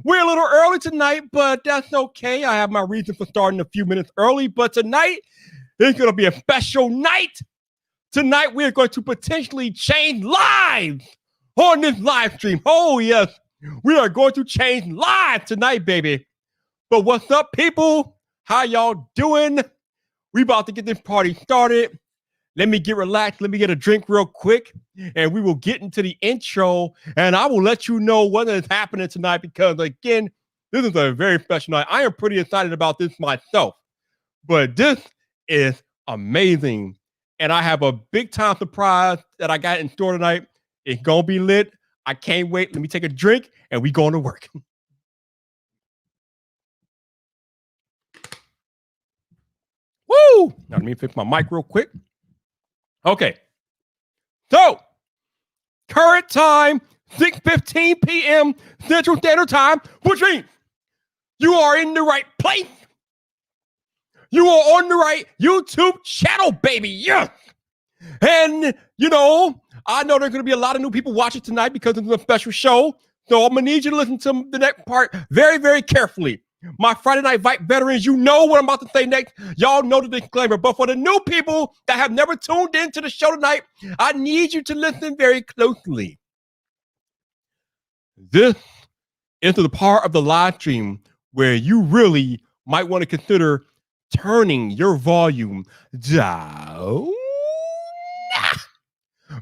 We're a little early tonight, but that's okay. I have my reason for starting a few minutes early, but tonight is going to be a special night. Tonight, we're going to potentially change lives on this live stream. Oh, yes, we are going to change lives tonight, baby. But what's up, people? How y'all doing? We about to get this party started. Let me get relaxed. Let me get a drink real quick, and we will get into the intro, and I will let you know what is happening tonight because, again, this is a very special night. I am pretty excited about this myself, but this is amazing, and I have a big-time surprise that I got in store tonight. It's going to be lit. I can't wait. Let me take a drink, and we going to work. Woo! Now, let me fix my mic real quick. Okay, so current time, 6:15 p.m. Central Standard Time, which means you are in the right place. You are on the right YouTube channel, baby. Yes. And, you know, I know there's going to be a lot of new people watching tonight because it's a special show. So I'm going to need you to listen to the next part very, very carefully. My Friday Night Fight veterans, you know what I'm about to say next. Y'all know the disclaimer. But for the new people that have never tuned into the show tonight, I need you to listen very closely. This is the part of the live stream where you really might want to consider turning your volume down.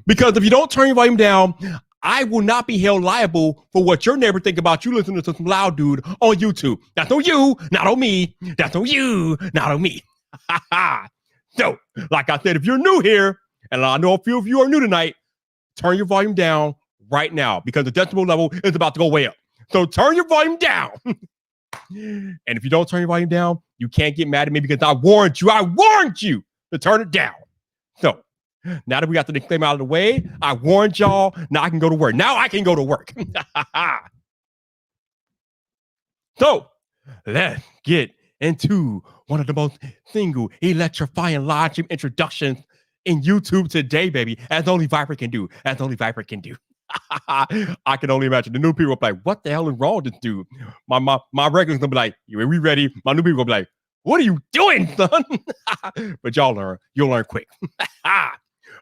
Because if you don't turn your volume down, I will not be held liable for what your neighbor think about you listening to some loud dude on YouTube. That's on you, not on me. That's on you, not on me. So, like I said, if you're new here, and I know a few of you are new tonight, turn your volume down right now because the decibel level is about to go way up. So turn your volume down. And if you don't turn your volume down, you can't get mad at me because I warned you. I warned you to turn it down. So, now that we got the disclaimer out of the way, I warned y'all. Now I can go to work. Now I can go to work. So let's get into one of the most single electrifying live stream introductions in YouTube today, baby. As only Viper can do. As only Viper can do. I can only imagine the new people are like, what the hell is wrong with this dude? My regulars gonna be like, are we ready? My new people gonna be like, what are you doing, son? But y'all learn. You'll learn quick.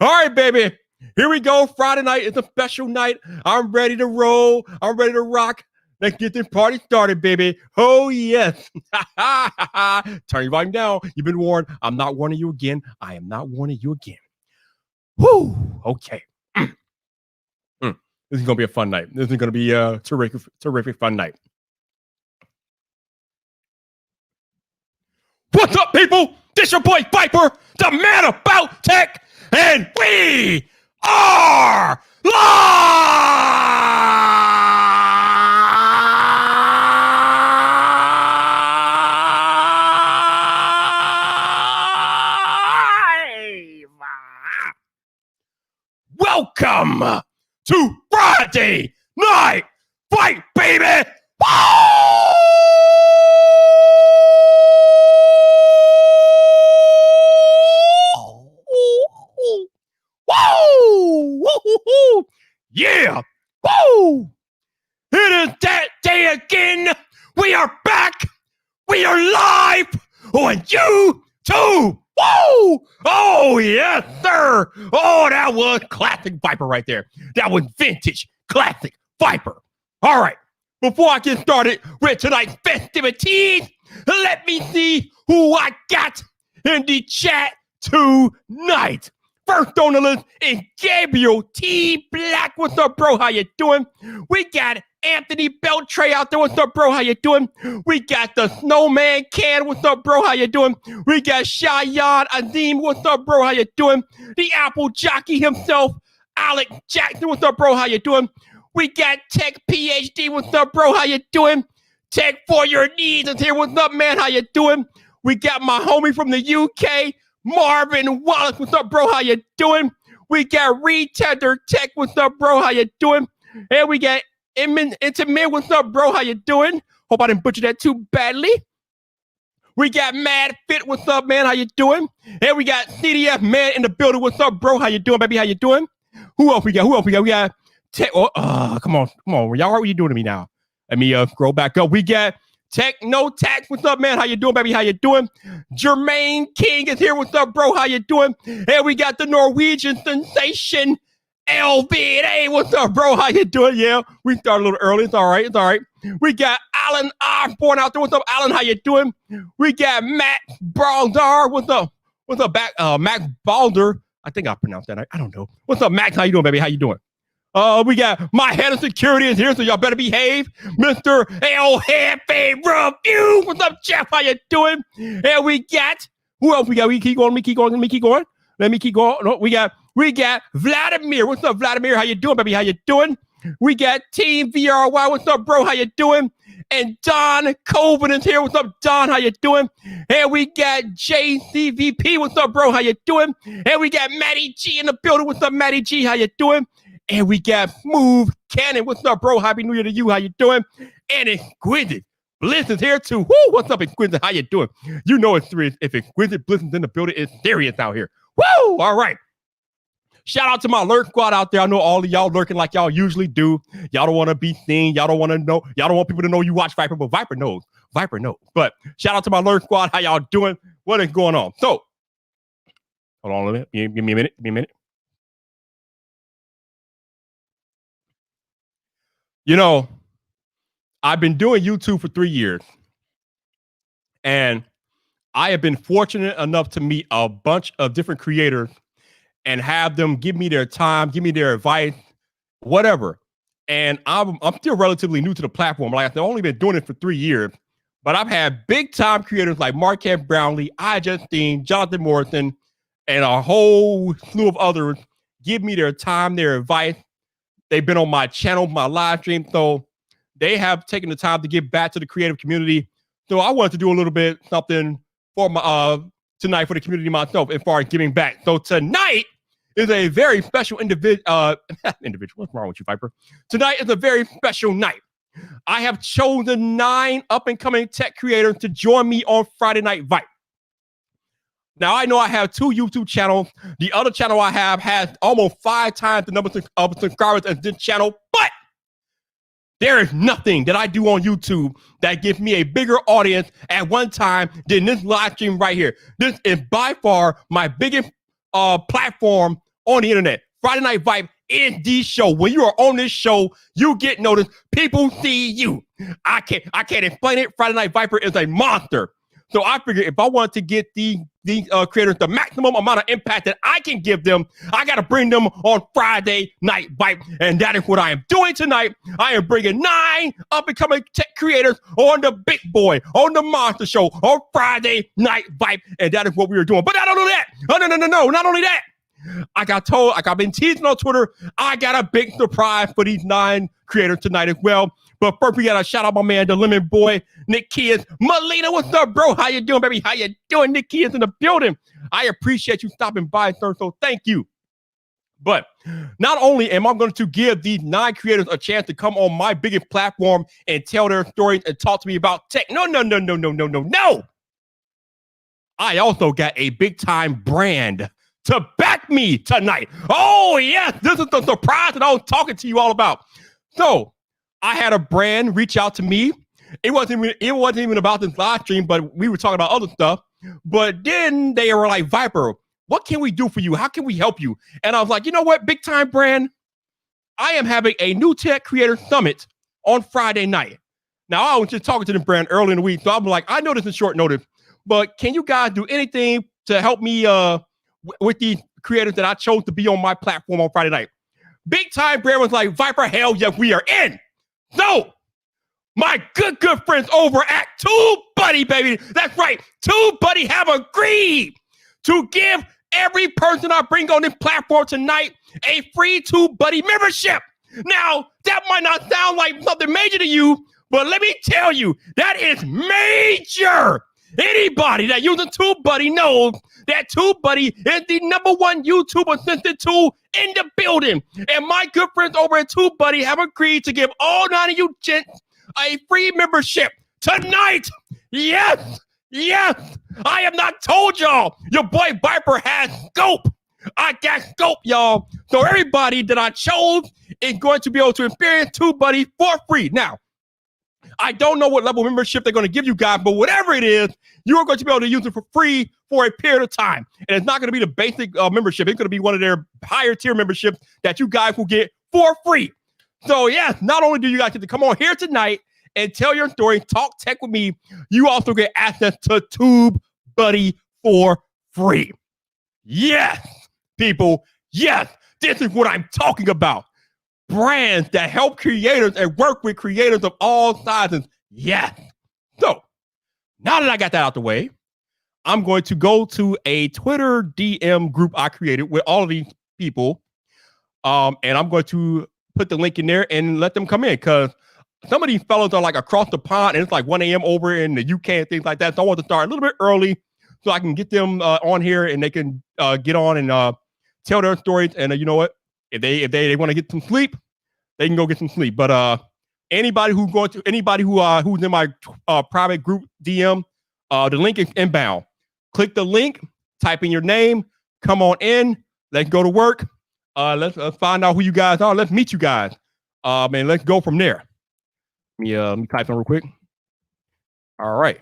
All right, baby. Here we go. Friday night is a special night. I'm ready to roll. I'm ready to rock. Let's get this party started, baby. Oh, yes. Turn your volume down. You've been warned. I'm not warning you again. I am not warning you again. Whew. Okay. This is going to be a fun night. This is going to be a terrific fun night. What's up, people? This your boy Viper, the man about tech. And we are live! Welcome to Friday Night Fight, baby! Woo! Woo! Woo! Yeah! Woo! It is that day again. We are back. We are live on YouTube. Woo! Oh, yes, sir. Oh, that was classic Viper right there. That was vintage, classic Viper. All right. Before I get started with tonight's festivities, let me see who I got in the chat tonight. First on the list is Gabriel T. Black. What's up, bro? How you doing? We got Anthony Beltray out there. What's up, bro? How you doing? We got the Snowman Can. What's up, bro? How you doing? We got Shayan Azim. What's up, bro? How you doing? The Apple Jockey himself, Alec Jackson. What's up, bro? How you doing? We got TechPhD. What's up, bro? How you doing? Tech for your needs is here. What's up, man? How you doing? We got my homie from the UK, Marvin Wallace. What's up, bro? How you doing? We got Retender Tech. What's up, bro? How you doing? And we got Intimate. What's up, bro? How you doing? Hope I didn't butcher that too badly. We got Mad Fit. What's up, man? How you doing? And we got CDF Man in the building. What's up, bro? How you doing, baby? How you doing? Who else we got? We got Tech. Oh, come on. Y'all, what are you doing to me now? Let me scroll back up. We got Tech No Tax. What's up, man? How you doing, baby? How you doing? Jermaine King is here. What's up, bro? How you doing? And we got the Norwegian sensation, LBA. What's up, bro? How you doing? Yeah, we started a little early. It's all right. It's all right. We got Alan Osborne out there. What's up, Alan? How you doing? We got Matt Baldar. What's up? What's up, Max Balder? I think I pronounced that. I don't know. What's up, Max? How you doing, baby? How you doing? We got my head of security is here, so y'all better behave. Mr. El Jefe Review. What's up, Jeff? How you doing? And we got, who else we got? We keep going. Let me keep going. No, we got Vladimir. What's up, Vladimir? How you doing, baby? How you doing? We got Team VRY. What's up, bro? How you doing? And Don Coven is here. What's up, Don? How you doing? And we got JCVP. What's up, bro? How you doing? And we got Matty G in the building. What's up, Matty G? How you doing? And we got Move Cannon. What's up, bro? Happy New Year to you. How you doing? And Exquisite Bliss is here too. Woo! What's up, Exquisite? How you doing? You know it's serious. If Exquisite Bliss is in the building, it's serious out here. Woo! All right. Shout out to my lurk squad out there. I know all of y'all lurking like y'all usually do. Y'all don't want to be seen. Y'all don't want to know. Y'all don't want people to know you watch Viper, but Viper knows. Viper knows. But shout out to my lurk squad. How y'all doing? What is going on? So, hold on a minute. Give me a minute. You know, I've been doing YouTube for 3 years. And I have been fortunate enough to meet a bunch of different creators and have them give me their time, give me their advice, whatever. And I'm still relatively new to the platform. Like I said, I've only been doing it for 3 years, but I've had big time creators like Marquette Brownlee, Justine, Jonathan Morrison, and a whole slew of others give me their time, their advice. They've been on my channel, my live stream. So they have taken the time to give back to the creative community. So I wanted to do a little bit something for my tonight for the community myself as far as giving back. So tonight is a very special individual. What's wrong with you, Viper? Tonight is a very special night. I have chosen 9 up-and-coming tech creators to join me on Friday Night Vibe. Now, I know I have 2 YouTube channels. The other channel I have has almost 5 times the number of subscribers as this channel, but there is nothing that I do on YouTube that gives me a bigger audience at one time than this live stream right here. This is by far my biggest platform on the internet. Friday Night Vibe is the show. When you are on this show, you get noticed. People see you. I can't explain it. Friday Night Viper is a monster. So I figured if I want to get these creators the maximum amount of impact that I can give them, I got to bring them on Friday Night Vibe. And that is what I am doing tonight. I am bringing 9 up-and-coming tech creators on the big boy, on the monster show, on Friday Night Vibe. And that is what we are doing. But not only that. No. Not only that. I got told, like I've been teasing on Twitter, I got a big surprise for these 9 creators tonight as well. But first, we got to shout out my man, the Lemon Boy, Nick Kias. Melina, what's up, bro? How you doing, baby? How you doing? Nick Kias in the building. I appreciate you stopping by, sir, so thank you. But not only am I going to give these 9 creators a chance to come on my biggest platform and tell their stories and talk to me about tech. No. I also got a big-time brand to back me tonight. Oh, yes, this is the surprise that I was talking to you all about. So, I had a brand reach out to me. It wasn't even about this live stream, but we were talking about other stuff. But then they were like, Viper, what can we do for you? How can we help you? And I was like, you know what, big time brand? I am having a new tech creator summit on Friday night. Now, I was just talking to the brand early in the week, so I'm like, I know this is short notice, but can you guys do anything to help me with these creators that I chose to be on my platform on Friday night? Big time brand was like, Viper, hell yeah, we are in. So, my good friends over at TubeBuddy, baby, that's right, TubeBuddy have agreed to give every person I bring on this platform tonight a free TubeBuddy membership. Now, that might not sound like something major to you, but let me tell you, that is major. Anybody that uses TubeBuddy knows that TubeBuddy is the #1 YouTube assistant tool in the building. And my good friends over at TubeBuddy have agreed to give all 9 of you gents a free membership tonight. Yes. I have not told y'all. Your boy Viper has scope. I got scope, y'all. So everybody that I chose is going to be able to experience TubeBuddy for free. Now, I don't know what level of membership they're going to give you guys, but whatever it is, you are going to be able to use it for free for a period of time. And it's not going to be the basic membership. It's going to be one of their higher tier memberships that you guys will get for free. So, yes, not only do you guys get to come on here tonight and tell your story, talk tech with me, you also get access to TubeBuddy for free. Yes, people, yes, this is what I'm talking about. Brands that help creators and work with creators of all sizes. Yes. So now that I got that out the way, I'm going to go to a Twitter DM group I created with all of these people. And I'm going to put the link in there and let them come in, because some of these fellows are like across the pond and it's like 1 a.m. over in the UK and things like that. So I want to start a little bit early so I can get them on here and they can get on and tell their stories. And you know what? If they want to get some sleep, they can go get some sleep. But anybody who's in my private group DM, the link is inbound. Click the link, type in your name, come on in. Let's go to work. Let's find out who you guys are. Let's meet you guys. And let's go from there. Let me type in real quick. All right.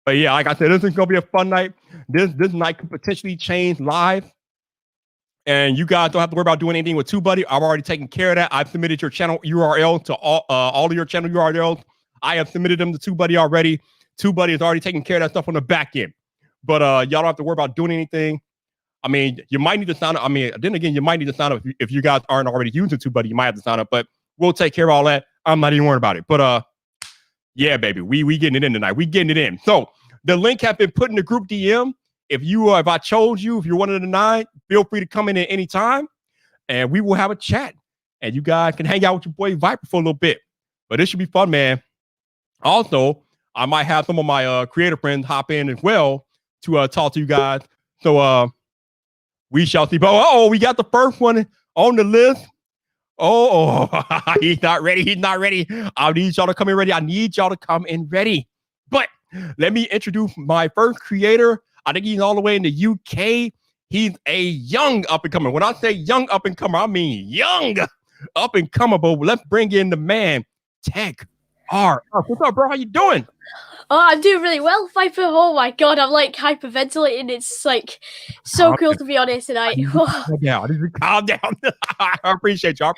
But yeah, like I said, this is gonna be a fun night. This night could potentially change live. And you guys don't have to worry about doing anything with TubeBuddy. I've already taken care of that. I've submitted your channel URL to all of your channel URLs. I have submitted them to TubeBuddy already. TubeBuddy has already taken care of that stuff on the back end. But y'all don't have to worry about doing anything. I mean, you might need to sign up. I mean, then again, you might need to sign up if you guys aren't already using TubeBuddy. You might have to sign up, but we'll take care of all that. I'm not even worried about it. But yeah, baby, we getting it in tonight. We getting it in. So the link has been put in the group DM. If I chose you, if you're one of the 9, feel free to come in at any time and we will have a chat and you guys can hang out with your boy Viper for a little bit. But it should be fun, man. Also, I might have some of my creator friends hop in as well to talk to you guys. So we shall see. But we got the first one on the list. Oh, he's not ready. He's not ready. I need y'all to come in ready. I need y'all to come in ready. But let me introduce my first creator. I think he's all the way in the UK. He's a young up-and-comer. When I say young up-and-comer, I mean young up-and-comer. But let's bring in the man, TechAreUs. What's up, bro? How you doing? Oh, I'm doing really well, Viper. Oh my god, I'm like hyperventilating. It's like so cool to be on here tonight. Calm down. Calm down. I appreciate you. All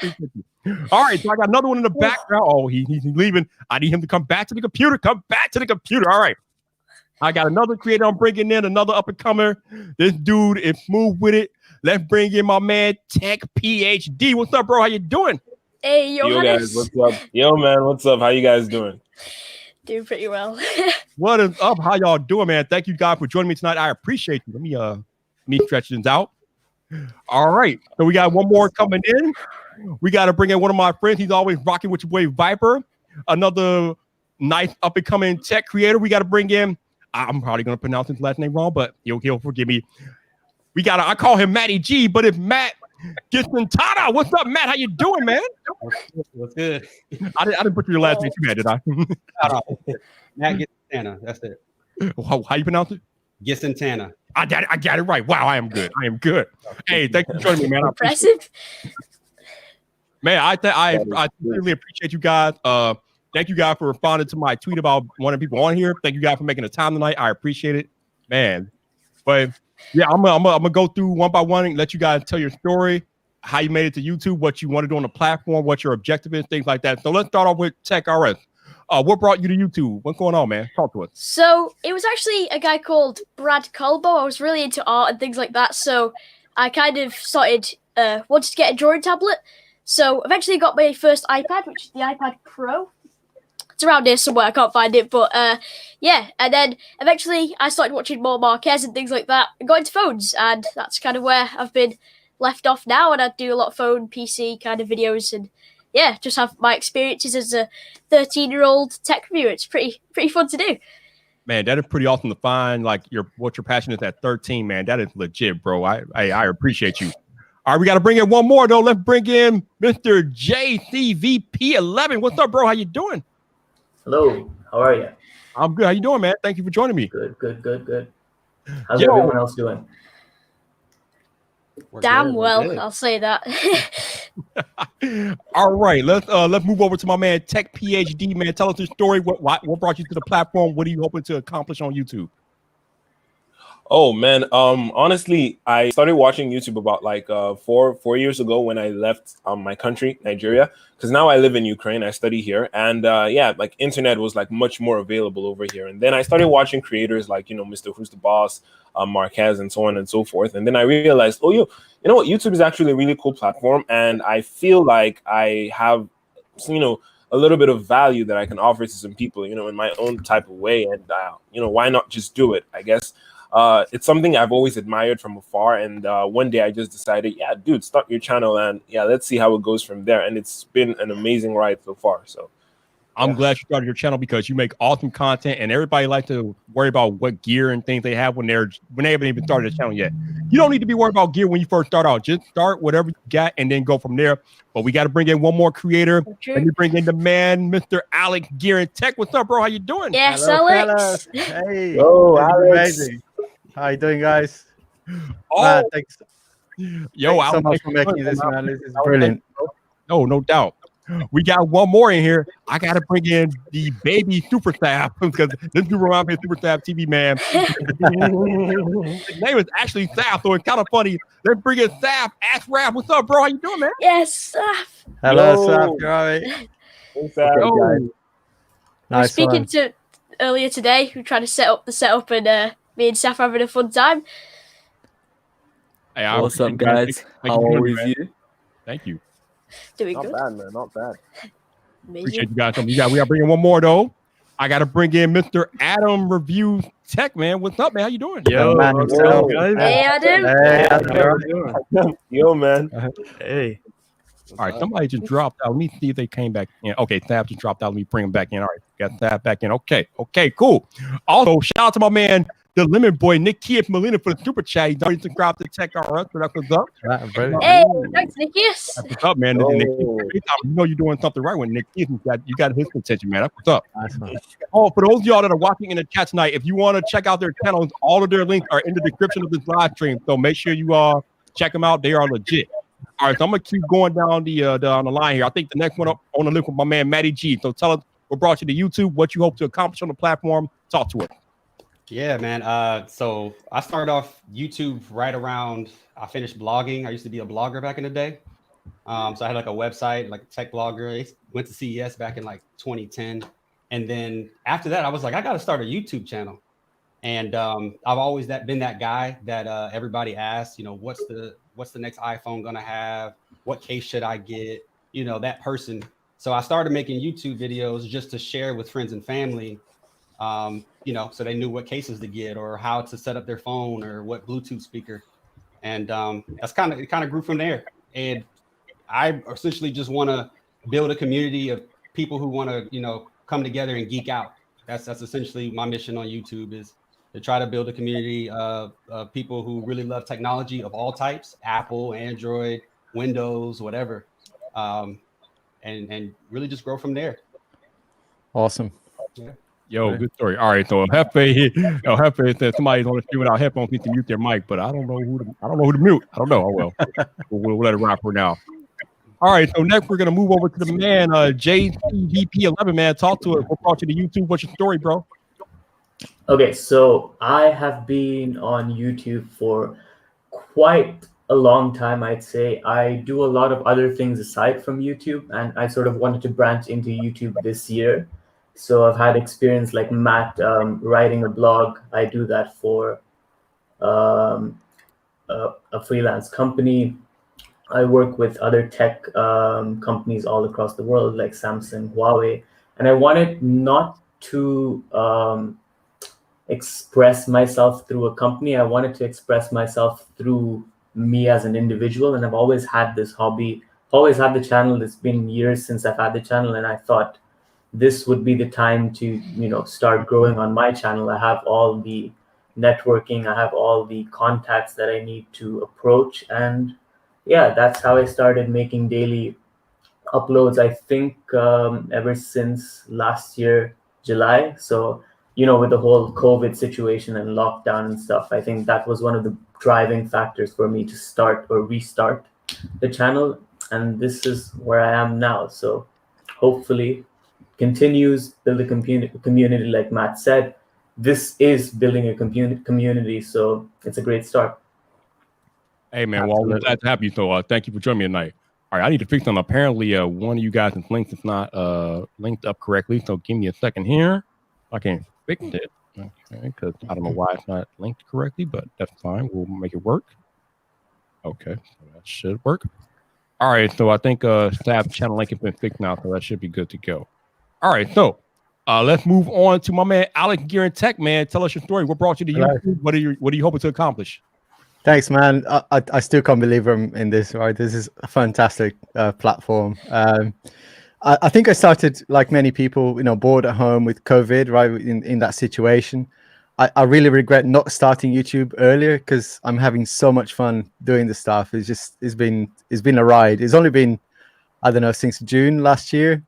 right, so I got another one in the background. Oh, he's leaving. I need him to come back to the computer. Come back to the computer. All right. I got another creator I'm bringing in, another up-and-comer. This dude is smooth with it. Let's bring in my man, TechPhD. What's up, bro? How you doing? Hey, yo guys, what's up? Yo, man, what's up? How you guys doing? Doing pretty well. What is up? How y'all doing, man? Thank you, guys, for joining me tonight. I appreciate you. Let me stretch things out. All right. So we got one more coming in. We got to bring in one of my friends. He's always rocking with your boy Viper. Another nice up-and-coming tech creator. We got to bring in, I'm probably going to pronounce his last name wrong, but he'll forgive me. I call him Matty G, but it's Matt Gissentanna. What's up, Matt? How you doing, man? What's good? I didn't put your last name too bad, did I? Matt Gissentanna. That's it. How you pronounce it? Gissentanna. I got it right. Wow, I am good. Hey, thank you for joining me, man. Impressive. Man, I really appreciate you guys. Thank you guys for responding to my tweet about wanting people on here. Thank you guys for making the time tonight. I appreciate it, man. But yeah, I'm gonna go through one by one and let you guys tell your story, how you made it to YouTube, what you want to do on the platform, what your objective is, things like that. So let's start off with TechAreUs. What brought you to YouTube? What's going on, man? Talk to us. So it was actually a guy called Brad Colbo. I was really into art and things like that. So I kind of started wanted to get a drawing tablet. So eventually got my first iPad, which is the iPad Pro. It's around here somewhere. I can't find it, but yeah. And then eventually I started watching more Marquez and things like that and got into phones. And that's kind of where I've been left off now. And I do a lot of phone, PC kind of videos and yeah, just have my experiences as a 13-year-old tech reviewer. It's pretty fun to do. Man, that is pretty awesome to find like what your passion is at 13, man. That is legit, bro. I appreciate you. All right, we got to bring in one more though. Let's bring in Mr. JCVP11. What's up, bro? How you doing? Hello, how are you? I'm good. How you doing, man? Thank you for joining me. Good. How's everyone else doing? Damn well, I'll say that. All right, let's move over to my man TechPhD. Man, tell us your story. What brought you to the platform? What are you hoping to accomplish on YouTube? Oh man, honestly, I started watching YouTube about like 4 years ago when I left my country, Nigeria, because now I live in Ukraine. I study here, and yeah, like internet was like much more available over here. And then I started watching creators like Mr. Who's the Boss, Marquez, and so on and so forth. And then I realized, oh, you know what, YouTube is actually a really cool platform, and I feel like I have, a little bit of value that I can offer to some people, in my own type of way. And why not just do it? I guess. It's something I've always admired from afar, and one day I just decided, yeah, dude, start your channel, and yeah, let's see how it goes from there. And it's been an amazing ride so far. So I'm glad you started your channel because you make awesome content, and everybody likes to worry about what gear and things they have when they haven't even started a channel yet. You don't need to be worried about gear when you first start out. Just start whatever you got and then go from there. But we got to bring in one more creator. Okay. Let me bring in the man, Mr. Alec Guarantec. What's up, bro? How you doing? Yes, Hello, Alex. fellas. Hey, Yo, this is Alex. amazing. How you doing, guys? Oh, Man, thanks yo, so Alec, much for making this, man. man. This is brilliant. No doubt. We got one more in here. I got to bring in the baby super staff because this dude reminds me of Super Staff TV, man. His name is actually Saif, so it's kind of funny. Let's bring in Saif Ashraf. What's up, bro? How you doing, man? Yes. Hello, Yo. Saf. You all right? Thanks, Alex. Yo. We were Nice speaking one. to earlier today. We were trying to set up the setup, and me and Saf having a fun time. Hey, I What's up, appreciate it, man. guys? Thank How you for are joining me, with man. you? Thank you. Doing Not good. bad, man. Not bad. Appreciate Amazing. you guys. We got to bring in one more though. I got to bring in Mr. Adam Review Tech, man. What's up, man? How you doing? Yo, man himself. yo. Hey, Adam. Hey, Adam, you all right? Yo, man. Hey. All right, somebody just dropped out. Let me see if they came back in. Okay, Thab just dropped out. Let me bring him back in. All right, got Thab back in. Okay, cool. Also, shout out to my man, the Lemon Boy, Nick Kidd from Molina for the super chat. He's already subscribed to TechAreUs, so that's what's up. Right, brilliant. Hey, thanks, Nikias. That's what's up, man. Oh. Nick, you know you're doing something right when Nick Kidd. You got his attention, man. That's what's up. Nice one. Oh, for those of y'all that are watching in the chat tonight, if you want to check out their channels, all of their links are in the description of this live stream. So make sure you check them out. They are legit. All right, so I'm gonna keep going down the line here. I think the next one up on the list with my man Matty G. So tell us what brought you to YouTube, what you hope to accomplish on the platform. Talk to us. Yeah, man. So I started off YouTube right around I finished blogging. I used to be a blogger back in the day. So I had like a website, like a tech blogger. I went to CES back in like 2010. And then after that, I was like, I got to start a YouTube channel. And I've always been that guy that everybody asks, what's the next iPhone gonna have? What case should I get? That person. So I started making YouTube videos just to share with friends and family, so they knew what cases to get or how to set up their phone or what Bluetooth speaker. And it kind of grew from there. And I essentially just want to build a community of people who want to, come together and geek out. That's essentially my mission on YouTube, is to try to build a community of people who really love technology of all types, Apple, Android, Windows, whatever, and really just grow from there. Awesome. Yo, good story. All right, so Hefe said somebody's on the stream without headphones need to mute their mic, but I don't know who to mute. I don't know. Oh well, we'll let it rock for now. All right, so next we're gonna move over to the man, JCVP11. Man, talk to us. What brought you to YouTube? What's your story, bro? Okay, so I have been on YouTube for quite a long time, I'd say. I do a lot of other things aside from YouTube, and I sort of wanted to branch into YouTube this year. So I've had experience like Matt writing a blog. I do that for a freelance company. I work with other tech companies all across the world, like Samsung, Huawei, and I wanted not to express myself through a company. I wanted to express myself through me as an individual, and I've always had this hobby, always had the channel. It's been years since I've had the channel, and I thought this would be the time to start growing on my channel. I have all the networking, I have all the contacts that I need to approach, and yeah, that's how I started making daily uploads. I think ever since last year July. So with the whole COVID situation and lockdown and stuff, I think that was one of the driving factors for me to start or restart the channel. and this is where I am now. So hopefully continues build a community like Matt said. This is building a community, so it's a great start. Hey, man, well, we're glad to have you. So thank you for joining me tonight. All right, I need to fix something. Apparently, one of you guys' link is not linked up correctly. So give me a second here. I can't fix it. Okay, because I don't know why it's not linked correctly, but that's fine. We'll make it work. Okay, so that should work. All right, so I think staff channel link has been fixed now, so that should be good to go. All right, so let's move on to my man Alec Guarantec. Man, tell us your story. What brought you to YouTube? What are you hoping to accomplish? Thanks, man. I still can't believe I'm in this. Right, this is a fantastic platform. I think I started like many people, bored at home with COVID. Right, in that situation, I really regret not starting YouTube earlier because I'm having so much fun doing this stuff. It's been a ride. It's only been, I don't know, since June last year.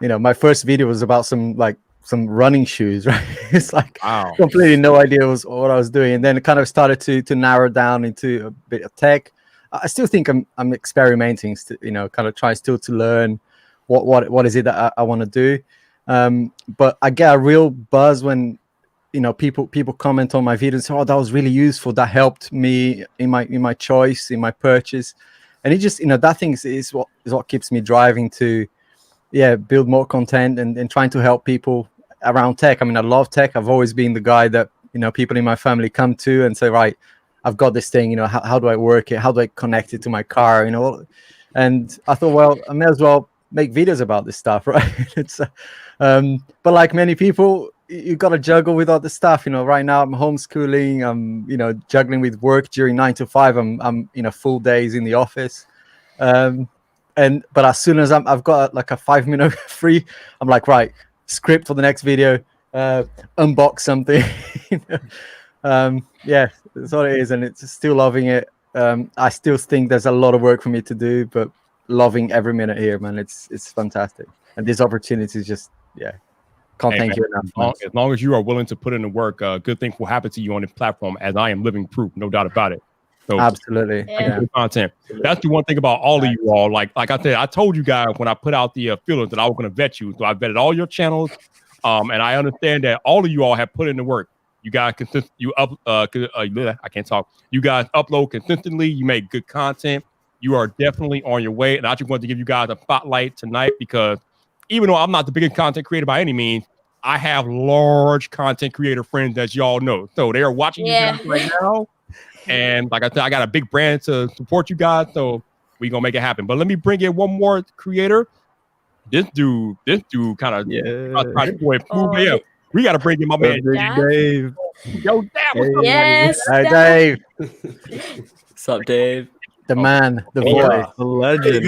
My first video was about some running shoes, right? It's like completely no idea what I was doing, and then it kind of started to narrow down into a bit of tech. I still think I'm experimenting, kind of trying still to learn what is it that I want to do. But I get a real buzz when people comment on my video and say, "Oh, that was really useful. That helped me in my choice, in my purchase," and it just that thing is what keeps me driving to build more content and trying to help people around tech. I mean, I love tech. I've always been the guy that people in my family come to and say, right, I've got this thing, how do I work it, how do I connect it to my car, and I thought, well, I may as well make videos about this stuff, right? It's but like many people, you got to juggle with other stuff. Right now I'm homeschooling, I'm juggling with work during 9 to 5. I'm full days in the office, but as soon as I've got like a 5-minute free, I'm like, right, script for the next video, unbox something. That's what it is, and it's still loving it. I still think there's a lot of work for me to do, but loving every minute here, man. It's fantastic, and this opportunity is just can't thank you enough. As long as you are willing to put in the work, good things will happen to you on this platform, as I am living proof, no doubt about it. So absolutely, content. That's the one thing about all of you all. Like I said, I told you guys when I put out the feelers that I was going to vet you. So I vetted all your channels, and I understand that all of you all have put in the work. You guys I can't talk. You guys upload consistently. You make good content. You are definitely on your way. And I just wanted to give you guys a spotlight tonight because even though I'm not the biggest content creator by any means, I have large content creator friends, as y'all know. So they are watching you guys right now. And like I said, I got a big brand to support you guys, so we gonna make it happen. But let me bring in one more creator. This dude kind of we gotta bring in my man Dave. Yo, Dave, what's up? Yes. Hey, Dave. What's up, Dave? The man, the voice, the legend.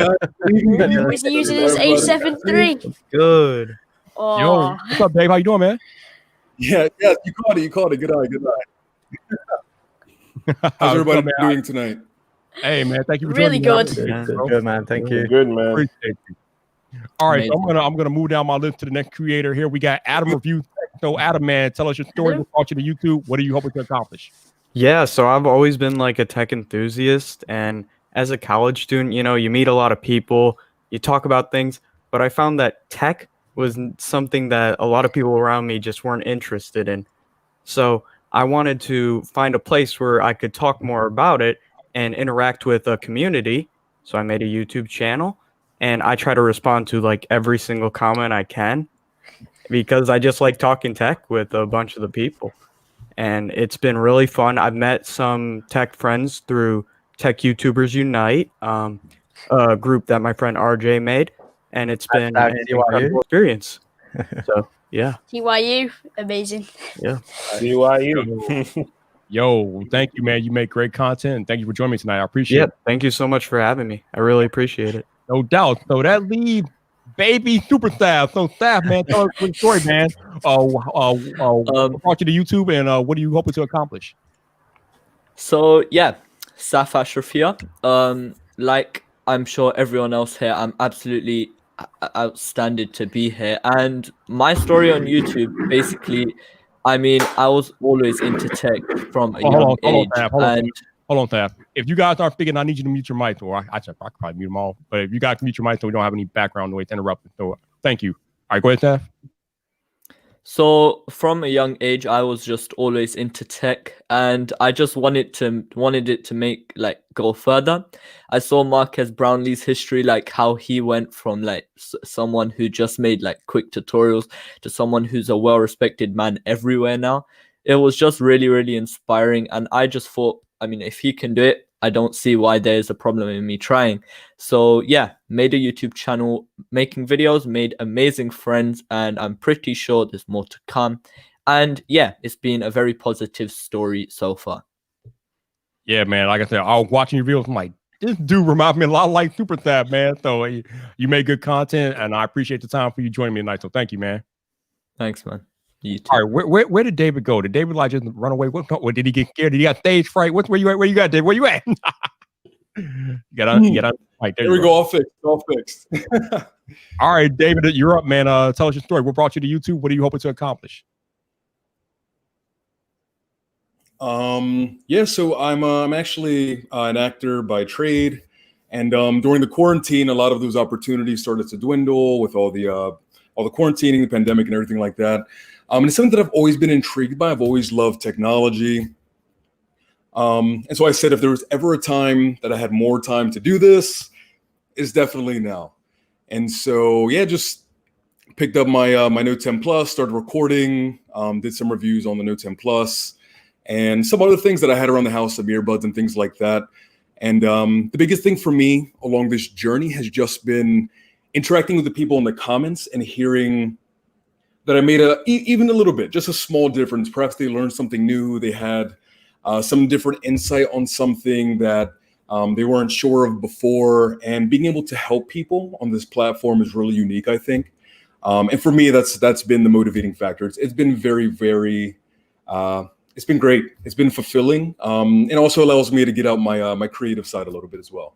Was he using his A7 III? Good. Oh. Yo, what's up, Dave? How you doing, man? Yeah, you caught it. Good eye. How's everybody doing tonight? Hey, man, thank you for Really joining good. me. Good man, thank you. Good, man. Appreciate you. All right, so I'm gonna move down my list to the next creator here. We got Adam Review. So Adam, man, tell us your story. What brought you to YouTube? What are you hoping to accomplish? Yeah, so I've always been like a tech enthusiast, and as a college student, you meet a lot of people, you talk about things, but I found that tech was something that a lot of people around me just weren't interested in. So I wanted to find a place where I could talk more about it and interact with a community. So I made a YouTube channel, and I try to respond to like every single comment I can because I just like talking tech with a bunch of the people. And it's been really fun. I've met some tech friends through Tech YouTubers Unite, a group that my friend RJ made, and it's been an incredible experience. So yeah. TYU, amazing. Yeah. BYU. Yo, thank you, man. You make great content, and thank you for joining me tonight. I appreciate it. Thank you so much for having me. I really appreciate it. No doubt. So that leaves baby super staff. So staff, man, tell us your story, man. What brought you to YouTube, and what are you hoping to accomplish? So yeah, Saif Ashraf here. Like I'm sure everyone else here, I'm absolutely outstanding to be here. And my story on YouTube, basically, I mean, I was always into tech from a young age. Hold on, Taff. If you guys aren't speaking, I need you to mute your mic, or I could probably mute them all. But if you guys can mute your mic so we don't have any background noise interrupting. So thank you. All right, go ahead, Taff. So from a young age, I was just always into tech, and I just wanted it to make like go further. I saw Marques Brownlee's history, like how he went from like someone who just made like quick tutorials to someone who's a well-respected man everywhere now. It was just really, really inspiring, and I just thought, I mean, if he can do it, I don't see why there's a problem in me trying. So yeah, made a YouTube channel, making videos, made amazing friends, and I'm pretty sure there's more to come. And yeah, it's been a very positive story so far. Yeah, man. Like I said, I was watching your videos. I'm like, this dude reminds me a lot like Super Thab, man. So you made good content, and I appreciate the time for you joining me tonight. So thank you, man. Thanks, man. You too. All right, where did David go? Did David like just run away? What did he get scared? Did he got stage fright? Where you at? Where you at, David? Where you at? you got right, there we go. All fixed. All right, David, you're up, man. Tell us your story. What brought you to YouTube? What are you hoping to accomplish? Yeah, so I'm actually an actor by trade, and during the quarantine, a lot of those opportunities started to dwindle with all the quarantining, the pandemic, and everything like that. And it's something that I've always been intrigued by. I've always loved technology. And so I said, if there was ever a time that I had more time to do this, it's definitely now. And so, yeah, just picked up my Note 10 Plus, started recording, did some reviews on the Note 10 Plus, and some other things that I had around the house, some earbuds and things like that. And the biggest thing for me along this journey has just been interacting with the people in the comments and hearing that I made even a little bit, just a small difference. Perhaps they learned something new. They had some different insight on something that they weren't sure of before. And being able to help people on this platform is really unique, I think. And for me, that's been the motivating factor. It's been very, very, it's been great. It's been fulfilling. And also allows me to get out my creative side a little bit as well.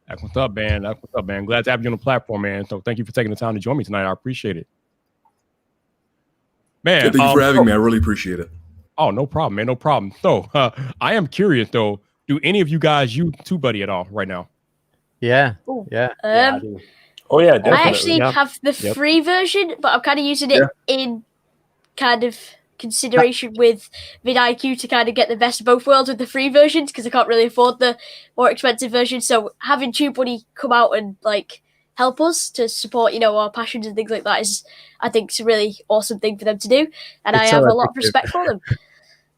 That's what's up, man. That's what's up, man. Glad to have you on the platform, man. So thank you for taking the time to join me tonight. I appreciate it. Man, yeah, thank you for having me. I really appreciate it. Oh, no problem, man. No problem. So I am curious, though. Do any of you guys use TubeBuddy at all right now? Yeah. Ooh. Yeah. I do. Oh, yeah, definitely. I actually have the free version, but I'm kind of using it in kind of consideration with vidIQ to kind of get the best of both worlds with the free versions, because I can't really afford the more expensive version. So having TubeBuddy come out and like help us to support, our passions and things like that is, I think, it's a really awesome thing for them to do, and I have a lot of respect for them.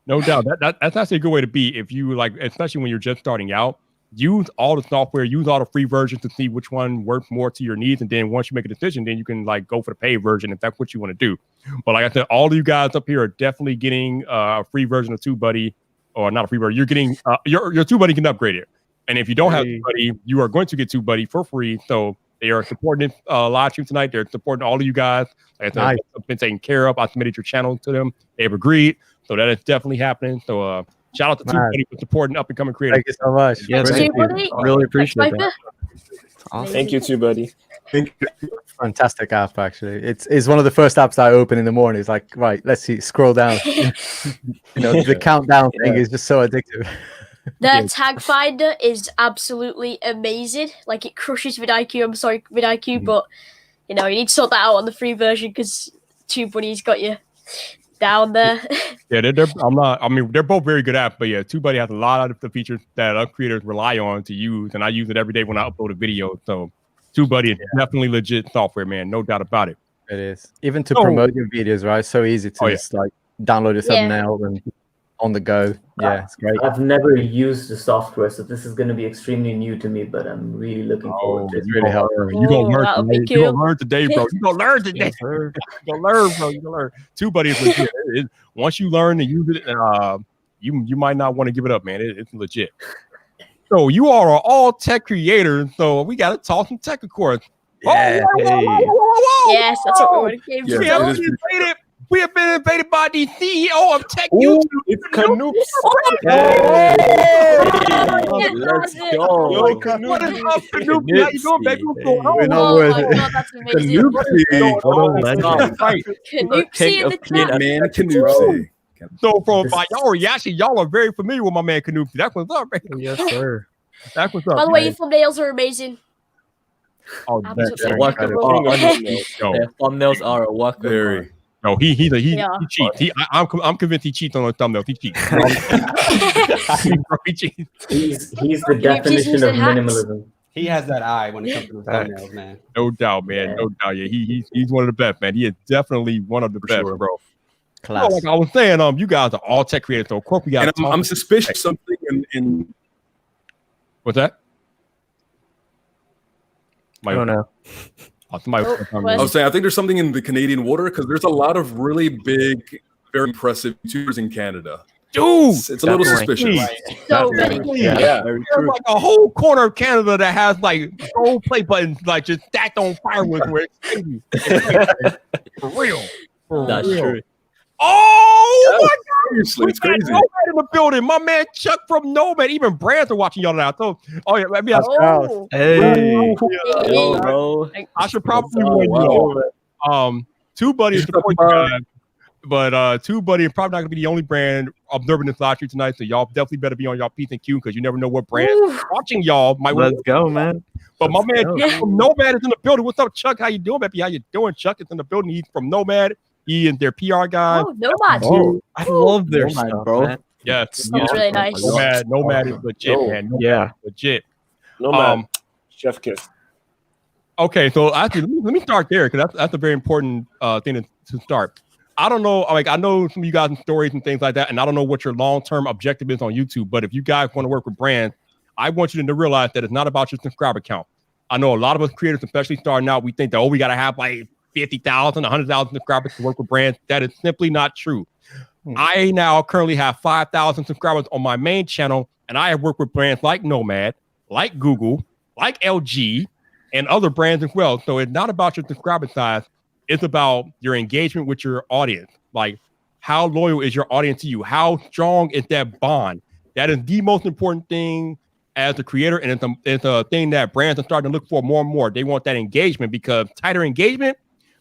No doubt. That's actually a good way to be. If you like, especially when you're just starting out, use all the software, use all the free versions to see which one works more to your needs. And then once you make a decision, then you can like go for the paid version if that's what you want to do. But like I said, all of you guys up here are definitely getting a free version of TubeBuddy, or not a free version. You're getting your TubeBuddy can upgrade it. And if you don't have TubeBuddy, you are going to get TubeBuddy for free. So they are supporting live stream tonight. They're supporting all of you guys. Like I said, it's been taken care of. I submitted your channel to them. They've agreed. So that is definitely happening. So shout out to TubeBuddy for supporting up and coming creators. Thank you so much. Yeah, thank you. Really appreciate that. Awesome. Thank you too, buddy. Fantastic app, actually. It's one of the first apps I open in the morning. It's like, right, let's see, scroll down. The countdown thing is just so addictive. The tag finder is absolutely amazing. Like, it crushes vidIQ. I'm sorry, vidIQ, but you need to sort that out on the free version because TubeBuddy's got you down there. Yeah, they're both very good apps, but yeah, TubeBuddy has a lot of the features that other creators rely on to use, and I use it every day when I upload a video. So TubeBuddy is definitely legit software, man. No doubt about it. It is. Even to promote your videos, right? So easy to just like download a thumbnail and on the go. Yeah, it's great. I've never used the software, so this is going to be extremely new to me, but I'm really looking forward to it. It's really helpful. You're going to learn today. You're going to learn today, bro. You're going to learn today. You're going to learn, bro. You're going to learn. TubeBuddy is legit. Once you learn to use it, you might not want to give it up, man. It's legit. So you are all tech creators, so we got to talk some tech, of course. Yeah. Yes, that's what we want to give you. We have been invaded by the CEO of Tech YouTube. It's Canoop. Let's go. Yo, what is up, Canoop? How you doing, baby? What's going on? Oh my god, that's amazing. Canoopsy. Canoopsy in the chat. Man, Canoopsy. So from y'all are very familiar with my man Canoopy. That's what's up, man. Yes, sir. That's what's up. By the way, your thumbnails are amazing. Oh, Absolutely A work of impeccable. art. Yo. Their thumbnails are a work of art. Very. No, he Yeah. cheats. I'm convinced he cheats on the thumbnails. He cheats. He cheats. He's the definition of minimalism. He has that eye when it comes to the thumbnails, man. No doubt, man. No doubt. Yeah, he's one of the best, man. He is definitely one of the best, sure. bro. Class. Like I was saying, you guys are all tech creators, so of course we got. And I'm suspicious of something in What's that? I don't know. I was saying, I think there's something in the Canadian water because there's a lot of really big, very impressive YouTubers in Canada. Dude, It's a little suspicious. So many. Yeah, very There's true. like a whole corner of Canada that has like gold play buttons like just stacked on firewood where it's crazy. For real. For That's real. true. Oh my God! Seriously, it's We got crazy. Nomad in the building. My man Chuck from Nomad. Even Brands are watching y'all now. So, oh yeah, maybe Oh. Hey. Yo, bro. I should probably Oh, warn you wow. all. Two buddies You should support talk you about- guys, but Two Buddy is probably not gonna be the only brand observing this live stream tonight. So y'all definitely better be on y'all P's and Q because you never know what brand Ooh. watching y'all might. Let's go, man. But my man go. Chuck from Nomad is in the building. What's up, Chuck? How you doing, baby? How you doing? Chuck is in the building. He's from Nomad. He is their PR guy. Oh, Nomad. Oh, I love their Nomad, stuff, bro. man. Yes, Sounds really nice. Nomad is legit, man. Nomad Yeah. is legit. No man. Chef kiss. Okay, so actually, let me start there because that's a very important thing to start. I don't know, like I know some of you guys in stories and things like that, and I don't know what your long-term objective is on YouTube. But if you guys want to work with brands, I want you to realize that it's not about your subscriber count. I know a lot of us creators, especially starting out, we think that we got to have like 50,000, 100,000 subscribers to work with brands. That is simply not true. I now currently have 5,000 subscribers on my main channel, and I have worked with brands like Nomad, like Google, like LG, and other brands as well. So it's not about your subscriber size. It's about your engagement with your audience. Like, how loyal is your audience to you? How strong is that bond? That is the most important thing as a creator, and it's a thing that brands are starting to look for more and more. They want that engagement because tighter engagement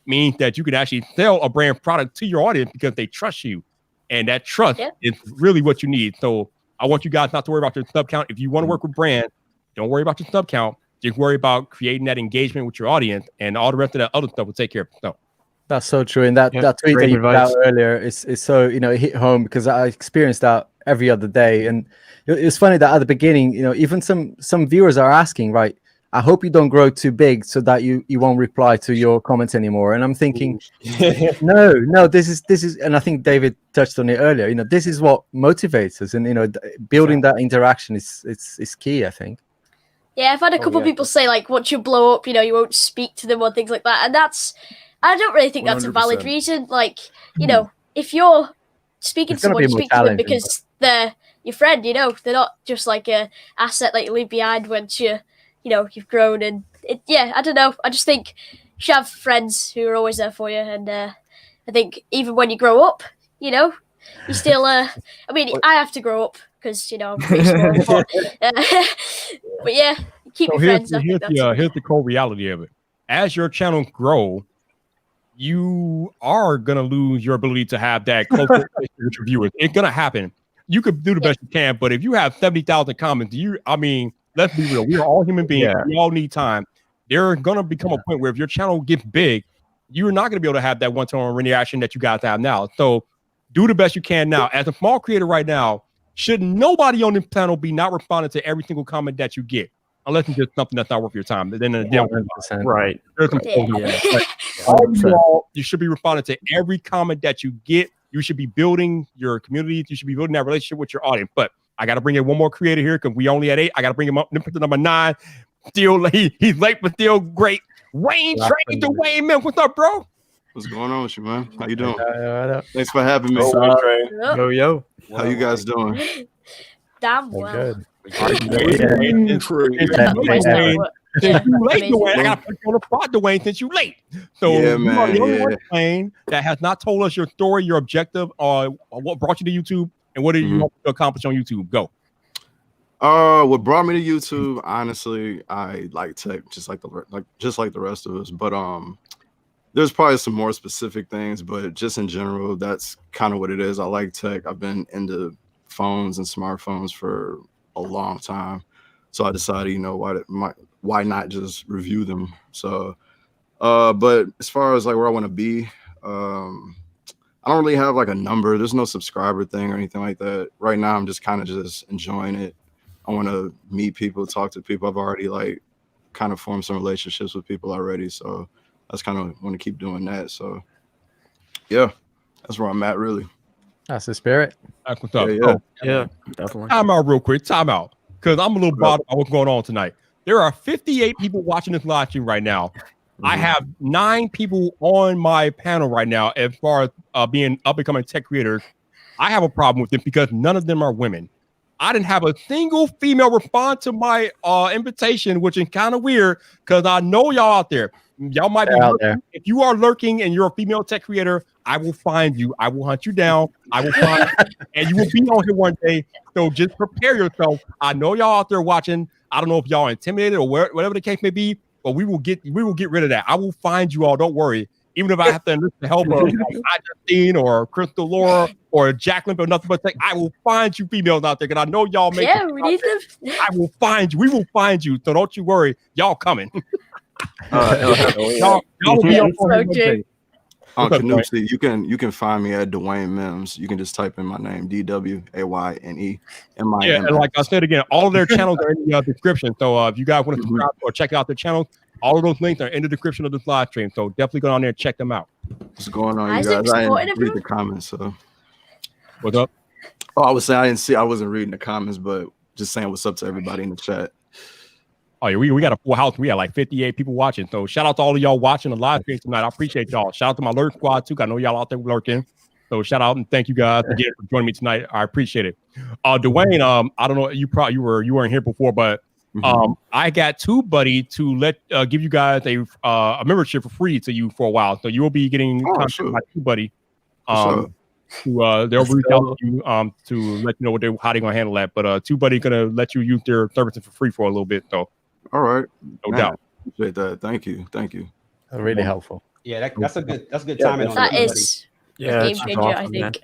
means that you can actually sell a brand product to your audience because they trust you. And that trust is really what you need. So I want you guys not to worry about your sub count. If you want to work with brands, don't worry about your sub count. Just worry about creating that engagement with your audience, and all the rest of that other stuff will take care of itself. That's so true. And that tweet that great you put out advice. earlier is so, it hit home because I experienced that every other day. And it's funny that at the beginning, even some viewers are asking, right, I hope you don't grow too big so that you won't reply to your comments anymore. And I'm thinking, no, this is, and I think David touched on it earlier. This is what motivates us, and building that interaction is key, I think. Yeah, I've had a couple people say like, once you blow up, you won't speak to them or things like that, and I don't really think that's a valid 100%. reason. Like, if you're speaking It's to gonna someone, be you more speak to them challenging, because they're your friend. They're not just like a asset that you leave behind once you've grown. And I don't know. I just think you should have friends who are always there for you, and I think even when you grow up, you still. I have to grow up because I'm pretty small. But yeah, keep your friends. I think Here's the cold reality of it. As your channels grow, you are gonna lose your ability to have that close relationship with your viewers. It's gonna happen. You could do the best you can, but if you have 70,000 comments, let's be real. We are all human beings. Yeah. We all need time. There's gonna become a point where if your channel gets big, you're not gonna be able to have that one-to-one reaction that you guys have now. So do the best you can now. As a small creator right now, should nobody on this channel be not responding to every single comment that you get, unless it's just something that's not worth your time. Then 100%. Right. there's some you should be responding to every comment that you get. You should be building your community. You should be building that relationship with your audience. But I got to bring in one more creator here because we only at 8. I got to bring him up to number 9. Still late. He's late, but still great. Wayne Trade to Dwayne Mims. What's up, bro? What's going on with you, man? How you doing? Yo. Thanks for having me. Yo. How you guys doing? Damn well. Good. Since you late, Dwayne, I got to put you on the spot, Dwayne, since you late. So Yeah, you are the only man, one, Dwayne, that has not told us your story, your objective, what brought you to YouTube, and what did you want to accomplish on YouTube? Go. What brought me to YouTube? Honestly, I like tech, just like the rest of us. But there's probably some more specific things, but just in general, that's kind of what it is. I like tech. I've been into phones and smartphones for a long time, so I decided, you know, why not just review them? So, but as far as like where I want to be, I don't really have like a number. There's no subscriber thing or anything like that. Right now, I'm just kind of just enjoying it. I want to meet people, talk to people. I've already like kind of formed some relationships with people already, so that's kind of want to keep doing that. So yeah, that's where I'm at really. That's the spirit. That's what's up. Yeah, Oh, Yeah, definitely. time out real quick. Time out. Because I'm a little bothered about what's going on tonight. There are 58 people watching this live stream right now. I have 9 people on my panel right now as far as being up and coming tech creators. I have a problem with them because none of them are women. I didn't have a single female respond to my invitation, which is kind of weird because I know y'all out there. Y'all might be out there. If you are lurking and you're a female tech creator, I will find you. I will hunt you down. I will find you, and you will be on here one day. So just prepare yourself. I know y'all out there watching. I don't know if y'all are intimidated or whatever the case may be, but we will get rid of that. I will find you all. Don't worry. Even if I have to enlist the help of Justine or Crystal Laura or Jacqueline or nothing but tech, I will find you females out there because I know y'all make. Yeah, we need them. I will find you. We will find you. So don't you worry. Y'all coming. Y'all will be on So true. On What's up, Canucci, you can find me at Dwayne Mims. You can just type in my name, DWAYNE. Yeah, and like I said again, all of their channels are in the description. So if you guys want to subscribe or check out their channels, all of those links are in the description of this live stream. So definitely go down there and check them out. What's going on, you Isaac guys? I supporting didn't read everyone? the comments, so. What's up? Oh, I was saying I wasn't reading the comments, but just saying what's up to everybody in the chat. Oh yeah, we got a full house. We got like 58 people watching. So shout out to all of y'all watching the live stream tonight. I appreciate y'all. Shout out to my lurk squad too. I know y'all out there lurking. So shout out and thank you guys again for joining me tonight. I appreciate it. Dwayne, I don't know, you weren't here before, but I got TubeBuddy to let give you guys a membership for free to you for a while. So you will be getting contact with my TubeBuddy. They'll reach out to you to let you know how they're gonna handle that. But TubeBuddy gonna let you use their services for free for a little bit. So all right, no doubt. Appreciate that. Thank you. Really helpful. Yeah, that's a good timing. That on is a game changer, I think.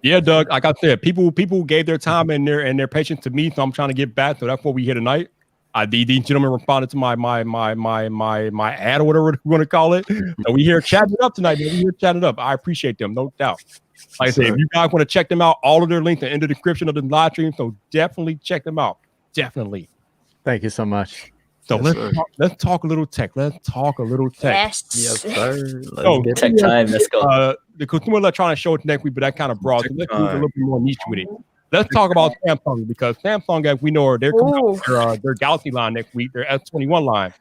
Yeah, Doug. Like I said, people gave their time and their patience to me, so I'm trying to get back. So that's what we here tonight. These gentlemen responded to my ad or whatever you want to call it. So we here chatting it up tonight. Man. We here chatting it up. I appreciate them, no doubt. Like I said, if you guys want to check them out, all of their links are in the description of the live stream. So definitely check them out. Definitely. Thank you so much. So let's talk a little tech. Let's talk a little tech. Yes. Yes, sir. So Tech time. Let's go. The Consumer Electronics Show next week, but that kind of broad. So let's move a little bit more niche with it. Let's talk about Samsung because Samsung, as we know, they're coming out with their Galaxy line next week, their S21 line.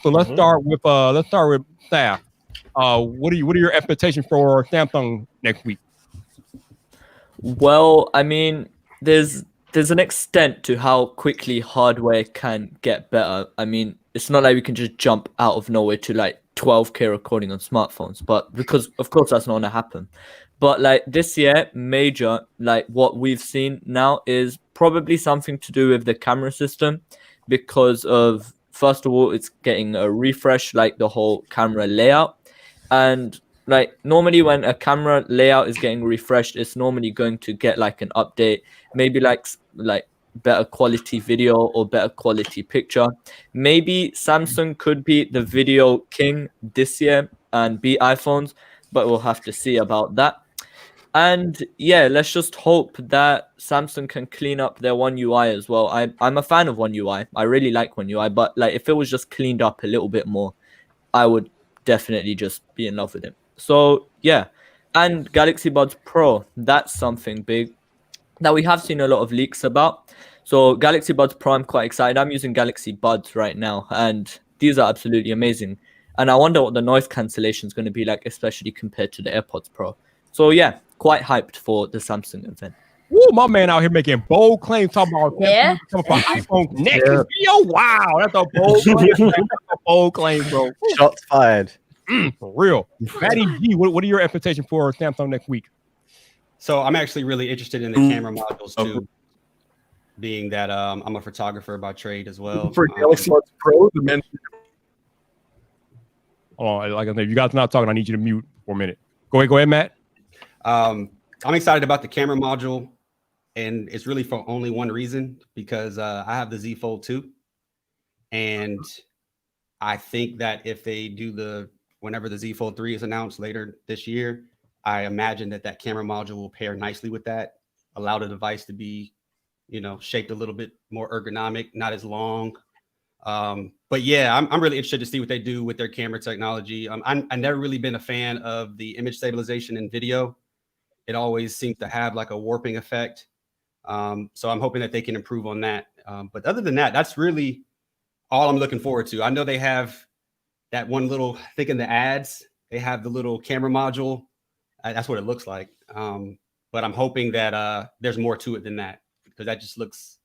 So let's start with Saif. What are your expectations for Samsung next week? Well, I mean, there's an extent to how quickly hardware can get better. I mean, it's not like we can just jump out of nowhere to like 12K recording on smartphones, but because of course that's not gonna happen. But like this year, major, like what we've seen now is probably something to do with the camera system because of, first of all, it's getting a refresh, like the whole camera layout. And like normally when a camera layout is getting refreshed, it's normally going to get like an update, maybe like better quality video or better quality picture. Maybe Samsung could be the video king this year and beat iPhones, but we'll have to see about that. And yeah, let's just hope that Samsung can clean up their One UI as well. I'm a fan of One UI. I really like One UI, but like if it was just cleaned up a little bit more, I would definitely just be in love with it. So yeah, and Galaxy Buds Pro, that's something big that we have seen a lot of leaks about. So Galaxy Buds Pro, I'm quite excited. I'm using Galaxy Buds right now, and these are absolutely amazing. And I wonder what the noise cancellation is going to be like, especially compared to the AirPods Pro. So yeah, quite hyped for the Samsung event. Woo, my man out here making bold claims, talking about Yeah. coming for iPhone next video. Wow, that's a bold claim. That's a bold claim, bro. Shots fired. For real. Matty G, what are your expectations for Samsung next week? So I'm actually really interested in the camera modules too, being that I'm a photographer by trade as well. For Galaxy Buds Pro, the men. Hold on. Like I said, if you guys are not talking, I need you to mute for a minute. Go ahead, Matt. I'm excited about the camera module, and it's really for only one reason, because I have the Z Fold 2, and I think that if they do whenever the Z Fold 3 is announced later this year, I imagine that camera module will pair nicely with that, allow the device to be, shaped a little bit more ergonomic, not as long. But yeah, I'm really interested to see what they do with their camera technology. I've never really been a fan of the image stabilization in video. It always seems to have like a warping effect. So I'm hoping that they can improve on that. But other than that, that's really all I'm looking forward to. I know they have that one little, I think in the ads, they have the little camera module. That's what it looks like. But I'm hoping that there's more to it than that, because that just looks,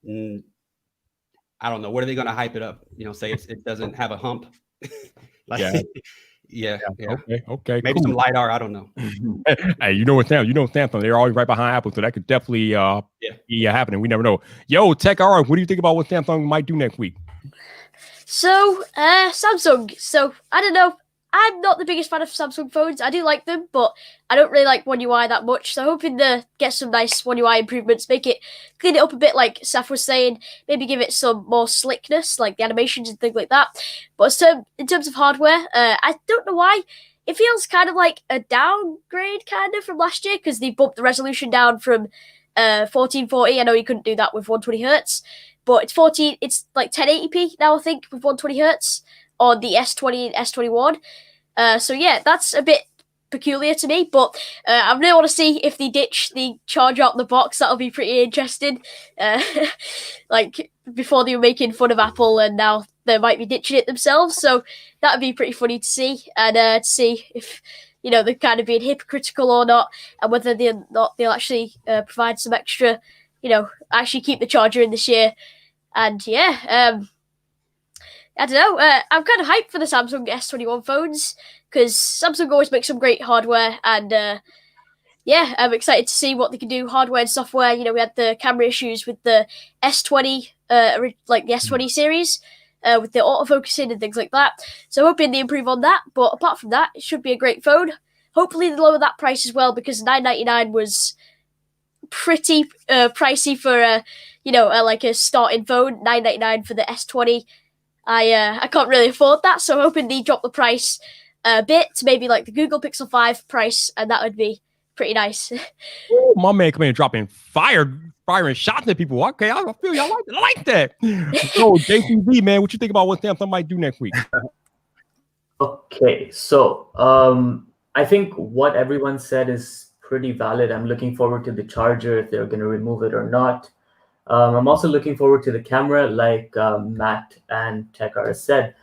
I don't know. What are they going to hype it up? Say it doesn't have a hump. Yeah. Okay. Maybe cool. some LiDAR. I don't know. Hey, Samsung, they're always right behind Apple, so that could definitely be happening. We never know. Yo, TechAreUs, what do you think about what Samsung might do next week? So, Samsung. So, I don't know. I'm not the biggest fan of Samsung phones. I do like them, but I don't really like One UI that much. So, hoping to get some nice One UI improvements, clean it up a bit, like Saif was saying. Maybe give it some more slickness, like the animations and things like that. But in terms of hardware, I don't know why. It feels kind of like a downgrade, kind of, from last year, because they bumped the resolution down from 1440. I know you couldn't do that with 120 hertz, but it's like 1080p now, I think, with 120 hertz on the S20 and S21. So yeah, that's a bit peculiar to me, but I really want to see if they ditch the charger out the box. That'll be pretty interesting. Like before they were making fun of Apple, and now they might be ditching it themselves. So that'd be pretty funny to see, and to see if they're kind of being hypocritical or not, and whether they'll actually provide some extra, actually keep the charger in this year. And yeah, I don't know. I'm kind of hyped for the Samsung S21 phones, because Samsung always makes some great hardware, and yeah, I'm excited to see what they can do hardware and software. We had the camera issues with the S20, like the S20 series, with the autofocusing and things like that. So hoping they improve on that. But apart from that, it should be a great phone. Hopefully they lower that price as well, because $999 was pretty pricey for like a starting phone. $999 for the S20. I can't really afford that, so I'm hoping they drop the price a bit to maybe like the Google Pixel 5 price, and that would be pretty nice. Ooh, my man coming in dropping firing shots at people. Okay, I feel y'all like that. So JCB, man, what you think about what Samsung might do next week? Okay, so I think what everyone said is pretty valid. I'm looking forward to the charger, if they're going to remove it or not. I'm also looking forward to the camera, like Matt and TechAreUs said.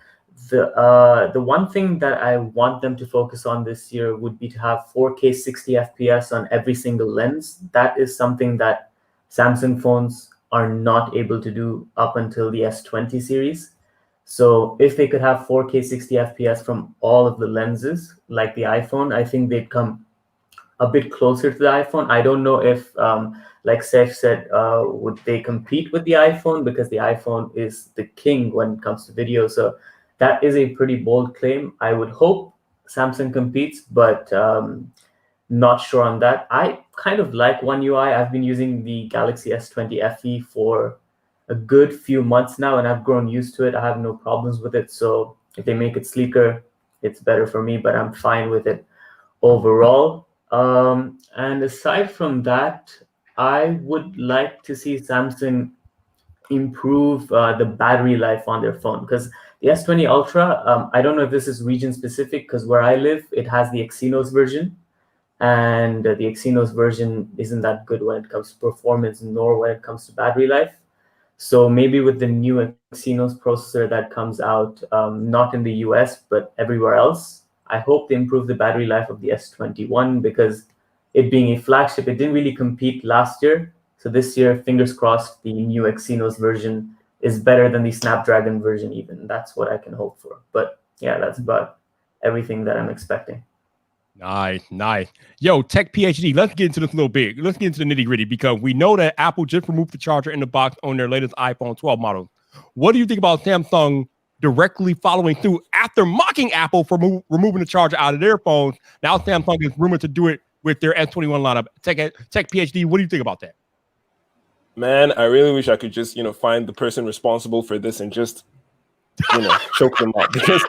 The one thing that I want them to focus on this year would be to have 4K 60 FPS on every single lens. That is something that Samsung phones are not able to do up until the S20 series. So if they could have 4K 60 FPS from all of the lenses, like the iPhone, I think they'd come a bit closer to the iPhone. I don't know if, like Saif said, would they compete with the iPhone, because the iPhone is the king when it comes to video. So that is a pretty bold claim. I would hope Samsung competes, but not sure on that. I kind of like One UI. I've been using the Galaxy S20 FE for a good few months now, and I've grown used to it. I have no problems with it. So if they make it sleeker, it's better for me, but I'm fine with it overall. And aside from that, I would like to see Samsung improve the battery life on their phone, because the S20 Ultra, I don't know if this is region specific, because where I live, it has the Exynos version, and the Exynos version isn't that good when it comes to performance, nor when it comes to battery life. So maybe with the new Exynos processor that comes out, not in the US, but everywhere else, I hope they improve the battery life of the S21, because it being a flagship, it didn't really compete last year. So this year, fingers crossed, the new Exynos version is better than the Snapdragon version even. That's what I can hope for. But yeah, that's about everything that I'm expecting. Nice. Yo, TechPhD, let's get into this a little bit. Let's get into the nitty-gritty, because we know that Apple just removed the charger in the box on their latest iPhone 12 model. What do you think about Samsung directly following through after mocking Apple for removing the charger out of their phones. Now Samsung is rumored to do it with their S21 lineup. TechPhD, what do you think about that? Man, I really wish I could just, find the person responsible for this and just, choke them up. Because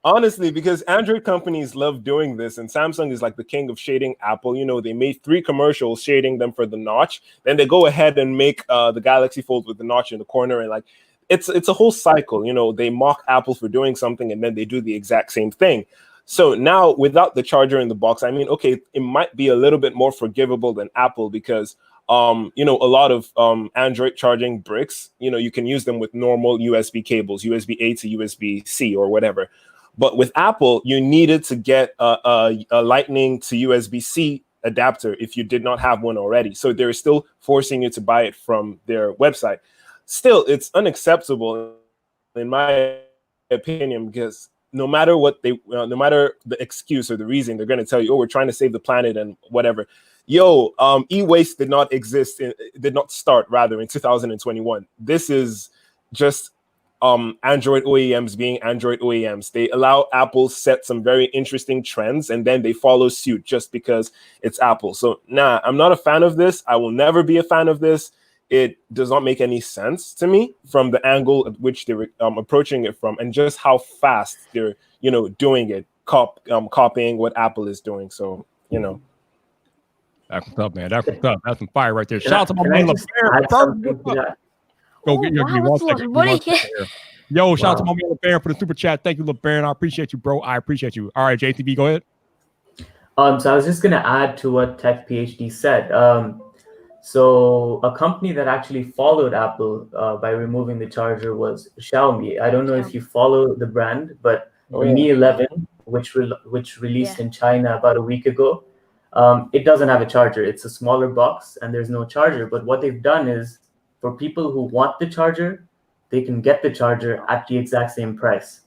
honestly, because Android companies love doing this, and Samsung is like the king of shading Apple. They made 3 commercials shading them for the notch. Then they go ahead and make the Galaxy Fold with the notch in the corner, and like it's a whole cycle. They mock Apple for doing something, and then they do the exact same thing. So now, without the charger in the box, I mean, okay, it might be a little bit more forgivable than Apple because a lot of Android charging bricks, you can use them with normal USB cables, USB-A to USB-C or whatever. But with Apple, you needed to get a Lightning to USB-C adapter if you did not have one already. So they're still forcing you to buy it from their website. Still, it's unacceptable, in my opinion, because no matter the excuse or the reason, they're going to tell you, oh, we're trying to save the planet and whatever. E-waste did not start in 2021. This is just Android OEMs being Android OEMs. They allow Apple set some very interesting trends, and then they follow suit just because it's Apple. So, I'm not a fan of this. I will never be a fan of this. It does not make any sense to me from the angle at which they're approaching it from, and just how fast they're, doing it, copying what Apple is doing. So, That's what's up, man. That's what's up. That's some fire right there. Shout out to my man LeBaron. Go get your Yo, shout out to my man LeBaron for the super chat. Thank you, LeBaron. I appreciate you, bro. I appreciate you. All right, JTB, go ahead. So I was just gonna add to what TechPhD said. So a company that actually followed Apple by removing the charger was Xiaomi. I don't know if you follow the brand, but the Mi 11, which released in China about a week ago, it doesn't have a charger. It's a smaller box and there's no charger. But what they've done is, for people who want the charger, they can get the charger at the exact same price.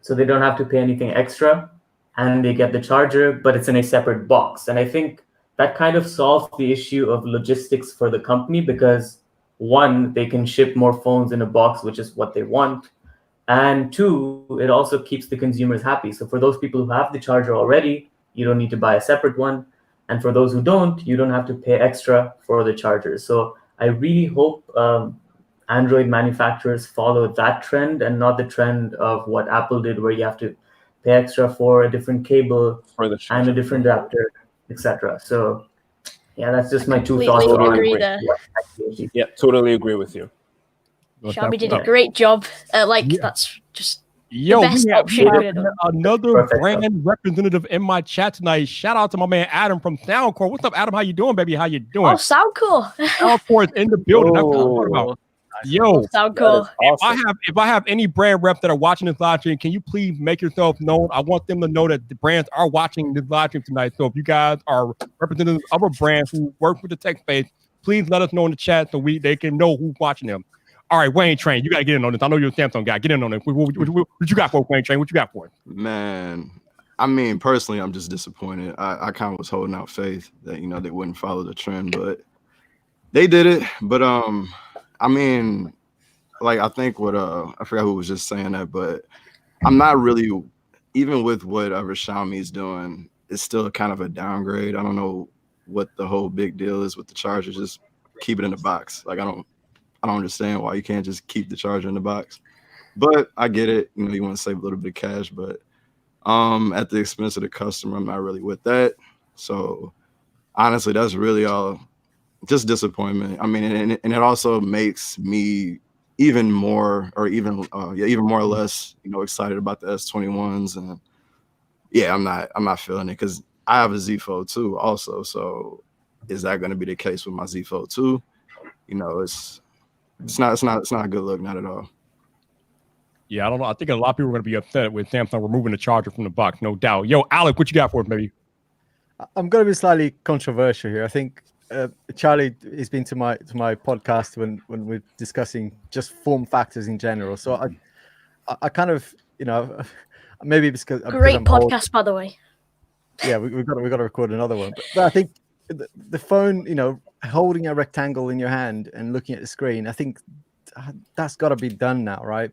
So they don't have to pay anything extra, and they get the charger, but it's in a separate box. And I think that kind of solves the issue of logistics for the company, because 1, they can ship more phones in a box, which is what they want. And 2, it also keeps the consumers happy. So for those people who have the charger already, you don't need to buy a separate one. And for those who don't, you don't have to pay extra for the charger. So I really hope Android manufacturers follow that trend and not the trend of what Apple did, where you have to pay extra for a different cable and a different adapter, etc. So, yeah, that's just my 2 thoughts. Completely agree there. Yeah, totally agree with you. Xiaomi did a great job. That's just the best option. Another brand representative in my chat tonight. Shout out to my man Adam from Soundcore. What's up, Adam? How you doing, baby? How you doing? Oh, Soundcore. Soundcore is in the building. That's what I'm talking about. Yo, Soundcore. Awesome. If I have any brand reps that are watching this live stream, can you please make yourself known? I want them to know that the brands are watching this live stream tonight. So if you guys are representatives of a brand who work with the tech space, please let us know in the chat so they can know who's watching them. All right, Wayne Train, you got to get in on this. I know you're a Samsung guy. Get in on it. What you got for Wayne Train? What you got for it? Man, I mean, personally, I'm just disappointed. I kind of was holding out faith that, they wouldn't follow the trend, but they did it. But, I mean, like, I think I forgot who was just saying that, but I'm not really, even with whatever Xiaomi is doing, it's still kind of a downgrade. I don't know what the whole big deal is with the charger. Just keep it in the box. Like, I don't understand why you can't just keep the charger in the box. But I get it. You want to save a little bit of cash, but at the expense of the customer, I'm not really with that. So honestly, that's really all. Just disappointment. I mean, and it also makes me even more or less, excited about the S21s. And yeah, I'm not feeling it, because I have a Z Fold 2 also. So is that going to be the case with my Z Fold 2? It's not a good look, not at all. Yeah, I don't know. I think a lot of people are going to be upset with Samsung removing the charger from the box, no doubt. Yo, Alec, what you got for us, baby? I'm going to be slightly controversial here. I think Charlie has been to my podcast when we're discussing just form factors in general. So I kind of, maybe it's because great podcast, by the way. Yeah, we've got to record another one. But I think the phone, holding a rectangle in your hand and looking at the screen, I think that's got to be done now, right?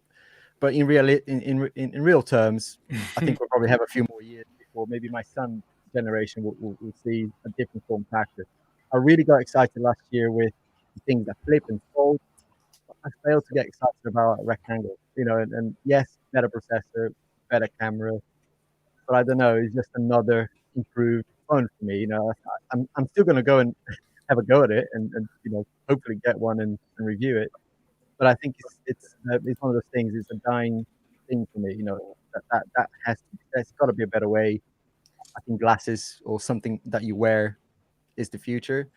But in real terms, I think we'll probably have a few more years before maybe my son's generation will see a different form factor. I really got excited last year with things that flip and fold. I failed to get excited about rectangle, and yes, better processor, better camera, but I don't know, it's just another improved phone for me. I'm still going to go and have a go at it and hopefully get one and review it. But I think it's one of those things. It's a dying thing for me. There's got to be a better way. I think glasses or something that you wear is the future.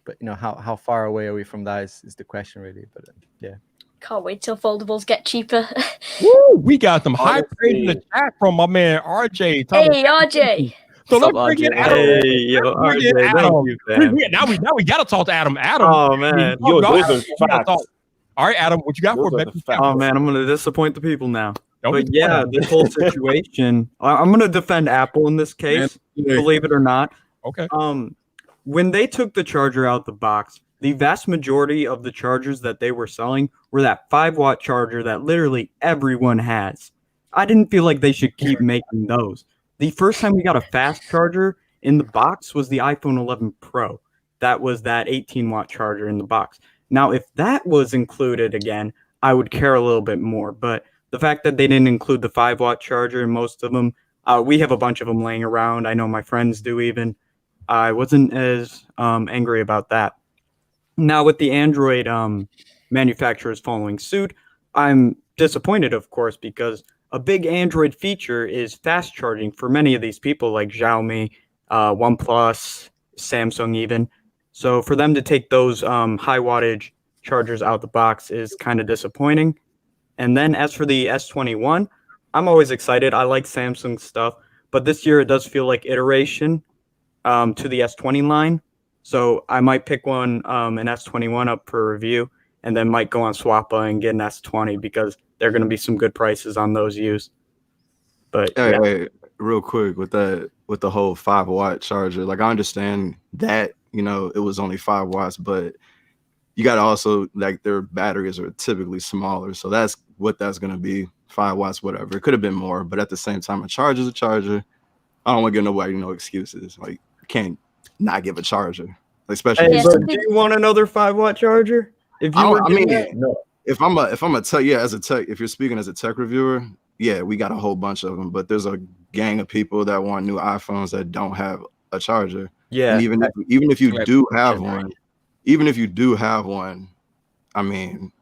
But how far away are we from that is the question really. But yeah. Can't wait till foldables get cheaper. Woo, we got some high Honestly. praise in the chat from my man RJ. Hey, RJ. So let's Sup, bring in RJ? Adam. Hey, yo, Bring in RJ, thank Adam. you, fam. Now we gotta talk to Adam. Adam. Oh man. Yo, we those gotta are talk. facts. All right, Adam, what you got Those for are me? the facts. Oh man, I'm gonna disappoint the people now. Don't But be yeah, disappointed. this whole situation, I'm gonna defend Apple in this case, Yeah. believe it or not. Okay. When they took the charger out the box, the vast majority of the chargers that they were selling were that 5-watt charger that literally everyone has. I didn't feel like they should keep making those. The first time we got a fast charger in the box was the iPhone 11 Pro. That was that 18-watt charger in the box. Now, if that was included again, I would care a little bit more. But the fact that they didn't include the 5-watt charger in most of them, we have a bunch of them laying around. I know my friends do even. I wasn't as angry about that. Now, with the Android manufacturers following suit, I'm disappointed, of course, because a big Android feature is fast charging for many of these people like Xiaomi, OnePlus, Samsung even. So for them to take those high wattage chargers out the box is kind of disappointing. And then as for the S21, I'm always excited. I like Samsung stuff, but this year it does feel like iteration to the S20 line. So I might pick an S21 up for review and then might go on Swappa and get an S20 because there are going to be some good prices on those used. But Hey, real quick with the whole 5-watt charger, like I understand that, it was only 5 watts, but you got to also, like, their batteries are typically smaller. So that's what that's going to be, 5 watts, whatever. It could have been more, but at the same time, a charger's a charger. I don't want to give nobody no excuses. Like, you can't not give a charger, especially. Hey, Yeah, bro, some do you want another 5-watt charger? If you were doing that? No. If I'm a tech, yeah, as a tech, if you're speaking as a tech reviewer, yeah, we got a whole bunch of them. But there's a gang of people that want new iPhones that don't have a charger. Yeah. And even if you do have one, I mean,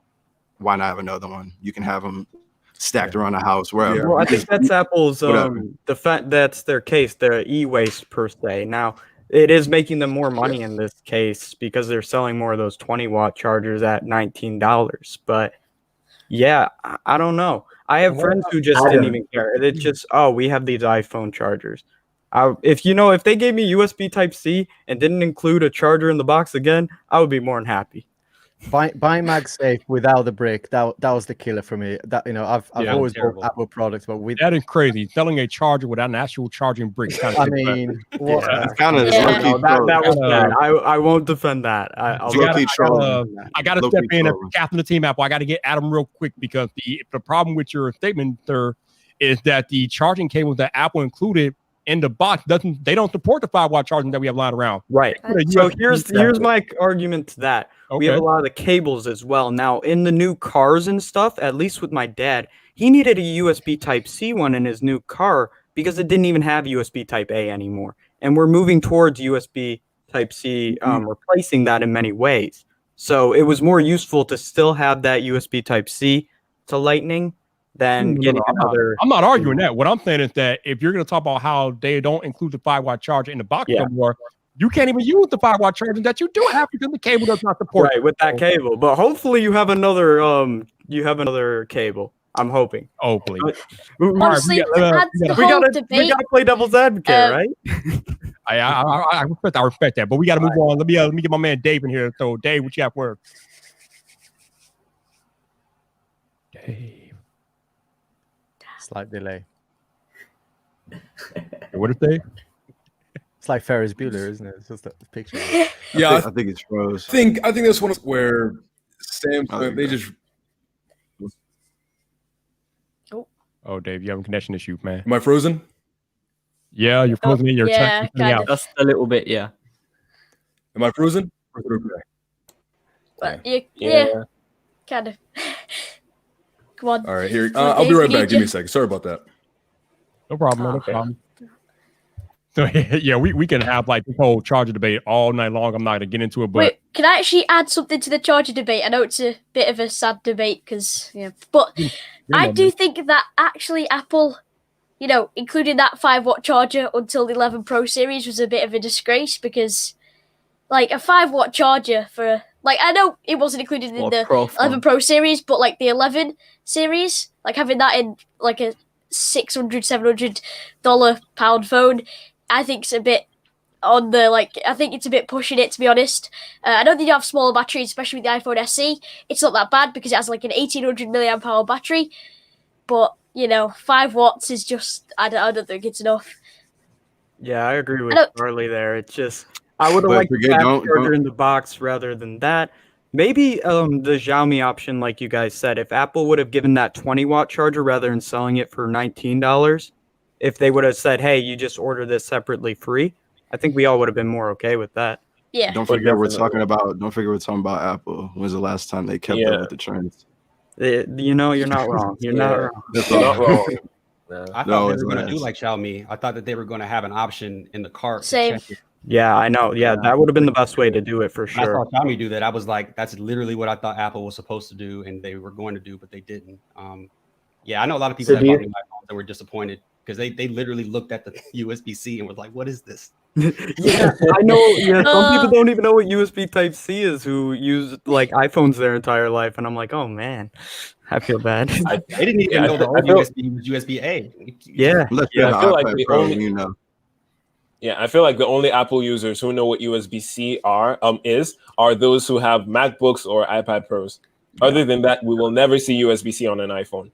why not have another one? You can have them stacked around the house, wherever. Well, I think that's Apple's Whatever. that's their case, the e-waste per se. Now, it is making them more money in this case because they're selling more of those 20-watt chargers at $19. But yeah, I don't know. I have friends who just didn't even care. It's just, we have these iPhone chargers. If they gave me USB Type-C and didn't include a charger in the box again, I would be more than happy. Buy MagSafe without the brick. That was the killer for me. I've always bought Apple products, but with That is crazy. Selling a charger without an actual charging brick. I mean, what? It's kind of Yeah. low-key That was trolling. bad. I won't defend that. I'll Low-key trolling. I got to Low-key step in and trolling. captain the team Apple. I got to get Adam real quick because the problem with your statement, sir, is that the charging cables that Apple included in the box they don't support the 5-watt charging that we have lying around. Right. So here's my argument to that. We have a lot of the cables as well. Now, in the new cars and stuff, at least with my dad, he needed a USB Type-C one in his new car because it didn't even have USB Type-A anymore. And we're moving towards USB Type-C, replacing that in many ways. So it was more useful to still have that USB Type-C to Lightning than getting another. I'm not arguing that. What I'm saying is that if you're going to talk about how they don't include the 5-watt charger in the box anymore, you can't even use the 5-watt charger that you do have because the cable does not support Right, with that cable. But hopefully you have another cable. I'm hoping. Oh, please. Honestly, All right, that's the We whole gotta debate. play devil's advocate, right? I respect that, but we got to move on. Let me get my man Dave in here. So, Dave, what you have for? Dave, Slight delay. what is Dave? It's like Ferris Bueller, isn't it? It's just a picture. Yeah, I think it's froze. I think this one is where Samsung they just Oh, Dave, you having connection issues, man. Am I frozen? Yeah, you're frozen in your yeah, kind of. Just a little bit, yeah. Am I frozen? Okay. But Yeah. yeah, kind of. Come on. All right, here. Come on, I'll be Dave, right we back. need Give me you. a second. Sorry about that. No problem, man. No Okay. problem. So yeah, we can have like this whole charger debate all night long. I'm not gonna get into it, but Wait, can I actually add something to the charger debate? I know it's a bit of a sad debate because, but I do think that actually Apple, including that 5-watt charger until the 11 Pro series was a bit of a disgrace because, like, a 5-watt charger for, like, I know it wasn't included in the 11 Pro series, but like the 11 series, like having that in like a $600-700 pound phone, I think it's a bit on the, like, I think it's a bit pushing it, to be honest. I know they do have smaller batteries, especially with the iPhone SE. It's not that bad because it has like an 1800 milliamp hour battery, but 5 watts is just, I don't think it's enough. Yeah, I agree with Charlie there. It's just I would have But liked the forget- fast don't- charger don't- in the box rather than that. Maybe the Xiaomi option, like you guys said, if Apple would have given that 20-watt charger rather than selling it for $19, if they would have said, "Hey, you just order this separately free," I think we all would have been more okay with that. Yeah. Don't forget we're talking about Apple. When's the last time they kept up with the trends? You're not wrong. You're not wrong. You're not wrong. I thought they were going to do like Xiaomi. I thought that they were going to have an option in the cart. Same. To check it. Yeah, I know. Yeah, that would have been the best way to do it for I sure. saw Xiaomi do that. I was like, that's literally what I thought Apple was supposed to do, and they were going to do, but they didn't. Yeah, I know a lot of people So that do you- bought new iPhones that were disappointed because they literally looked at the USB-C and was like, "What is this?" Yeah, I know. Yeah, some people don't even know what USB Type C is who use like iPhones their entire life, and I'm like, oh man, I feel bad. They didn't even know the old USB was USB-A. Yeah, I feel like the Pro, only, Yeah, I feel like the only Apple users who know what USB-C are those who have MacBooks or iPad Pros. Other than that, we will never see USB-C on an iPhone.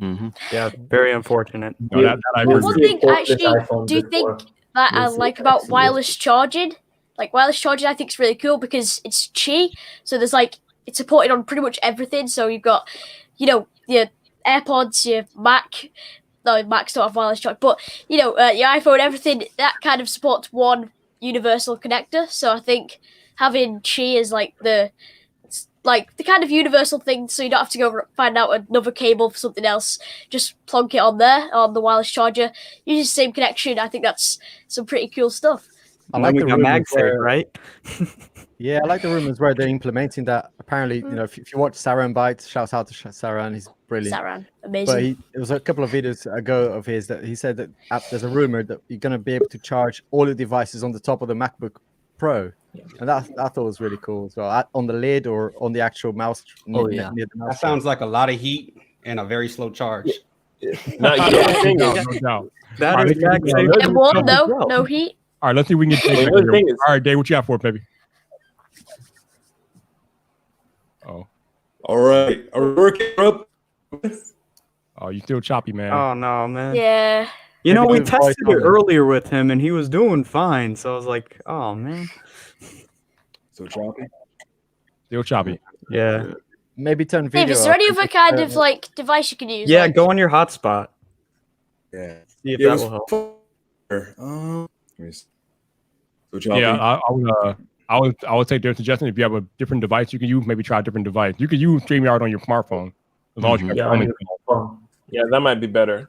Mm-hmm. Yeah, very unfortunate. No, that I But agree one with. thing, actually, do you think that I like about wireless charging? Like, wireless charging, I think is really cool because it's Qi. So there's like, it's supported on pretty much everything. So you've got, your AirPods, your Mac. No, Macs don't have wireless charge, but your iPhone, everything that kind of supports one universal connector. So I think having Qi is like the kind of universal thing, so you don't have to go find out another cable for something else. Just plonk it on there on the wireless charger. Use the same connection. I think that's some pretty cool stuff. I like the rumors where, right? Yeah, I like the rumors where they're implementing that. Apparently, if you watch Saran Bites, shouts out to Saran, he's brilliant. Saran, amazing. But there was a couple of videos ago of his that he said that there's a rumor that you're going to be able to charge all the devices on the top of the MacBook Pro. And that I thought was really cool as well, on the lid or on the actual mouse. Oh near the mouse that sounds like a lot of heat and a very slow charge. No, no doubt. That is exactly. It won't though. No heat. All right, let's see if we can get Dave. All right, Dave, what you got for it, baby? Oh. All right. Are we working up? Oh, you still choppy, man. Oh no, man. Yeah. You know, we Maybe the voice tested it on it. earlier with him, and he was doing fine. So I was like, oh man. So choppy. Still choppy. Yeah. Maybe turn video. Dave, is there off any and other just kind turn of it- like device you can use? Yeah, Like, go on your hotspot. Yeah. See if Yeah, that it will was help. let me see. So choppy. Yeah, I would take their suggestion. If you have a different device you can use, maybe try a different device. You could use StreamYard on your smartphone as long as you have Yeah, your on phone. your phone. Yeah, that might be better.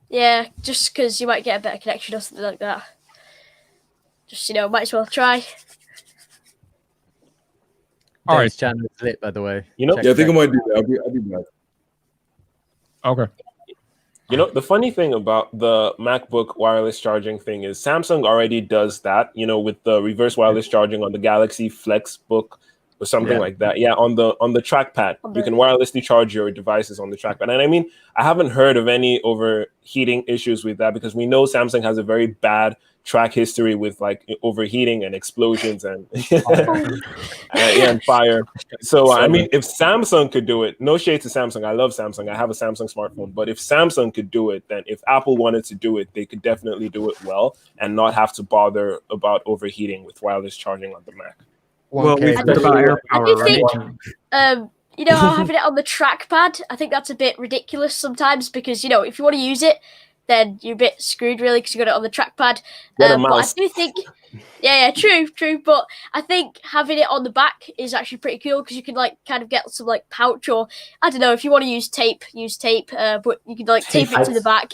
yeah, just because you might get a better connection or something like that. Just might as well try. All right. Dave's channel is lit, by the way. You know, Check Yeah, I think I it might do that. I'll be back. Okay. The funny thing about the MacBook wireless charging thing is Samsung already does that, with the reverse wireless charging on the Galaxy Flexbook or something like that. Yeah, on the trackpad. You can wirelessly charge your devices on the trackpad. And I mean, I haven't heard of any overheating issues with that because we know Samsung has a very bad track history with like overheating and explosions and and fire. So I mean, if Samsung could do it, no shade to Samsung. I love Samsung. I have a Samsung smartphone. But if Samsung could do it, then if Apple wanted to do it, they could definitely do it well and not have to bother about overheating with wireless charging on the Mac. Well, we 1K. talked about I AirPower, do right? think you know how having it on the trackpad, I think that's a bit ridiculous sometimes because, you know, if you want to use it, then you're a bit screwed really because you got it on the trackpad. Get a But I mouse. do think, yeah, true. But I think having it on the back is actually pretty cool because you can like kind of get some like pouch or I don't know if you want to use tape, but you can like tape it to the back,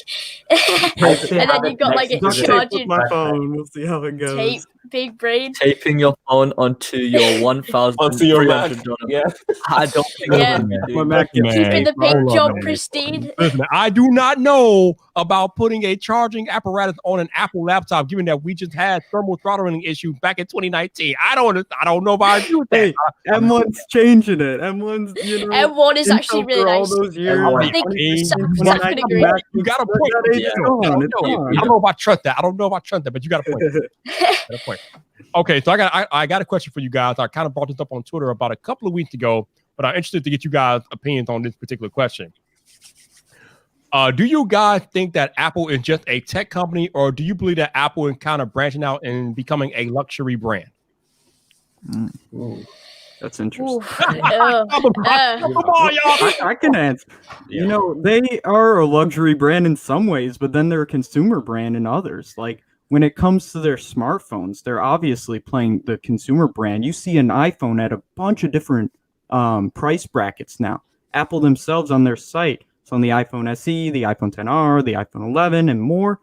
and then you've got like a charging my phone. We'll see how it goes. tape. Big brain. Taping your phone onto your Onto your Mac. $1,300. Yeah. I don't think Yeah. I'm gonna My do Mac that. gets Keeping the taped. I paint love job it. pristine. Listen, I do not know about putting a charging apparatus on an Apple laptop, given that we just had thermal throttling issues back in 2019. I don't know if I do that. Hey, M1's changing it. M1's, you know, M1 is actually Intel really for all nice. those years. I think Zach can agree. You got a point. That age Yeah. is gone. It's I gone. don't know about trust that. I don't know about trust that, but you got a point. Got a point. Okay, so I got a question for you guys. I kind of brought this up on Twitter about a couple of weeks ago, but I'm interested to get you guys' opinions on this particular question. Do you guys think that Apple is just a tech company, or do you believe that Apple is kind of branching out and becoming a luxury brand? That's interesting. Come on, y'all. I can answer. Yeah. You know, they are a luxury brand in some ways, but then they're a consumer brand in others. Like when it comes to their smartphones, they're obviously playing the consumer brand. You see an iPhone at a bunch of different price brackets now. Apple themselves on their site, it's on the iPhone SE, the iPhone XR, the iPhone 11, and more.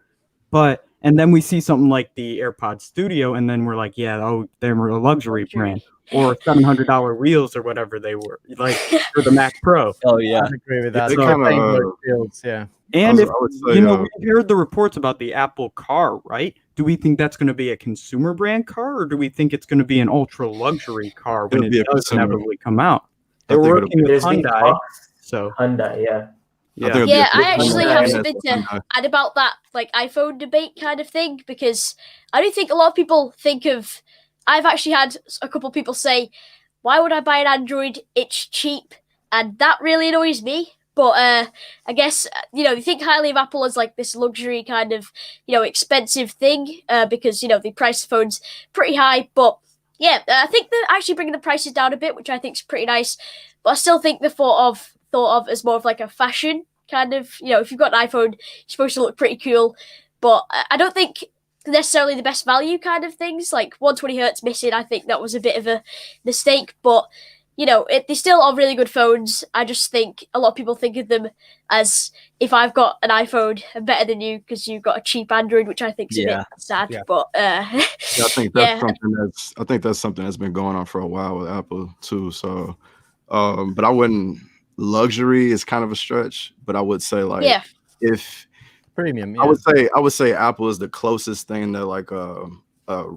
And then we see something like the AirPods Studio, and then we're like, yeah, oh, they're a luxury brand. Or $700 reels or whatever they were, like for the Mac Pro. Oh yeah. I agree with that. They So kinda, paying those fields, yeah. And if I would say, you know, we've heard the reports about the Apple Car, right? Do we think that's going to be a consumer brand car, or do we think it's going to be an ultra luxury car when It'll be a it does consumer. inevitably come out? I They're think it'll working be- with There's been Hyundai, talks. so Hyundai, yeah. yeah. think it'll be Yeah, a I actually Hyundai have and something to Hyundai. add about that like iPhone debate kind of thing because I do think a lot of people think of. I've actually had a couple people say, "Why would I buy an Android? It's cheap," and that really annoys me. But I guess you know they think highly of Apple as like this luxury kind of expensive thing because the price of phones pretty high. But yeah, I think they're actually bringing the prices down a bit, which I think is pretty nice. But I still think they're thought of as more of like a fashion kind of. If you've got an iPhone, you're supposed to look pretty cool. But I don't think necessarily the best value kind of things. Like 120 hertz missing, I think that was a bit of a mistake. But they still are really good phones. I just think a lot of people think of them as if I've got an iPhone, I'm better than you because you've got a cheap Android, which I think is a bit sad. Yeah. But Yeah, I think that's yeah. something that's been going on for a while with Apple too. So, but I wouldn't. Luxury is kind of a stretch, but I would say like Yeah. if Premium, yeah. I would say Apple is the closest thing that like a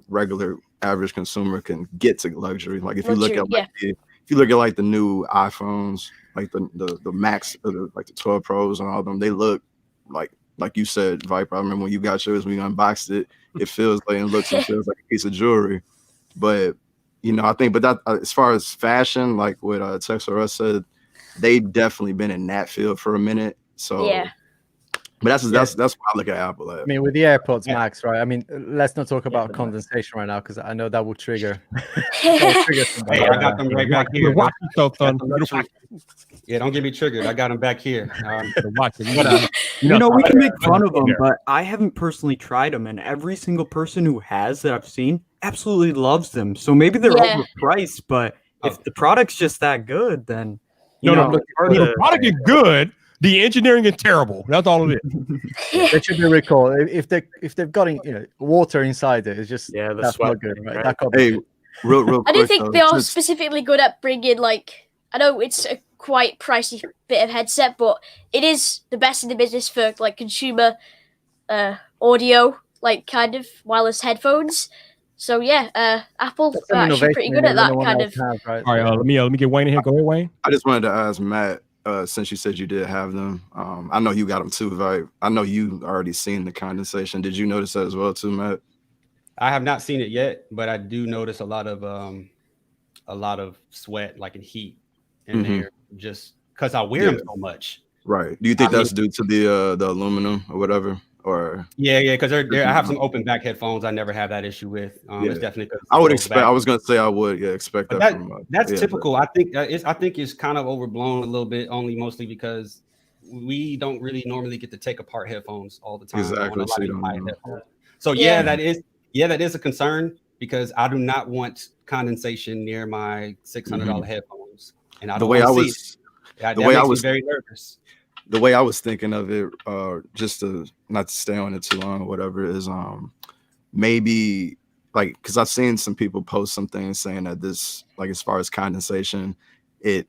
regular average consumer can get to luxury. Like if you look at like the new iPhones, like the Max, like the 12 Pros and all of them, they look like you said, Viper. I remember when you got yours, when you unboxed it, it feels like and looks and feels like a piece of jewelry. But I think, but that as far as fashion, like what TechAreUs said, they've definitely been in that field for a minute. So Yeah. But that's why I look at Apple. I mean, with the AirPods Max, right? I mean, let's not talk about condensation right now because I know that will trigger. Hey, I got them right back here. Watch yourself, son. Yeah, don't get me triggered. I got them back here. Watch it. We can make fun of them, but I haven't personally tried them, and every single person who has that I've seen absolutely loves them. So maybe they're overpriced, but if the product's just that good, then the product is good. The engineering is terrible. That's all it is. They should be recalled if they've got water inside it. It's just that's not good, right? That can't be good. Real I do quick, think they are specifically good at bringing I know it's a quite pricey bit of headset, but it is the best in the business for consumer audio, kind of wireless headphones. So yeah, Apple are actually pretty good at that kind of. All right, let me get Wayne in here. Go ahead, Wayne. I just wanted to ask Matt, since you said you did have them, I know you got them too, right? I know you already seen the condensation. Did you notice that as well too, Matt? I have not seen it yet, but I do notice a lot of sweat, like in heat, in there, just because I wear them so much. Right. Do you think that's due to the aluminum or whatever? Or Yeah, because I have some open back headphones. I never have that issue with. It's definitely. I would expect. I was gonna say I would expect that from. That's typical. I think it's kind of overblown a little bit, mostly because we don't really normally get to take apart headphones all the time. Exactly. So that is a concern because I do not want condensation near my $600 headphones, and I don't want to see it. That makes me very nervous. The way I was thinking of it, just to not to stay on it too long or whatever, is maybe like, because I've seen some people post some things saying that this, like, as far as condensation, it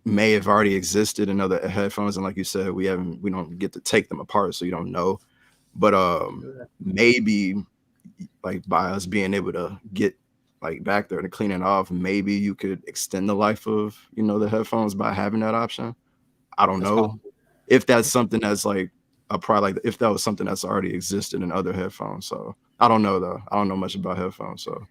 may have already existed in other headphones, and like you said, we don't get to take them apart, so you don't know. But maybe like by us being able to get like back there to clean it off, maybe you could extend the life of the headphones by having that option. I don't know if that's something that's like a product, if that was something that's already existed in other headphones. So I don't know though. I don't know much about headphones. So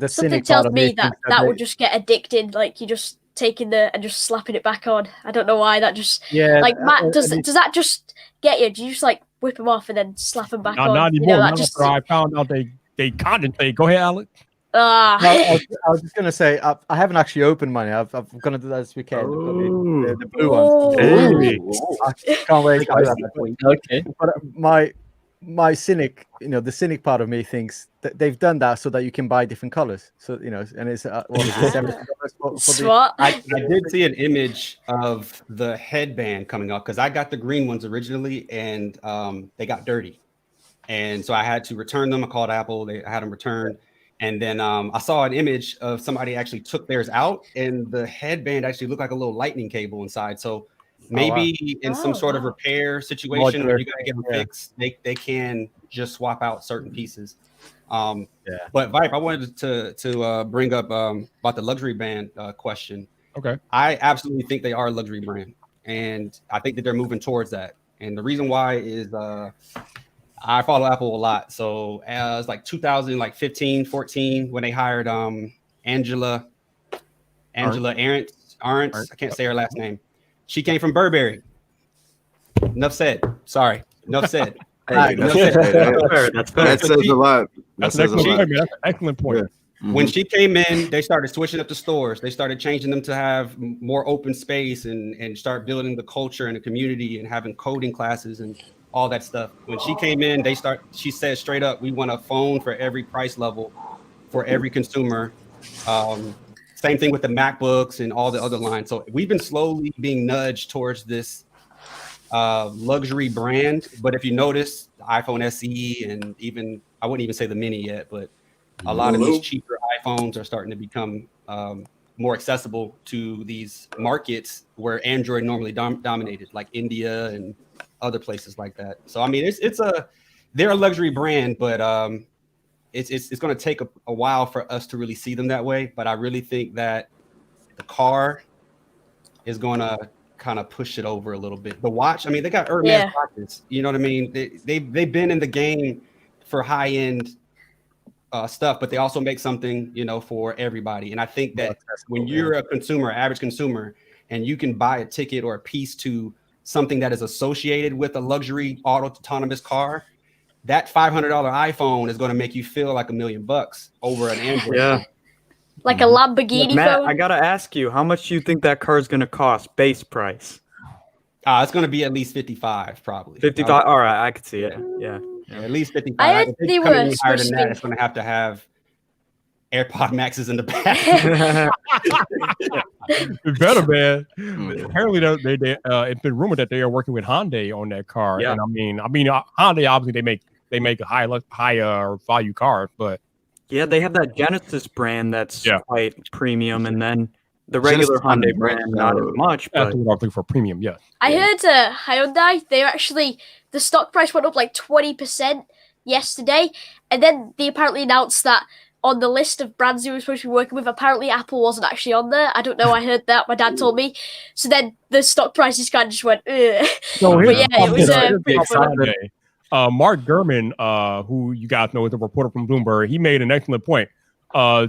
something tells me that would just get addicted. Like you just taking and just slapping it back on. I don't know why that just like Matt does that just get you? Do you just like whip them off and then slap them back on? Not anymore. I found out they condensate. Go ahead, Alec. I was just gonna say I haven't actually opened mine. I'm gonna do that this weekend. The blue ones. I can't wait. Okay. But my cynic, the cynic part of me thinks that they've done that so that you can buy different colors. So and it's SWAT. I did see an image of the headband coming up because I got the green ones originally and they got dirty, and so I had to return them. I called Apple. I had them returned. And then I saw an image of somebody actually took theirs out, and the headband actually looked like a little lightning cable inside. So maybe in some sort of repair situation where you gotta get them fixed, they can just swap out certain pieces. But Vipe, I wanted to bring up about the luxury brand question. Okay. I absolutely think they are a luxury brand, and I think that they're moving towards that. And the reason why is I follow Apple a lot. So it's like 2015, 14, when they hired Angela Arendt. I can't say her last name. She came from Burberry. Enough said. Sorry. Enough said. That says a lot. That's an excellent point. Yeah. When she came in, they started switching up the stores. They started changing them to have more open space and start building the culture and the community and having coding classes and all that stuff. When she came in, she said straight up, we want a phone for every price level for every consumer. Same thing with the MacBooks and all the other lines. So we've been slowly being nudged towards this luxury brand. But if you notice, the iPhone SE and even, I wouldn't even say the mini yet, but a lot of these cheaper iPhones are starting to become more accessible to these markets where Android normally dominated, like India and other places like that. So I mean, they're a luxury brand, but it's going to take a while for us to really see them that way. But I really think that the car is going to kind of push it over a little bit. The watch, I mean, they got Hermes watches. You know what I mean? They've been in the game for high end stuff, but they also make something for everybody. And I think that when you're a consumer, average consumer, and you can buy a ticket or a piece to something that is associated with a luxury autonomous car, that $500 iPhone is going to make you feel like $1 million over an Android. Yeah. Like a Lamborghini Matt, phone. I gotta ask you, how much do you think that car is gonna cost? Base price? It's going to be at least 55, probably. 55. All right, I could see it. Yeah. At least 55. I heard they were higher than that. It's going to have AirPod Maxes in the back. It's better, man. Apparently, it's been rumored that they are working with Hyundai on that car. Yeah. And I mean, Hyundai obviously they make a higher value car, but Yeah, they have that Genesis brand that's quite premium, and then the regular Hyundai brand not as much. But that's what I'm looking for premium. Yeah. I heard Hyundai, the stock price went up like 20% yesterday, and then they apparently announced that on the list of brands they were supposed to be working with, apparently Apple wasn't actually on there. I don't know. I heard that. My dad told me. So then the stock prices kind of just went, ugh. So But yeah, it was pretty Mark Gurman, who you guys know is a reporter from Bloomberg, he made an excellent point.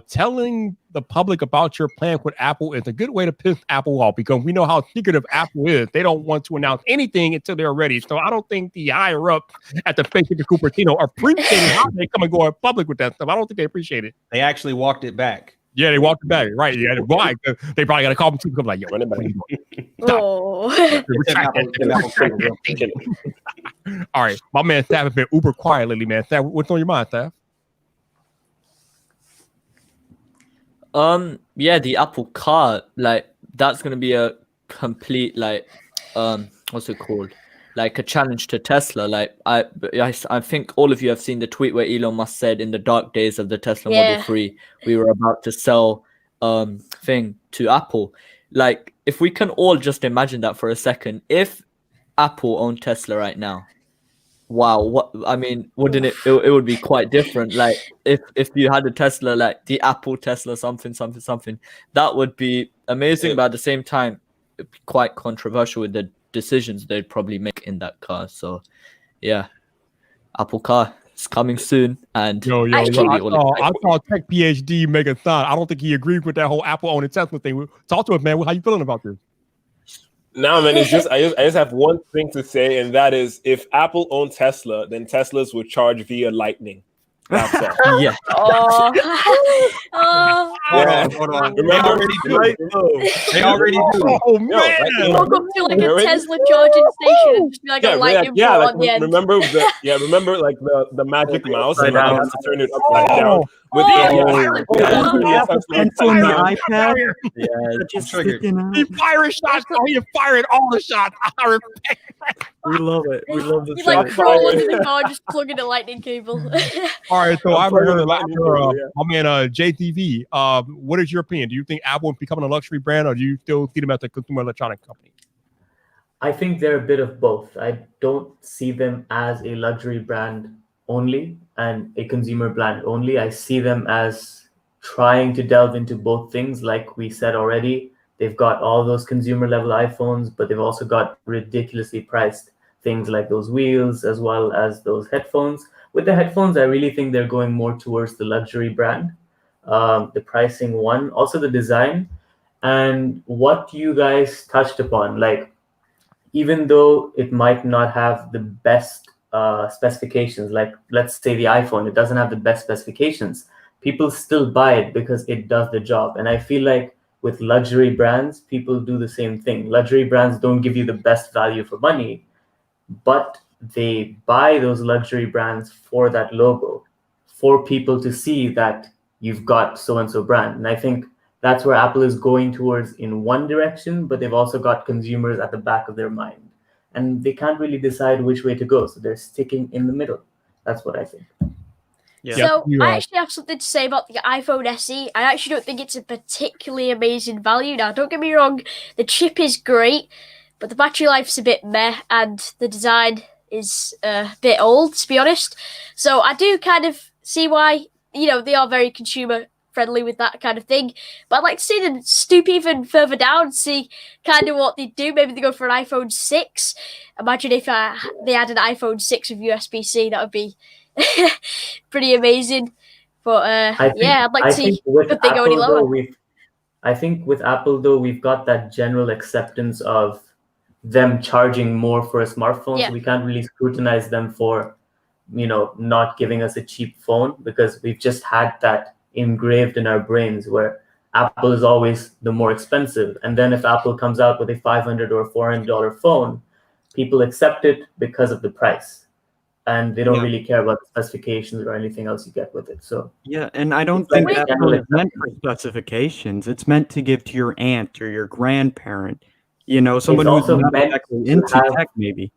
telling the public about your plan with Apple is a good way to piss Apple off because we know how secretive Apple is. They don't want to announce anything until they're ready. So I don't think the higher up at the Facebook of Cupertino appreciate how they come and go in public with that stuff. I don't think they appreciate it. They actually walked it back. Yeah, they walked it back. Right. Yeah. Why? They probably got to call them too. Like, yo, Run it back. Oh. All right. My man Staff has been uber quiet lately, man. Staff, what's on your mind, Staff? Yeah, the Apple Car, like that's gonna be a complete what's it called? Like a challenge to Tesla. Like I think all of you have seen the tweet where Elon Musk said in the dark days of the Tesla Model 3, we were about to sell thing to Apple. Like if we can all just imagine that for a second, if Apple owned Tesla right now, wow, wouldn't it would be quite different. Like if you had a Tesla, like the Apple Tesla something, that would be amazing, but at the same time it'd be quite controversial with the decisions they'd probably make in that car. So yeah, Apple Car is coming soon. And I saw TechPhD make a thought. I don't think he agreed with that whole Apple owning Tesla thing. Talk to us, man. How you feeling about this? No, man, it's just I just have one thing to say, and that is if Apple owned Tesla, then Teslas would charge via Lightning. That's all. Yeah. Hold on. Remember, they already do. Oh man! Welcome to like a Tesla charging station and just be like a lightning bolt on the end. Remember like the magic mouse, and you have to turn it upside down. With the iPad. Yeah, just triggered. He firing shots. He firing all the shots. We love it. We love the You like crawl into the car, just plugging a lightning cable. All right, so I've heard a lot of my man JTV. What is your opinion? Do you think Apple is becoming a luxury brand, or do you still see them as a consumer electronic company? I think they're a bit of both. I don't see them as a luxury brand only and a consumer brand only. I see them as trying to delve into both things. Like we said already, they've got all those consumer level iPhones, but they've also got ridiculously priced things like those wheels as well as those headphones. With the headphones, I really think they're going more towards the luxury brand. The pricing one, also the design, and what you guys touched upon. Like, even though it might not have the best specifications, like let's say the iPhone, it doesn't have the best specifications, people still buy it because it does the job. And I feel like with luxury brands, people do the same thing. Luxury brands don't give you the best value for money, but they buy those luxury brands for that logo, for people to see that you've got so-and-so brand. And I think that's where Apple is going towards in one direction, but they've also got consumers at the back of their mind. And they can't really decide which way to go. So they're sticking in the middle. That's what I think. Yeah. So I actually have something to say about the iPhone SE. I actually don't think it's a particularly amazing value. Now, don't get me wrong, the chip is great, but the battery life's a bit meh, and the design is a bit old, to be honest. So I do kind of see why, they are very consumer friendly with that kind of thing. But I'd like to see them stoop even further down and see kind of what they do. Maybe they go for an iPhone 6. Imagine if they had an iPhone 6 with USB-C. That would be pretty amazing. But I'd like to see if they go any lower. I think with Apple, though, we've got that general acceptance of them charging more for a smartphone. Yeah. So we can't really scrutinize them for, not giving us a cheap phone, because we've just had that engraved in our brains where Apple is always the more expensive. And then if Apple comes out with a $500 or $400 phone, people accept it because of the price. And they don't really care about the specifications or anything else you get with it. So yeah, and I don't think Apple is meant for specifications. It's meant to give to your aunt or your grandparent, someone who's not exactly into tech, maybe.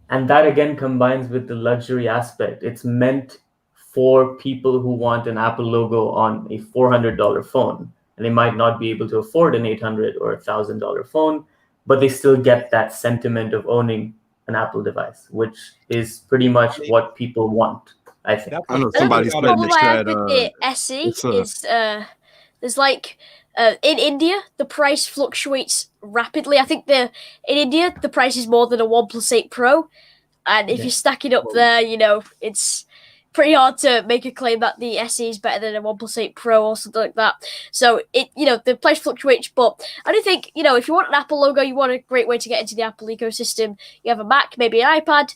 And that again combines with the luxury aspect. It's meant for people who want an Apple logo on a $400 phone, and they might not be able to afford an $800 or $1,000 phone, but they still get that sentiment of owning an Apple device, which is pretty much what people want, I think. I know somebody said the SE is there's like in India the price fluctuates rapidly. I think in India the price is more than a OnePlus 8 Pro, and if you stack it up there, it's pretty hard to make a claim that the SE is better than a OnePlus 8 Pro or something like that. So the price fluctuates, but I do think, if you want an Apple logo, you want a great way to get into the Apple ecosystem. You have a Mac, maybe an iPad.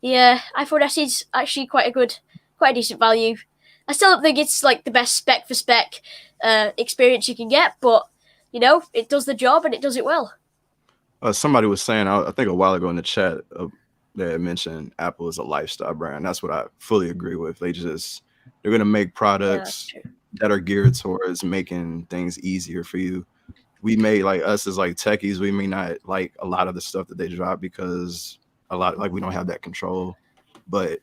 The iPhone SE is actually quite a decent value. I still don't think it's like the best spec for spec experience you can get, but it does the job and it does it well. Somebody was saying, I think a while ago in the chat, they had mentioned Apple is a lifestyle brand. That's what I fully agree with. They're going to make products that are geared towards making things easier for you. We may, like us as like techies, we may not like a lot of the stuff that they drop because we don't have that control, but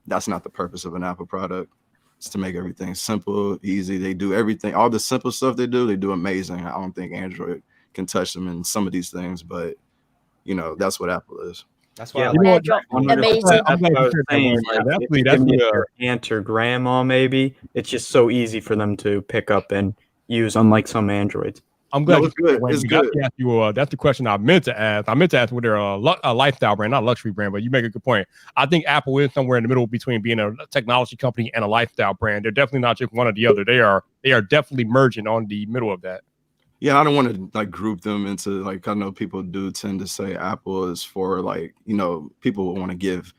that's not the purpose of an Apple product. It's to make everything simple, easy. They do everything, all the simple stuff they do amazing. I don't think Android can touch them in some of these things, but that's what Apple is. That's why amazing. That's your aunt or grandma, maybe. It's just so easy for them to pick up and use, unlike some Androids. I'm glad it's good. It's good. That's the question I meant to ask. I meant to ask whether a lifestyle brand, not a luxury brand, but you make a good point. I think Apple is somewhere in the middle between being a technology company and a lifestyle brand. They're definitely not just one or the other. They are definitely merging on the middle of that. Yeah, I don't want to like group them into like, I know people do tend to say Apple is for like, people want to give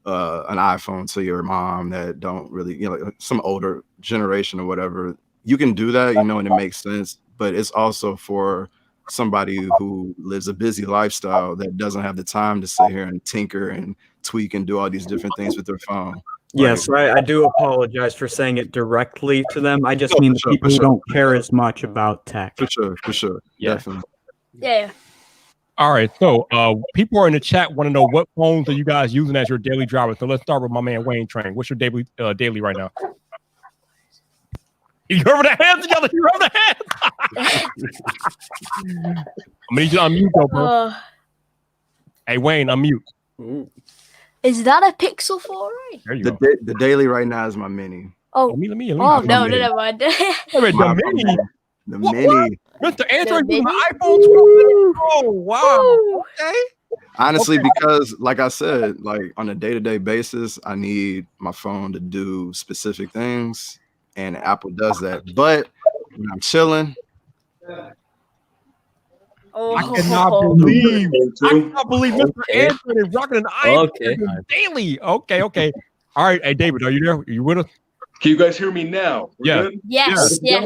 an iPhone to your mom that don't really, some older generation or whatever. You can do that, and it makes sense. But it's also for somebody who lives a busy lifestyle that doesn't have the time to sit here and tinker and tweak and do all these different things with their phone. Yes, I do apologize for saying it directly to them. I just mean the people who don't care as much about tech. For sure. Yeah. Definitely. Yeah. All right, so people are in the chat want to know what phones are you guys using as your daily driver. So let's start with my man Wayne Train. What's your daily right now? You heard the hands together. You heard the hands. I'm gonna need you to unmute though, bro. Hey Wayne, unmute. Is that a Pixel 4? There you go. The daily right now is my mini. Oh, let me. Oh no, never mind. The mini. The mini. Mr. Android The using mini? an iPhone 12. Oh wow. Okay. Honestly, because like I said, like on a day-to-day basis, I need my phone to do specific things, and Apple does that. But when I'm chilling, I cannot believe Mr. Android is rocking an iPhone daily. Okay. All right, hey David, are you there? Are you with us? Can you guys hear me now? Yeah. Yes. Yeah,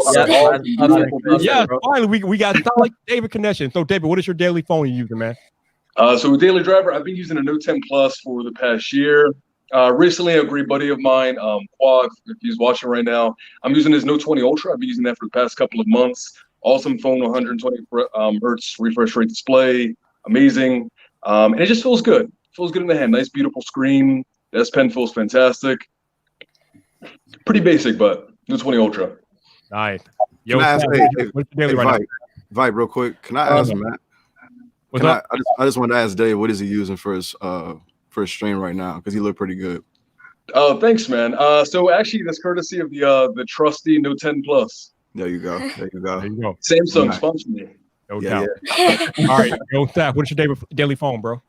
finally we got solid David connection. So David, what is your daily phone you're using, man? So with daily driver, I've been using a Note 10 Plus for the past year. Recently, a great buddy of mine, Quad, if he's watching right now, I'm using his Note 20 Ultra. I've been using that for the past couple of months. Awesome phone, 120 hertz refresh rate display, amazing. And it just feels good. Feels good in the hand. Nice, beautiful screen. The S Pen feels fantastic. Pretty basic, but Note 20 Ultra. Nice. Yo, what's your daily right now? Vibe, real quick. Can I ask Matt? I just wanted to ask Dave, what is he using for his stream right now? Because he looked pretty good. Oh, thanks, man. So actually, that's courtesy of the trusty Note 10 Plus. There you go. Samsung sponsor me. No doubt. All right, yo, Saif, what's your daily phone, bro?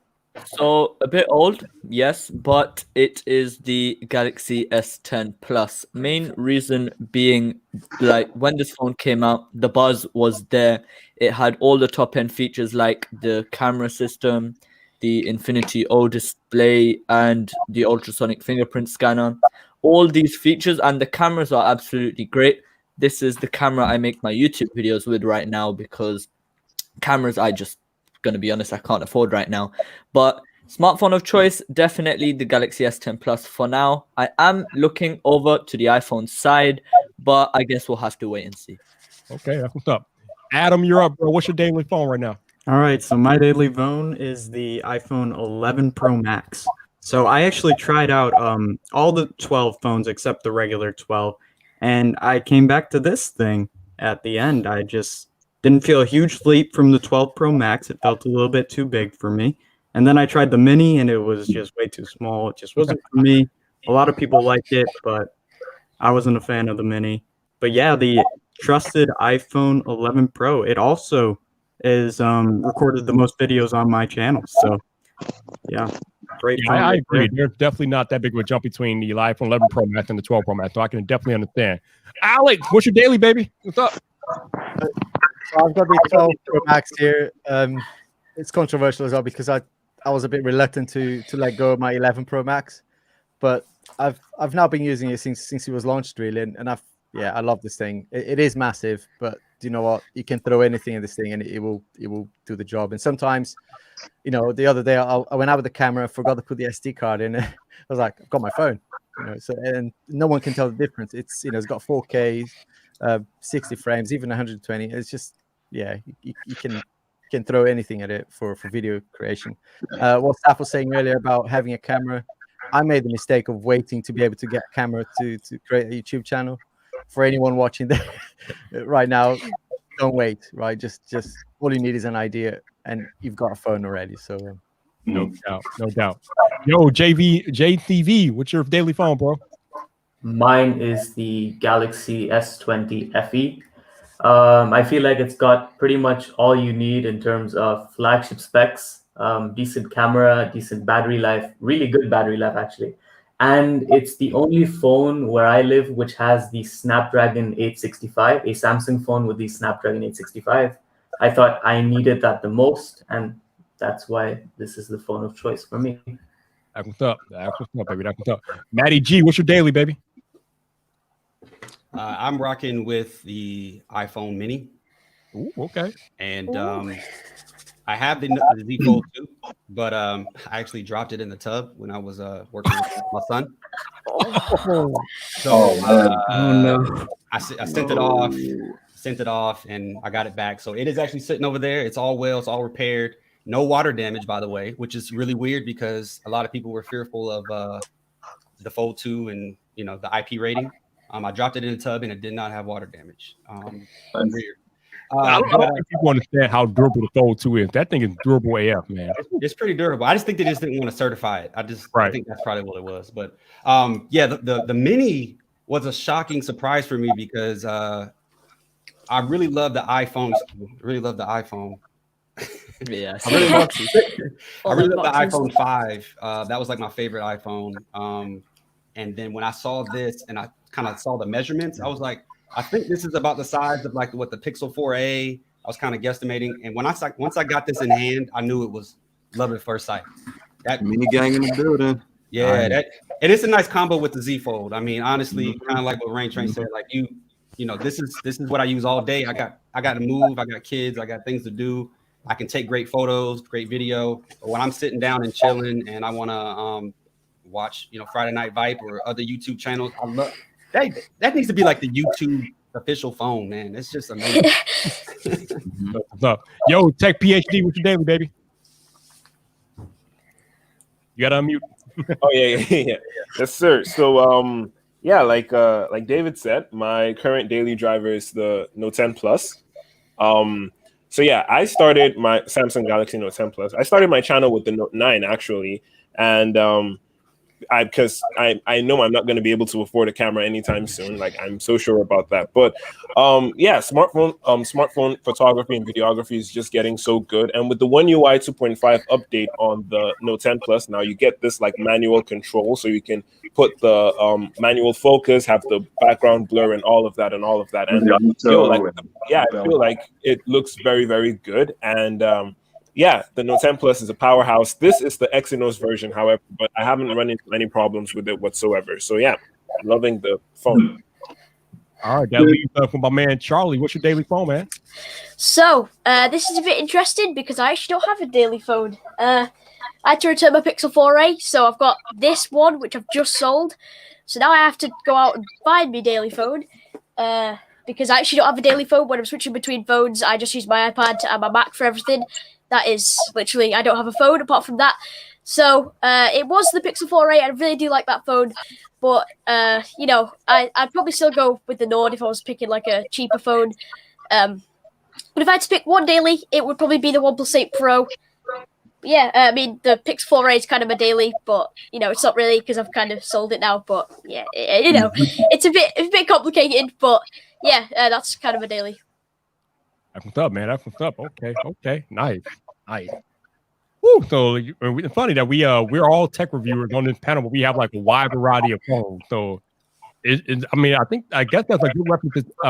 So a bit old, yes, but it is the Galaxy S10 Plus. Main reason being, like, when this phone came out, the buzz was there. It had all the top end features like the camera system, the Infinity O display, and the ultrasonic fingerprint scanner. All these features, and the cameras are absolutely great. This is the camera I make my YouTube videos with right now, because cameras, gonna be honest, I can't afford right now. But smartphone of choice, definitely the Galaxy S10 Plus for now. I am looking over to the iPhone side, but I guess we'll have to wait and see. Okay, that's what's up. Adam, you're up, bro. What's your daily phone right now? All right, so my daily phone is the iPhone 11 Pro Max. So I actually tried out all the 12 phones except the regular 12, and I came back to this thing at the end. I just didn't feel a huge leap from the 12 Pro Max. It felt a little bit too big for me. And then I tried the Mini, and it was just way too small. It just wasn't for me. A lot of people liked it, but I wasn't a fan of the Mini. But yeah, the trusted iPhone 11 Pro, it also is recorded the most videos on my channel. So yeah. Great Yeah, phone I right agree. there. There's definitely not that big of a jump between the iPhone 11 Pro Max and the 12 Pro Max, so I can definitely understand. Alec, what's your daily, baby? What's up? So I've got the 12 Pro Max here. It's controversial as well because I was a bit reluctant to let go of my 11 Pro Max, but I've now been using it since it was launched really, and I love this thing. It is massive, but do you know what? You can throw anything in this thing and it will do the job. And sometimes, you know, the other day I went out with the camera, forgot to put the SD card in. I was like, I've got my phone, you know. So and no one can tell the difference. It's it's got 4K, 60 frames, even 120. It's just you can throw anything at it for video creation. What Saf was saying earlier about having a camera, I made the mistake of waiting to be able to get a camera to create a YouTube channel. For anyone watching right now, don't wait. Right, just all you need is an idea, and you've got a phone already. So no doubt. Yo, JTV, what's your daily phone, bro? Mine is the Galaxy S20 FE. I feel like it's got pretty much all you need in terms of flagship specs, decent camera, decent battery life, really good battery life actually. And it's the only phone where I live which has the Snapdragon 865, a Samsung phone with the Snapdragon 865. I thought I needed that the most, and that's why this is the phone of choice for me. That's what's up. That's what's up, baby. That's what's up. Matty G, what's your daily, baby? I'm rocking with the iPhone Mini. Ooh, okay. And I have the Z Fold 2, but I actually dropped it in the tub when I was working with my son. So no. I sent it off, and I got it back. So it is actually sitting over there. It's all well. It's all repaired. No water damage, by the way, which is really weird because a lot of people were fearful of the Fold 2 and the IP rating. I dropped it in the tub and it did not have water damage. Weird. I don't think people understand how durable the Fold 2 is. That thing is durable AF, man. It's pretty durable. I just think they just didn't want to certify it. I think that's probably what it was. But the Mini was a shocking surprise for me because I really love the iPhone. Yeah, I really love the iPhone 5. That was like my favorite iPhone. And then when I saw this and I kind of saw the measurements, I was like, I think this is about the size of like what the Pixel 4a. I was kind of guesstimating. And once I got this in hand, I knew it was love at first sight. That Mini gang in the building. Yeah, and it's a nice combo with the Z Fold. I mean, honestly, kind of like what Rain Train said, like this is what I use all day. I got to move, I got kids, I got things to do. I can take great photos, great video. But when I'm sitting down and chilling and I want to watch, Friday Night Vibe or other YouTube channels, I love that needs to be like the YouTube official phone, man. It's just amazing. What's up? Yo, TechPhD, what's your daily, baby? You gotta unmute. Oh yeah. Yes, sir. So like David said, my current daily driver is the Note 10 Plus. So yeah, I started my Samsung Galaxy Note 10 Plus. I started my channel with the Note 9 actually, and because I know I'm not going to be able to afford a camera anytime soon. Like I'm so sure about that. But smartphone photography and videography is just getting so good. And with the One UI 2.5 update on the Note 10 Plus, now you get this like manual control, so you can put the manual focus, have the background blur, and all of that. And I feel like it looks very, very good. And the Note 10 Plus is a powerhouse. This is the Exynos version, however, but I haven't run into any problems with it whatsoever. So yeah, loving the phone. All right, that leaves for my man Charlie. What's your daily phone, man? So this is a bit interesting because I actually don't have a daily phone. I had to return my Pixel 4a, so I've got this one which I've just sold. So now I have to go out and find my daily phone. Because I actually don't have a daily phone. When I'm switching between phones, I just use my iPad and my Mac for everything. That is literally, I don't have a phone apart from that. So it was the Pixel 4a. I really do like that phone. But, I'd probably still go with the Nord if I was picking like a cheaper phone. But if I had to pick one daily, it would probably be the OnePlus 8 Pro. Yeah, I mean, the Pixel 4a is kind of a daily, but, it's not really because I've kind of sold it now. But, yeah, it's a bit complicated. But, yeah, that's kind of a daily. That's what's up, man. That's what's up. Okay. Nice. Woo, so it's funny that we're all tech reviewers on this panel, but we have like a wide variety of phones. So I guess that's a good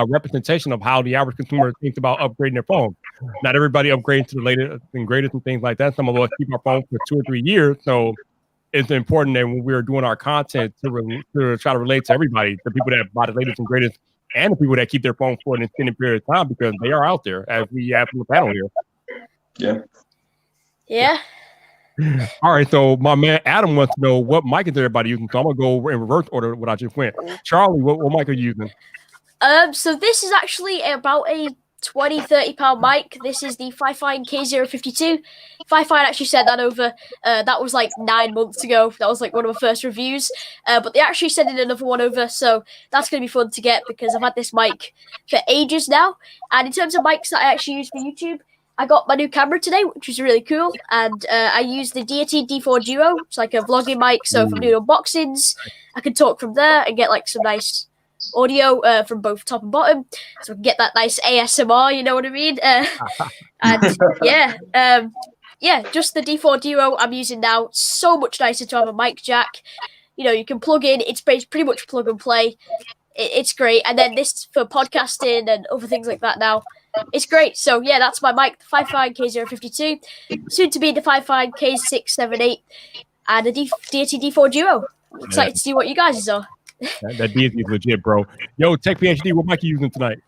representation of how the average consumer thinks about upgrading their phone. Not everybody upgrades to the latest and greatest and things like that. Some of us keep our phones for 2 or 3 years. So it's important that when we're doing our content to try to relate to everybody, the people that buy the latest and greatest, and the people that keep their phone for an extended period of time, because they are out there, as we have from the panel here. Yeah. All right, so my man Adam wants to know what mic is everybody using. So I'm gonna go in reverse order what I just went. Charlie, what mic are you using? So this is actually about a 20-30 pound mic. This is the Fifine K052. Fifine actually sent that over. That was like 9 months ago. That was like one of my first reviews. But they actually sent in another one over, so that's gonna be fun to get because I've had this mic for ages now. And in terms of mics that I actually use for YouTube, I got my new camera today, which is really cool, and I use the Deity D4 Duo. It's like a vlogging mic, so if I'm doing unboxings, I can talk from there and get like some nice audio from both top and bottom, so I can get that nice ASMR, you know what I mean? And just the D4 Duo I'm using now. So much nicer to have a mic jack. You know, you can plug in. It's pretty much plug and play. It's great. And then this for podcasting and other things like that now. It's great. So yeah, that's my mic, the Fifine K052, soon to be the Fifine K678, and the Deity D4 Duo. I'm excited to see what you guys are. That Deity is legit, bro. Yo, TechPhD, what mic are you using tonight?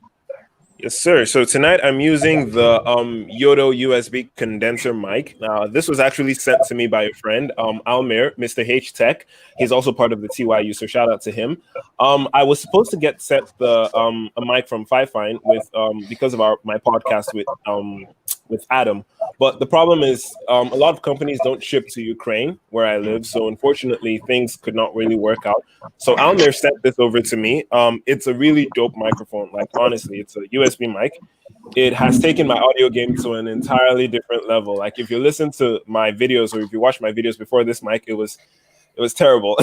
Yes, sir. So tonight I'm using the Yodo USB condenser mic. Now, this was actually sent to me by a friend, Almir, Mr. H Tech. He's also part of the TYU, so shout out to him. I was supposed to get sent a mic from Fifine because of my podcast with Adam. But the problem is a lot of companies don't ship to Ukraine, where I live. So unfortunately, things could not really work out. So Almir sent this over to me. It's a really dope microphone. Like, honestly, it's a USB mic. It has taken my audio game to an entirely different level. Like, if you listen to my videos or if you watch my videos before this mic, it was terrible.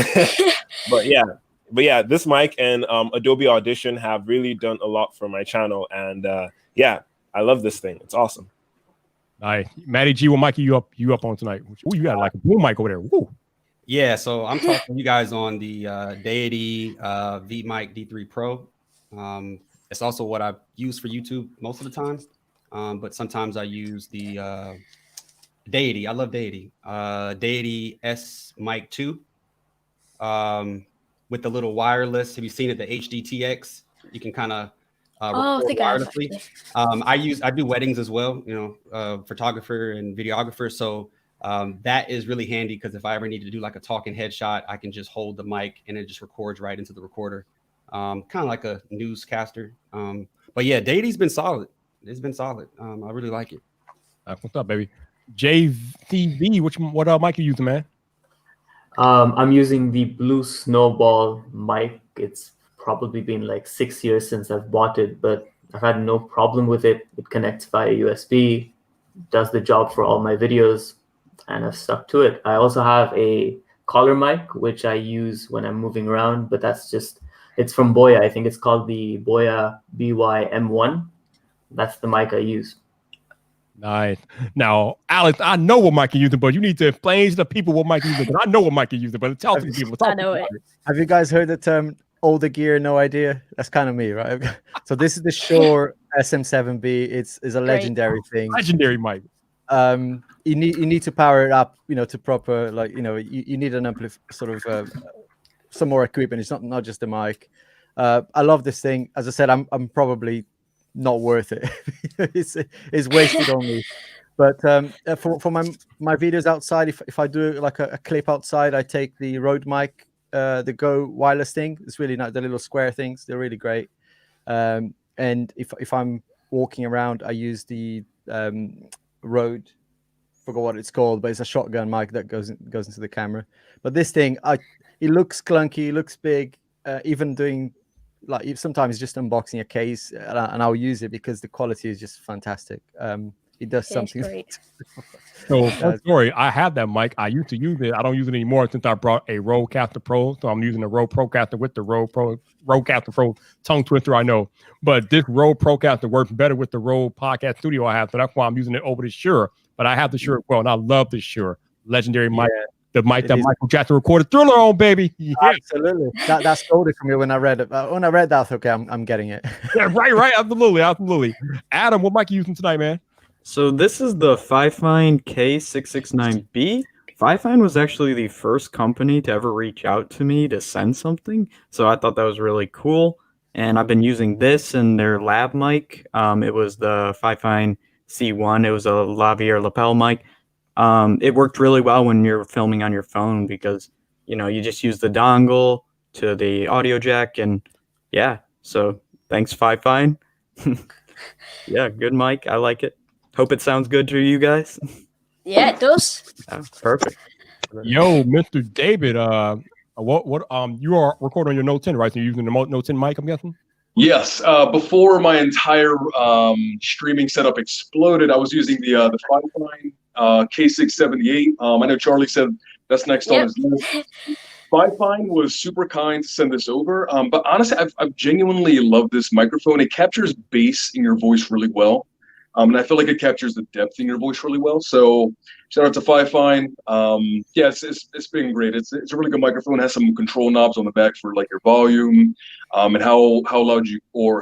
But yeah, this mic and Adobe Audition have really done a lot for my channel. And I love this thing. It's awesome. All right, Matty G, what mic are you up on tonight? Ooh, you got like a boom mic over there. Woo. Yeah, so I'm talking to you guys on the Deity V-Mic D3 Pro. It's also what I use for YouTube most of the time, but sometimes I use the Deity. I love Deity. Deity S Mic 2 with the little wireless. Have you seen it? The HDTX. You can kind of wirelessly. I do weddings as well. You know, photographer and videographer. So that is really handy because if I ever need to do like a talking headshot, I can just hold the mic and it just records right into the recorder. Kind of like a newscaster. But yeah, Deity's been solid. It's been solid. I really like it. What's up, baby? JCV, what mic are you using, man? I'm using the Blue Snowball mic. It's probably been like 6 years since I've bought it, but I've had no problem with it. It connects via USB, does the job for all my videos, and I've stuck to it. I also have a collar mic, which I use when I'm moving around, but it's from Boya. I think it's called the Boya BY-M1. That's the mic I use. Nice. Now, Alex, I know what mic you're using, but you need to explain to the people what mic you're using. I know what mic you're using, but tell the people. I know it. Have you guys heard the term older gear, no idea? That's kind of me, right? So this is the Shure SM7B. It's a legendary thing. Legendary mic. You need to power it up, to proper, you need an some more equipment. It's not just the mic. I love this thing. As I said, I'm probably not worth it. it's wasted on me. But for my videos outside, if I do like a clip outside, I take the Rode mic, the Go wireless thing. It's really nice. The little square things, they're really great. And if I'm walking around, I use the Rode, forgot what it's called, but it's a shotgun mic that goes into the camera. But this thing, it looks clunky, it looks big. Even doing sometimes just unboxing a case, and I'll use it because the quality is just fantastic. It does something. Great. So, sorry, I have that mic. I used to use it. I don't use it anymore since I brought a Rodecaster Pro. So I'm using a Rode Procaster with the Rodecaster Pro tongue twister. I know, but this Rode Procaster works better with the Rode Podcast Studio I have, so that's why I'm using it over the Shure. But but I have the shirt well, and I love this shirt. Legendary mic, the mic It that is. Michael Jackson recorded Thriller on, baby. Yeah, Absolutely. That sold it for me when I read it. When I read that, I thought, okay, I'm getting it. yeah, right, absolutely. Adam, what mic are you using tonight, man? So this is the Fifine K669B. Fifine was actually the first company to ever reach out to me to send something, so I thought that was really cool. And I've been using this and their lab mic. It was the Fifine C1. It was a lavalier lapel mic. It worked really well when you're filming on your phone because you just use the dongle to the audio jack, and yeah. So thanks, Fifine. Yeah, good mic. I like it. Hope it sounds good to you guys. Yeah, it does. Oh, perfect. Yo, Mr. David, what you are recording on your Note 10, right? So you're using the Note 10 mic, I'm guessing? Yes. Before my entire streaming setup exploded, I was using the Fifine K678. I know Charlie said that's next on his list. Fifine was super kind to send this over, but honestly, I've genuinely loved this microphone. It captures bass in your voice really well, and I feel like it captures the depth in your voice really well. So shout out to Fifine. Yeah, it's been great. It's a really good microphone. It has some control knobs on the back for like your volume, and how loud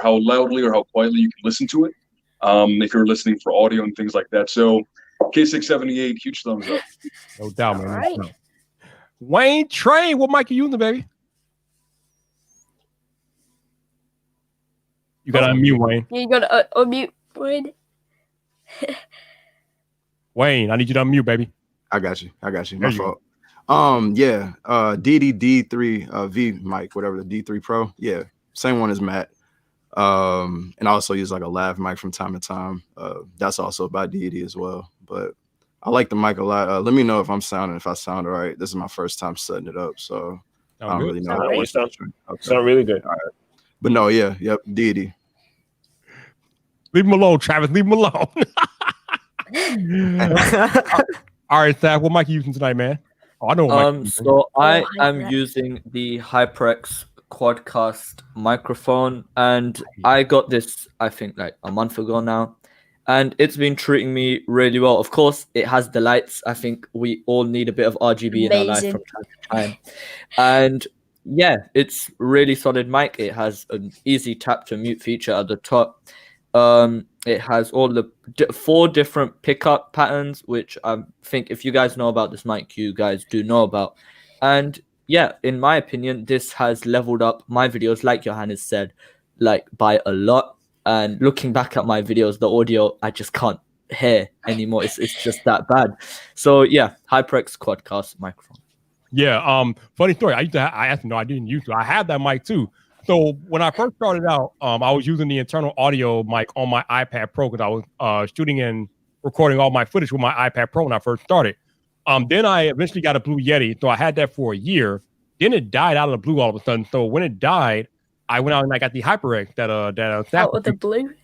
how loudly or how quietly you can listen to it. If you're listening for audio and things like that. So K678, huge thumbs up. No doubt, man. Right. No doubt. Wayne Train, what mic are you using, baby? You gotta unmute, Wayne. You gotta unmute, Wayne. Wayne, I need you to unmute, baby. I got you. My There you fault. D3 V mic, whatever, the D3 Pro. Yeah, same one as Matt. And I also use like a lav mic from time to time. That's also by Deity as well. But I like the mic a lot. Let me know if I sound all right. This is my first time setting it up, so I don't really know. You sound really good. All right. But no, yep, Deity. Leave him alone, Travis. Leave him alone. All right, Saif, what mic are you using tonight, man? Oh, I know what mic. So I am using the HyperX Quadcast microphone, and I got this, I think, like a month ago now, and it's been treating me really well. Of course, it has the lights. I think we all need a bit of RGB in our life from time to time, and yeah, it's really solid mic. It has an easy tap to mute feature at the top. It has all the 4 different pickup patterns, which I think if you guys know about this mic, you guys do know about. And yeah, in my opinion, this has leveled up my videos, like Johannes said, like by a lot. And looking back at my videos, the audio, I just can't hear anymore. It's just that bad. So yeah, HyperX Quadcast microphone. Yeah, funny story. I didn't use it. I had that mic too. So when I first started out, I was using the internal audio mic on my iPad Pro because I was shooting and recording all my footage with my iPad Pro when I first started. Then I eventually got a Blue Yeti, so I had that for a year. Then it died out of the blue all of a sudden. So when it died, I went out and I got the HyperX that out of the blue.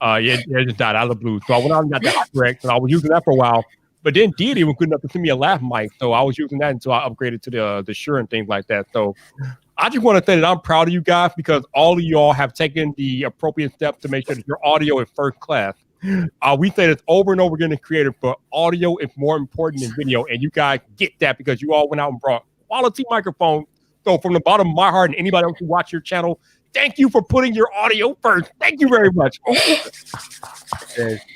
It just died out of the blue. So I went out and got the HyperX, and I was using that for a while. But then Deity was good enough to send me a lav mic, so I was using that until I upgraded to the Shure and things like that. So I just want to say that I'm proud of you guys because all of y'all have taken the appropriate steps to make sure that your audio is first class. We say this over and over again in creative, but audio is more important than video, and you guys get that because you all went out and brought quality microphones. So from the bottom of my heart and anybody else who watch your channel, thank you for putting your audio first. Thank you very much.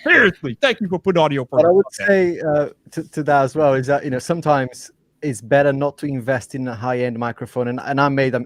Seriously, thank you for putting audio first. What I would say to that as well is that sometimes it's better not to invest in a high-end microphone, and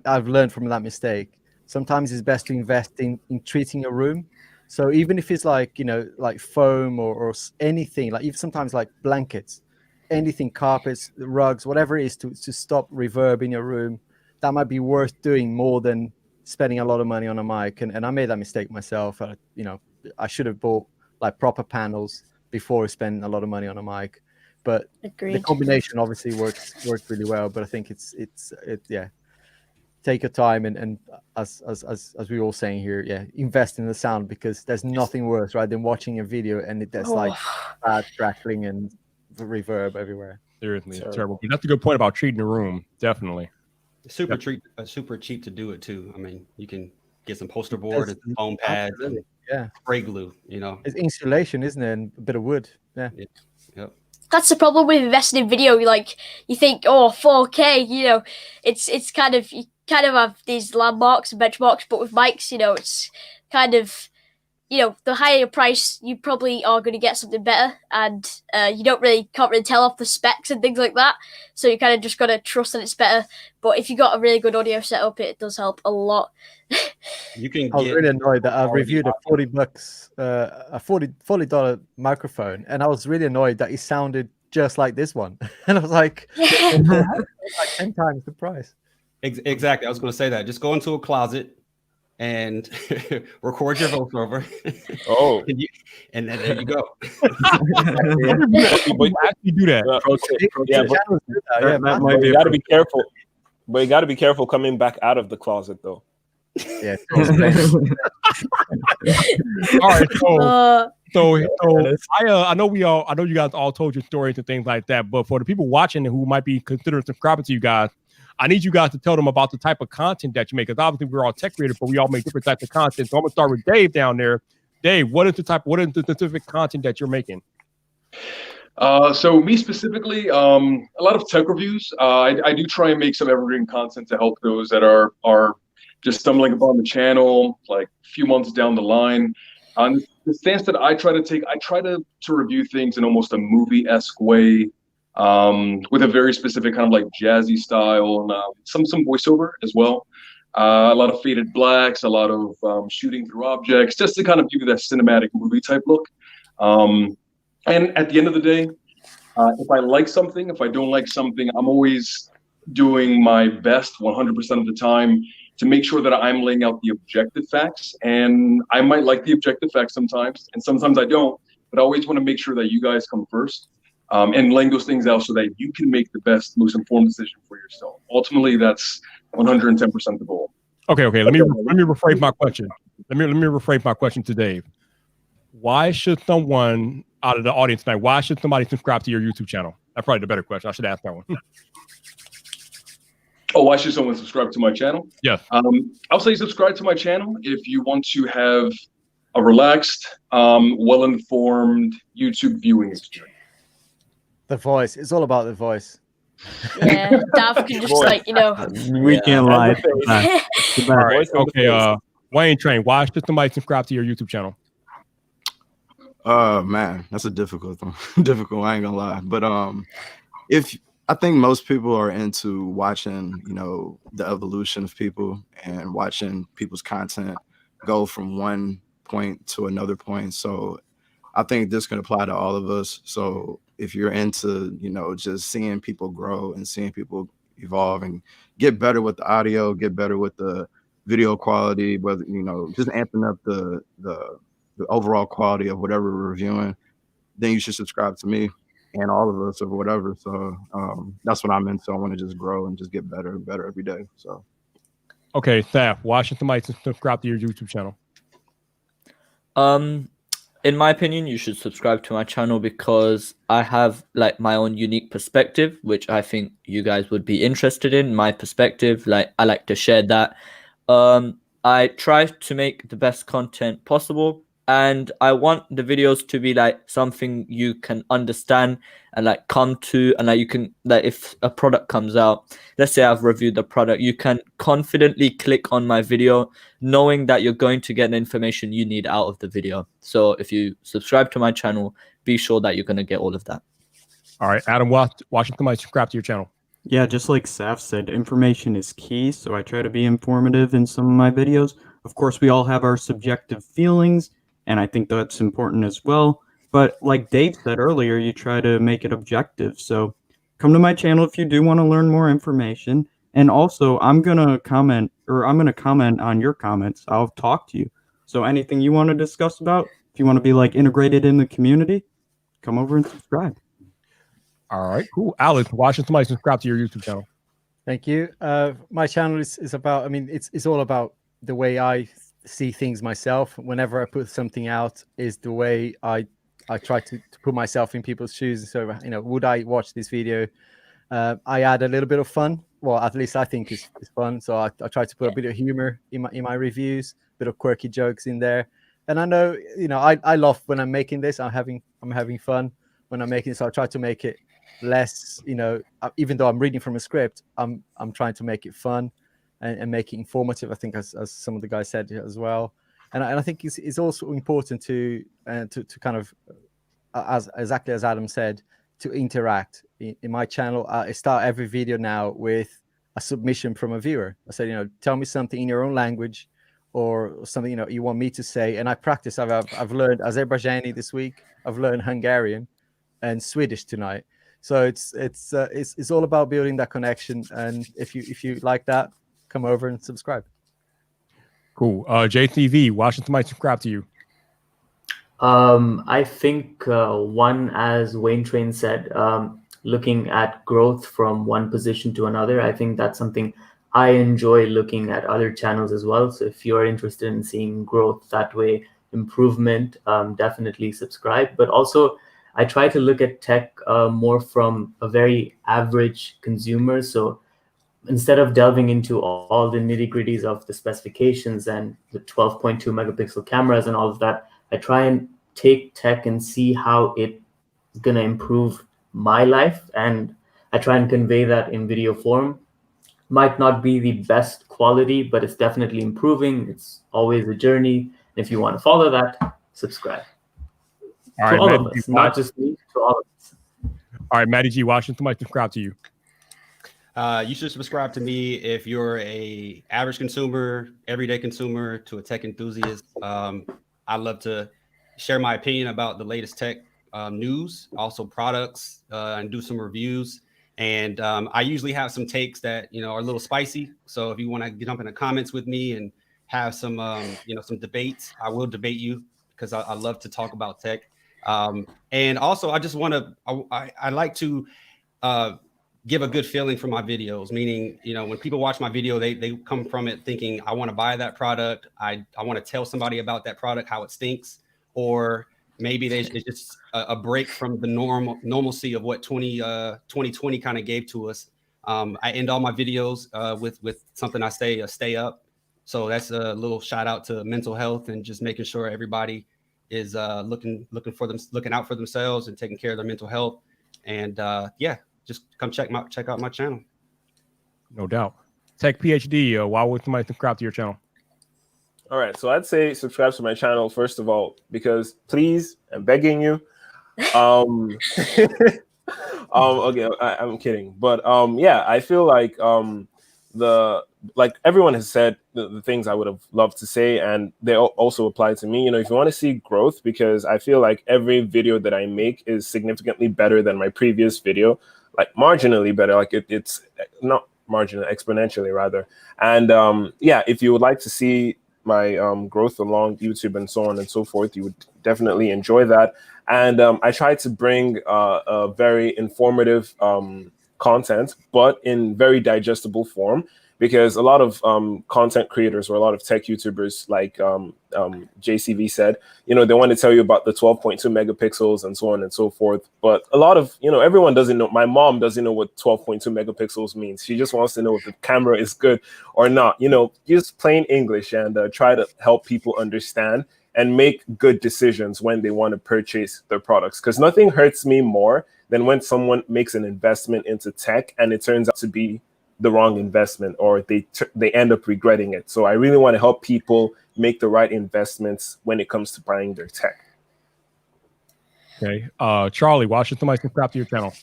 I've learned from that mistake. Sometimes it's best to invest in treating a room. So even if it's like like foam or anything, like even sometimes like blankets, anything, carpets, rugs, whatever it is to stop reverb in your room, that might be worth doing more than spending a lot of money on a mic. And I made that mistake myself. I should have bought like proper panels before spending a lot of money on a mic. But the combination obviously works really well. But I think it's take your time and as we were all saying here, invest in the sound, because there's nothing worse, right, than watching a video and there's like bad crackling and reverb everywhere. Seriously, it's terrible. That's a good point about treating the room. Definitely. Super cheap to do it too. I mean, you can get some poster board and foam pads, and spray glue. It's insulation, isn't it? And a bit of wood. Yeah. Yep. That's the problem with investing in video. Like, you think, oh, 4K, you know, it's kind of, you kind of have these landmarks and benchmarks, but with mics, you know, it's kind of, you know, the higher your price, you probably are going to get something better, and you can't really tell off the specs and things like that. So you kind of just got to trust that it's better. But if you got a really good audio setup, it does help a lot. You can I was get really annoyed that I quality reviewed a audio. $40, a $40 microphone, and I was really annoyed that it sounded just like this one. And I was like, like 10 times the price. Exactly. I was going to say that. Just go into a closet and record your voiceover. Oh, and then there you go. but Actually, do that. yeah, but Channels do that, yeah, that might be you a got to be careful. But you got to be careful coming back out of the closet, though. yeah. All right, Uh, so I know I know you guys all told your stories and things like that, but for the people watching who might be considering subscribing to you guys, I need you guys to tell them about the type of content that you make. Because obviously we're all tech creators, but we all make different types of content. So I'm gonna start with Dave down there. Dave, what is the specific content that you're making? So me specifically, a lot of tech reviews. I do try and make some evergreen content to help those that are just stumbling upon the channel, like a few months down the line. The stance that I try to take, I try to review things in almost a movie-esque way, with a very specific kind of like jazzy style, and some voiceover as well. A lot of faded blacks, a lot of shooting through objects, just to kind of give you that cinematic movie type look. And at the end of the day, if I like something, if I don't like something, I'm always doing my best 100% of the time to make sure that I'm laying out the objective facts. And I might like the objective facts sometimes, and sometimes I don't, but I always want to make sure that you guys come first, and laying those things out so that you can make the best, most informed decision for yourself. Ultimately, that's 110% the goal. Okay. Let me rephrase my question. Let me rephrase my question to Dave. Why should someone out of the audience tonight, why should somebody subscribe to your YouTube channel? That's probably the better question. I should ask that one. Oh, why should someone subscribe to my channel? Yes. I'll say subscribe to my channel if you want to have a relaxed, well-informed YouTube viewing experience. The voice. It's all about the voice. yeah, Dav can just like, you know. We can't lie. All right. Okay. Wayne Train, why should somebody subscribe to your YouTube channel? Man, that's a difficult one. I ain't gonna lie. But if I think most people are into watching, you know, the evolution of people and watching people's content go from one point to another point. So I think this can apply to all of us. So if you're into, you know, just seeing people grow and seeing people evolve and get better with the audio, get better with the video quality, whether, you know, just amping up the overall quality of whatever we're reviewing, then you should subscribe to me and all of us or whatever. So that's what I'm into. I want to just grow and just get better and better every day. So okay, Saif, why should somebody subscribe to your YouTube channel? In my opinion, you should subscribe to my channel because I have like my own unique perspective, which I think you guys would be interested in. My perspective, like I like to share that. I try to make the best content possible, and I want the videos to be like something you can understand and like come to, and like you can, like if a product comes out, let's say I've reviewed the product, you can confidently click on my video knowing that you're going to get the information you need out of the video. So if you subscribe to my channel, be sure that you're going to get all of that. All right, Adam, why should somebody subscribe to your channel? Yeah, just like Saif said, information is key, so I try to be informative in some of my videos. Of course, we all have our subjective feelings, and I think that's important as well. But like Dave said earlier, you try to make it objective. So come to my channel if you do want to learn more information. And also, I'm going to comment on your comments. I'll talk to you. So anything you want to discuss about, if you want to be like integrated in the community, come over and subscribe. All right, cool. Alex, why should somebody subscribe to your YouTube channel? Thank you. My channel is about, I mean, it's all about the way I see things myself. Whenever I put something out is the way I try to put myself in people's shoes. So, you know, would I watch this video? I add a little bit of fun. Well, at least I think it's fun. So I try to put a bit of humor in my reviews, a bit of quirky jokes in there. And I know, you know, I love when I'm making this. I'm having fun. when I'm making it. So I try to make it less, even though I'm reading from a script, I'm trying to make it fun and make it informative. I think as some of the guys said as well. And I think it's also important to kind of, as exactly as Adam said, to interact. In my channel, I start every video now with a submission from a viewer. I said, tell me something in your own language or something, you want me to say. And I practice. I've learned Azerbaijani this week. I've learned Hungarian and Swedish tonight. So it's all about building that connection. And if you like that, come over and subscribe. Cool. JTV, Washington might subscribe to you. I think one, as Wayne Train said, looking at growth from one position to another. I think that's something I enjoy looking at other channels as well. So if you're interested in seeing growth that way, improvement, definitely subscribe. But also, I try to look at tech more from a very average consumer. So instead of delving into all the nitty-gritties of the specifications and the 12.2 megapixel cameras and all of that, I try and take tech and see how it's going to improve my life. And I try and convey that in video form. Might not be the best quality, but it's definitely improving. It's always a journey. If you want to follow that, subscribe. All to right, all Maddie of G. us, not just me, to all of us. All right, Maddie G. Washington might subscribe to you. You should subscribe to me if you're a average consumer, everyday consumer, to a tech enthusiast. I love to share my opinion about the latest tech news, also products, and do some reviews. And I usually have some takes that are a little spicy. So if you want to jump in the comments with me and have some some debates, I will debate you because I love to talk about tech. And also, I just want to I like to give a good feeling for my videos, meaning, when people watch my video, they come from it thinking, I want to buy that product. I want to tell somebody about that product, how it stinks, or maybe it's just a break from the normalcy of what 2020 kind of gave to us. I end all my videos with something I say, stay up. So that's a little shout out to mental health and just making sure everybody is looking out for themselves and taking care of their mental health. And just come check out my channel. No doubt. TechPhD, why would somebody subscribe to your channel? All right, so I'd say subscribe to my channel first of all, because please, I'm begging you. Okay, I'm kidding, but I feel like everyone has said the things I would have loved to say, and they also apply to me. If you want to see growth, because I feel like every video that I make is significantly better than my previous video, like marginally better, like it's not marginal, exponentially rather. And if you would like to see my growth along YouTube and so on and so forth, you would definitely enjoy that. And I try to bring a very informative content, but in very digestible form, because a lot of content creators or a lot of tech YouTubers, like JCV said, they want to tell you about the 12.2 megapixels and so on and so forth. But a lot of, everyone doesn't know. My mom doesn't know what 12.2 megapixels means. She just wants to know if the camera is good or not. Just plain English, and try to help people understand and make good decisions when they want to purchase their products. Because nothing hurts me more than when someone makes an investment into tech and it turns out to be the wrong investment, or they end up regretting it. So I really want to help people make the right investments when it comes to buying their tech. Okay. Charlie, why should somebody subscribe to your channel?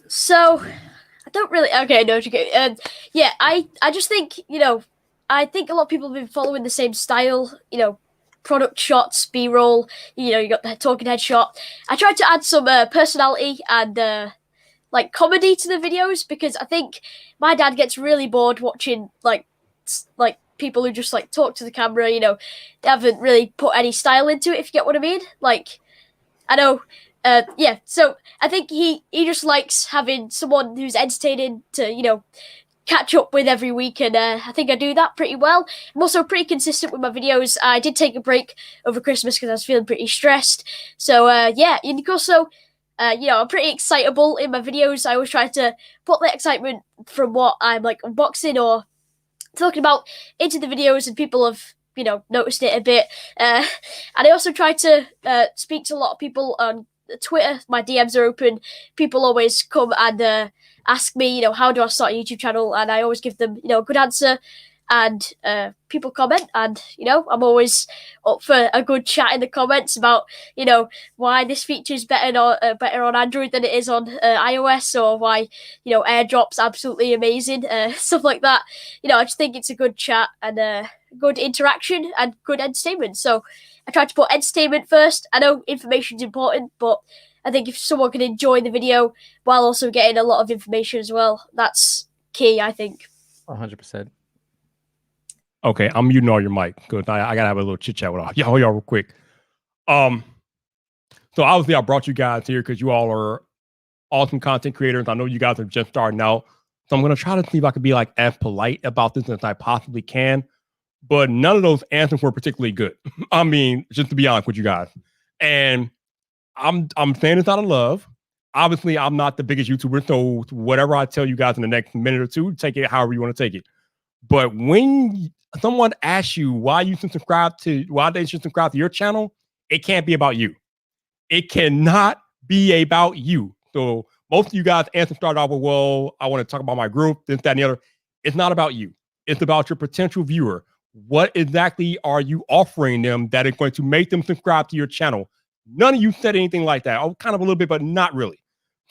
So I don't really. Okay, no, okay. I just think I think a lot of people have been following the same style. Product shots, B-roll. You got the talking head shot. I tried to add some personality and comedy to the videos, because I think my dad gets really bored watching like people who just talk to the camera. They haven't really put any style into it, if you get what I mean. I know. So I think he just likes having someone who's entertaining to catch up with every week, and I think I do that pretty well. I'm also pretty consistent with my videos. I did take a break over Christmas because I was feeling pretty stressed. So and also I'm pretty excitable in my videos. I always try to put the excitement from what I'm unboxing or talking about into the videos, and people have noticed it a bit. And I also try to speak to a lot of people on Twitter, my DMs are open. People always come and ask me, how do I start a YouTube channel? And I always give them, a good answer. And people comment, and I'm always up for a good chat in the comments about why this feature is better on Android than it is on iOS, or why AirDrop's absolutely amazing, stuff like that. I just think it's a good chat and good interaction and good entertainment. So I try to put entertainment first. I know information's important, but I think if someone can enjoy the video while also getting a lot of information as well, that's key, I think. 100%. Okay, I'm muting all your mic because I gotta have a little chit chat with y'all real quick. So obviously I brought you guys here because you all are awesome content creators. I know you guys are just starting out, so I'm gonna try to see if I can be like as polite about this as I possibly can. But none of those answers were particularly good. I mean, just to be honest with you guys, and I'm saying this out of love. Obviously, I'm not the biggest YouTuber, so whatever I tell you guys in the next minute or two, take it however you want to take it. But when someone asks you why they should subscribe to your channel, it can't be about you. It cannot be about you. So most of you guys answer start off with, well, I want to talk about my group, this, that, and the other. It's not about you. It's about your potential viewer. What exactly are you offering them that is going to make them subscribe to your channel? None of you said anything like that. Oh, kind of a little bit, but not really.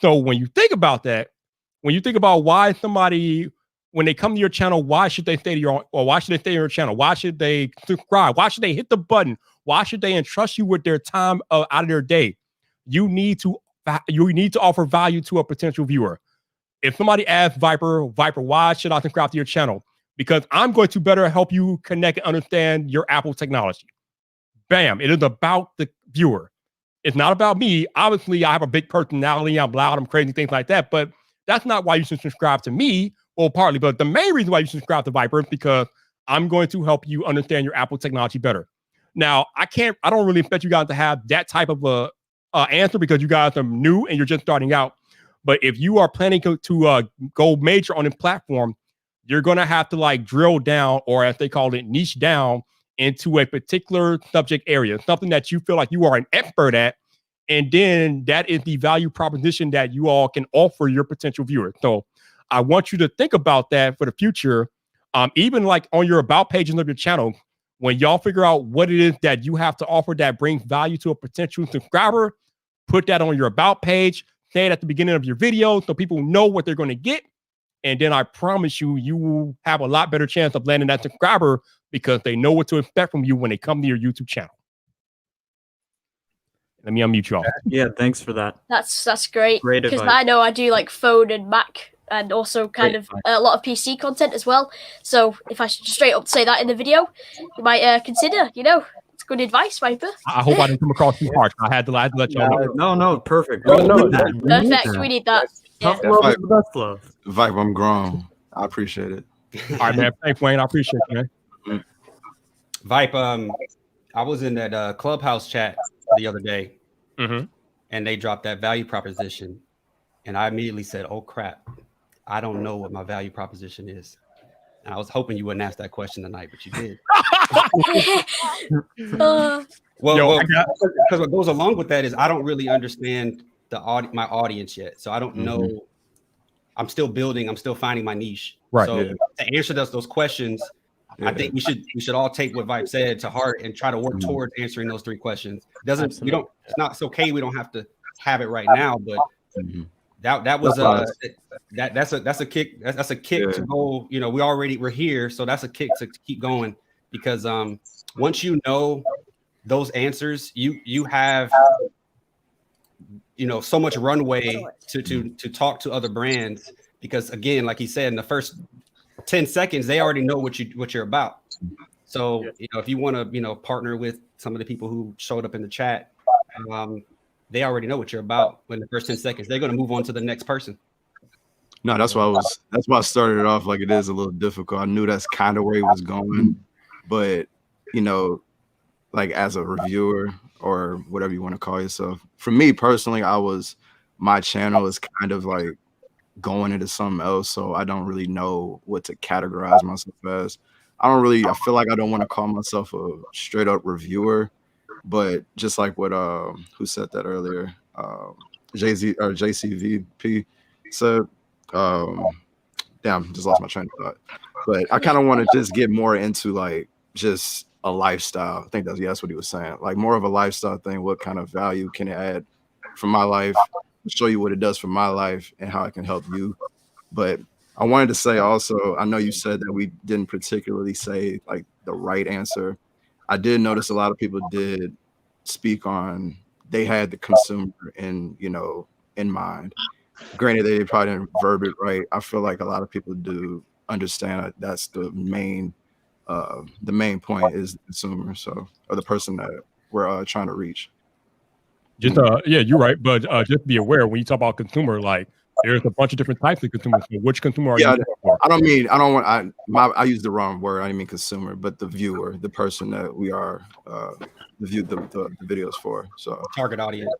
So when you think about that, when you think about why somebody, when they come to your channel, why should they stay to why should they stay on your channel? Why should they subscribe? Why should they hit the button? Why should they entrust you with their time out of their day? You need to offer value to a potential viewer. If somebody asks Viper, why should I subscribe to your channel? Because I'm going to better help you connect and understand your Apple technology. Bam. It is about the viewer. It's not about me. Obviously, I have a big personality. I'm loud. I'm crazy, things like that. But that's not why you should subscribe to me. Well, partly, but the main reason why you should subscribe to Viper is because I'm going to help you understand your Apple technology better. Now, I don't really expect you guys to have that type of a answer because you guys are new and you're just starting out. But if you are planning to go major on a platform, you're going to have to like drill down, or as they call it, niche down into a particular subject area, something that you feel like you are an expert at. And then that is the value proposition that you all can offer your potential viewers. So I want you to think about that for the future. Even like on your about pages of your channel, when y'all figure out what it is that you have to offer that brings value to a potential subscriber, put that on your about page, say it at the beginning of your video so people know what they're going to get. And then I promise you, you will have a lot better chance of landing that subscriber because they know what to expect from you when they come to your YouTube channel. Let me unmute you all. Yeah, thanks for that. That's great. Great because advice. I know I do like phone and Mac and also kind of a lot of PC content as well. So if I should straight up say that in the video, you might consider, it's good advice, Viper. I hope I didn't come across too harsh. I had to let y'all know. No, perfect. Perfect. We need that. Tough Yeah. love is the best love. Vibe, I'm grown. I appreciate it. All right, man. Thanks, Wayne. I appreciate you, man. Vipe, I was in that Clubhouse chat the other day, and they dropped that value proposition, and I immediately said, "Oh crap, I don't know what my value proposition is." And I was hoping you wouldn't ask that question tonight, but you did. Well, because what goes along with that is I don't really understand my audience yet, so I don't know. I'm still building. I'm still finding my niche. Right. So to answer those questions, I think we should all take what Vibe said to heart and try to work towards answering those three questions. It's okay. We don't have to have it right now, but that was that's a kick. That's a kick to go. We're here, so that's a kick to keep going because once you know those answers, you have so much runway to talk to other brands because again, like he said, in the first 10 seconds, they already know what you're about. So, if you want to, partner with some of the people who showed up in the chat, they already know what you're about. In the first 10 seconds, they're going to move on to the next person. No, that's why I started it off like it is a little difficult. I knew that's kind of where he was going, but like as a reviewer or whatever you want to call yourself, for me personally, my channel is kind of like going into something else, so I don't really know what to categorize myself as. I feel like I don't want to call myself a straight up reviewer, but just like what who said that earlier, JCVP said. Damn, just lost my train of thought. But I kind of want to just get more into like just a lifestyle. I think that's what he was saying. Like more of a lifestyle thing. What kind of value can it add for my life? Show you what it does for my life and how it can help you. But I wanted to say also, I know you said that we didn't particularly say like the right answer. I did notice a lot of people did speak on, they had the consumer in mind. Granted, they probably didn't verb it right. I feel like a lot of people do understand that that's the main point is the consumer, so, or the person that we're trying to reach. Just yeah, you're right, but just be aware when you talk about consumer, like there's a bunch of different types of consumers. So which consumer are you looking for? I use the wrong word. I didn't mean consumer, but the viewer, the person that we are the videos for. So target audience.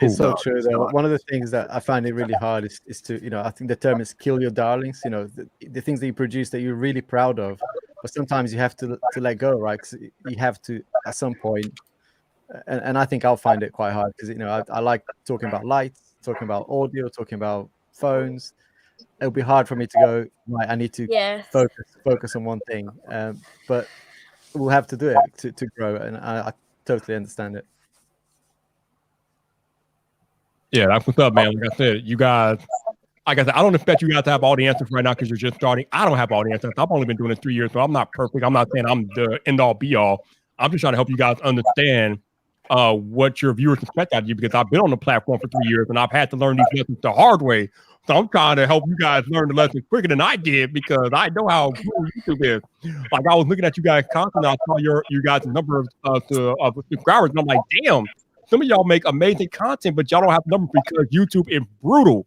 It's so true though. One of the things that I find it really hard is to, I think the term is kill your darlings, the things that you produce that you're really proud of, but sometimes you have to let go, right? 'Cause you have to at some point, and I think I'll find it quite hard because, I like talking about lights, talking about audio, talking about phones. It'll be hard for me to go, right, I need to focus on one thing, but we'll have to do it to grow, and I totally understand it. Yeah, that's what's up, man. Like I said, you guys, like I said, I don't expect you guys to have all the answers right now because you're just starting. I don't have all the answers. I've only been doing this 3 years, so I'm not perfect. I'm not saying I'm the end all be all. I'm just trying to help you guys understand what your viewers expect out of you, because I've been on the platform for 3 years and I've had to learn these lessons the hard way. So I'm trying to help you guys learn the lessons quicker than I did, because I know how cool YouTube is. Like, I was looking at you guys constantly. I saw your guys' number of subscribers, and I'm like, damn. Some of y'all make amazing content, but y'all don't have numbers because YouTube is brutal.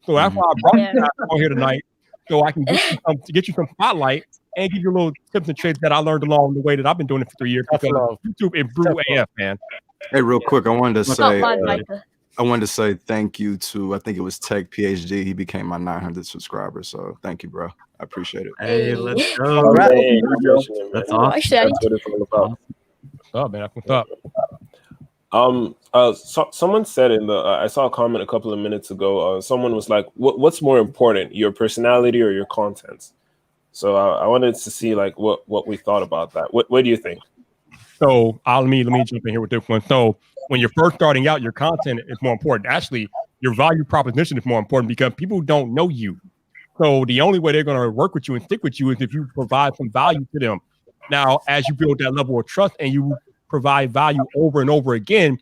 So that's why I brought you guys on here tonight, so I can get you some spotlight and give you a little tips and tricks that I learned along the way that I've been doing it for 3 years. Because YouTube is brutal AF, man. Hey, real quick, I wanted to say thank you to, I think it was TechPhD. He became my 900th subscriber. So thank you, bro. I appreciate it. Hey, let's go. All right. Hey, That's awesome. Actually, That's what it's all about. What's up, man? What's up? Someone said in the I saw a comment a couple of minutes ago. Someone was like, "What's more important, your personality or your content?" So I wanted to see like what we thought about that. What do you think? So let me jump in here with this one. So when you're first starting out, your content is more important. Actually, your value proposition is more important because people don't know you. So the only way they're going to work with you and stick with you is if you provide some value to them. Now, as you build that level of trust and you provide value over and over again,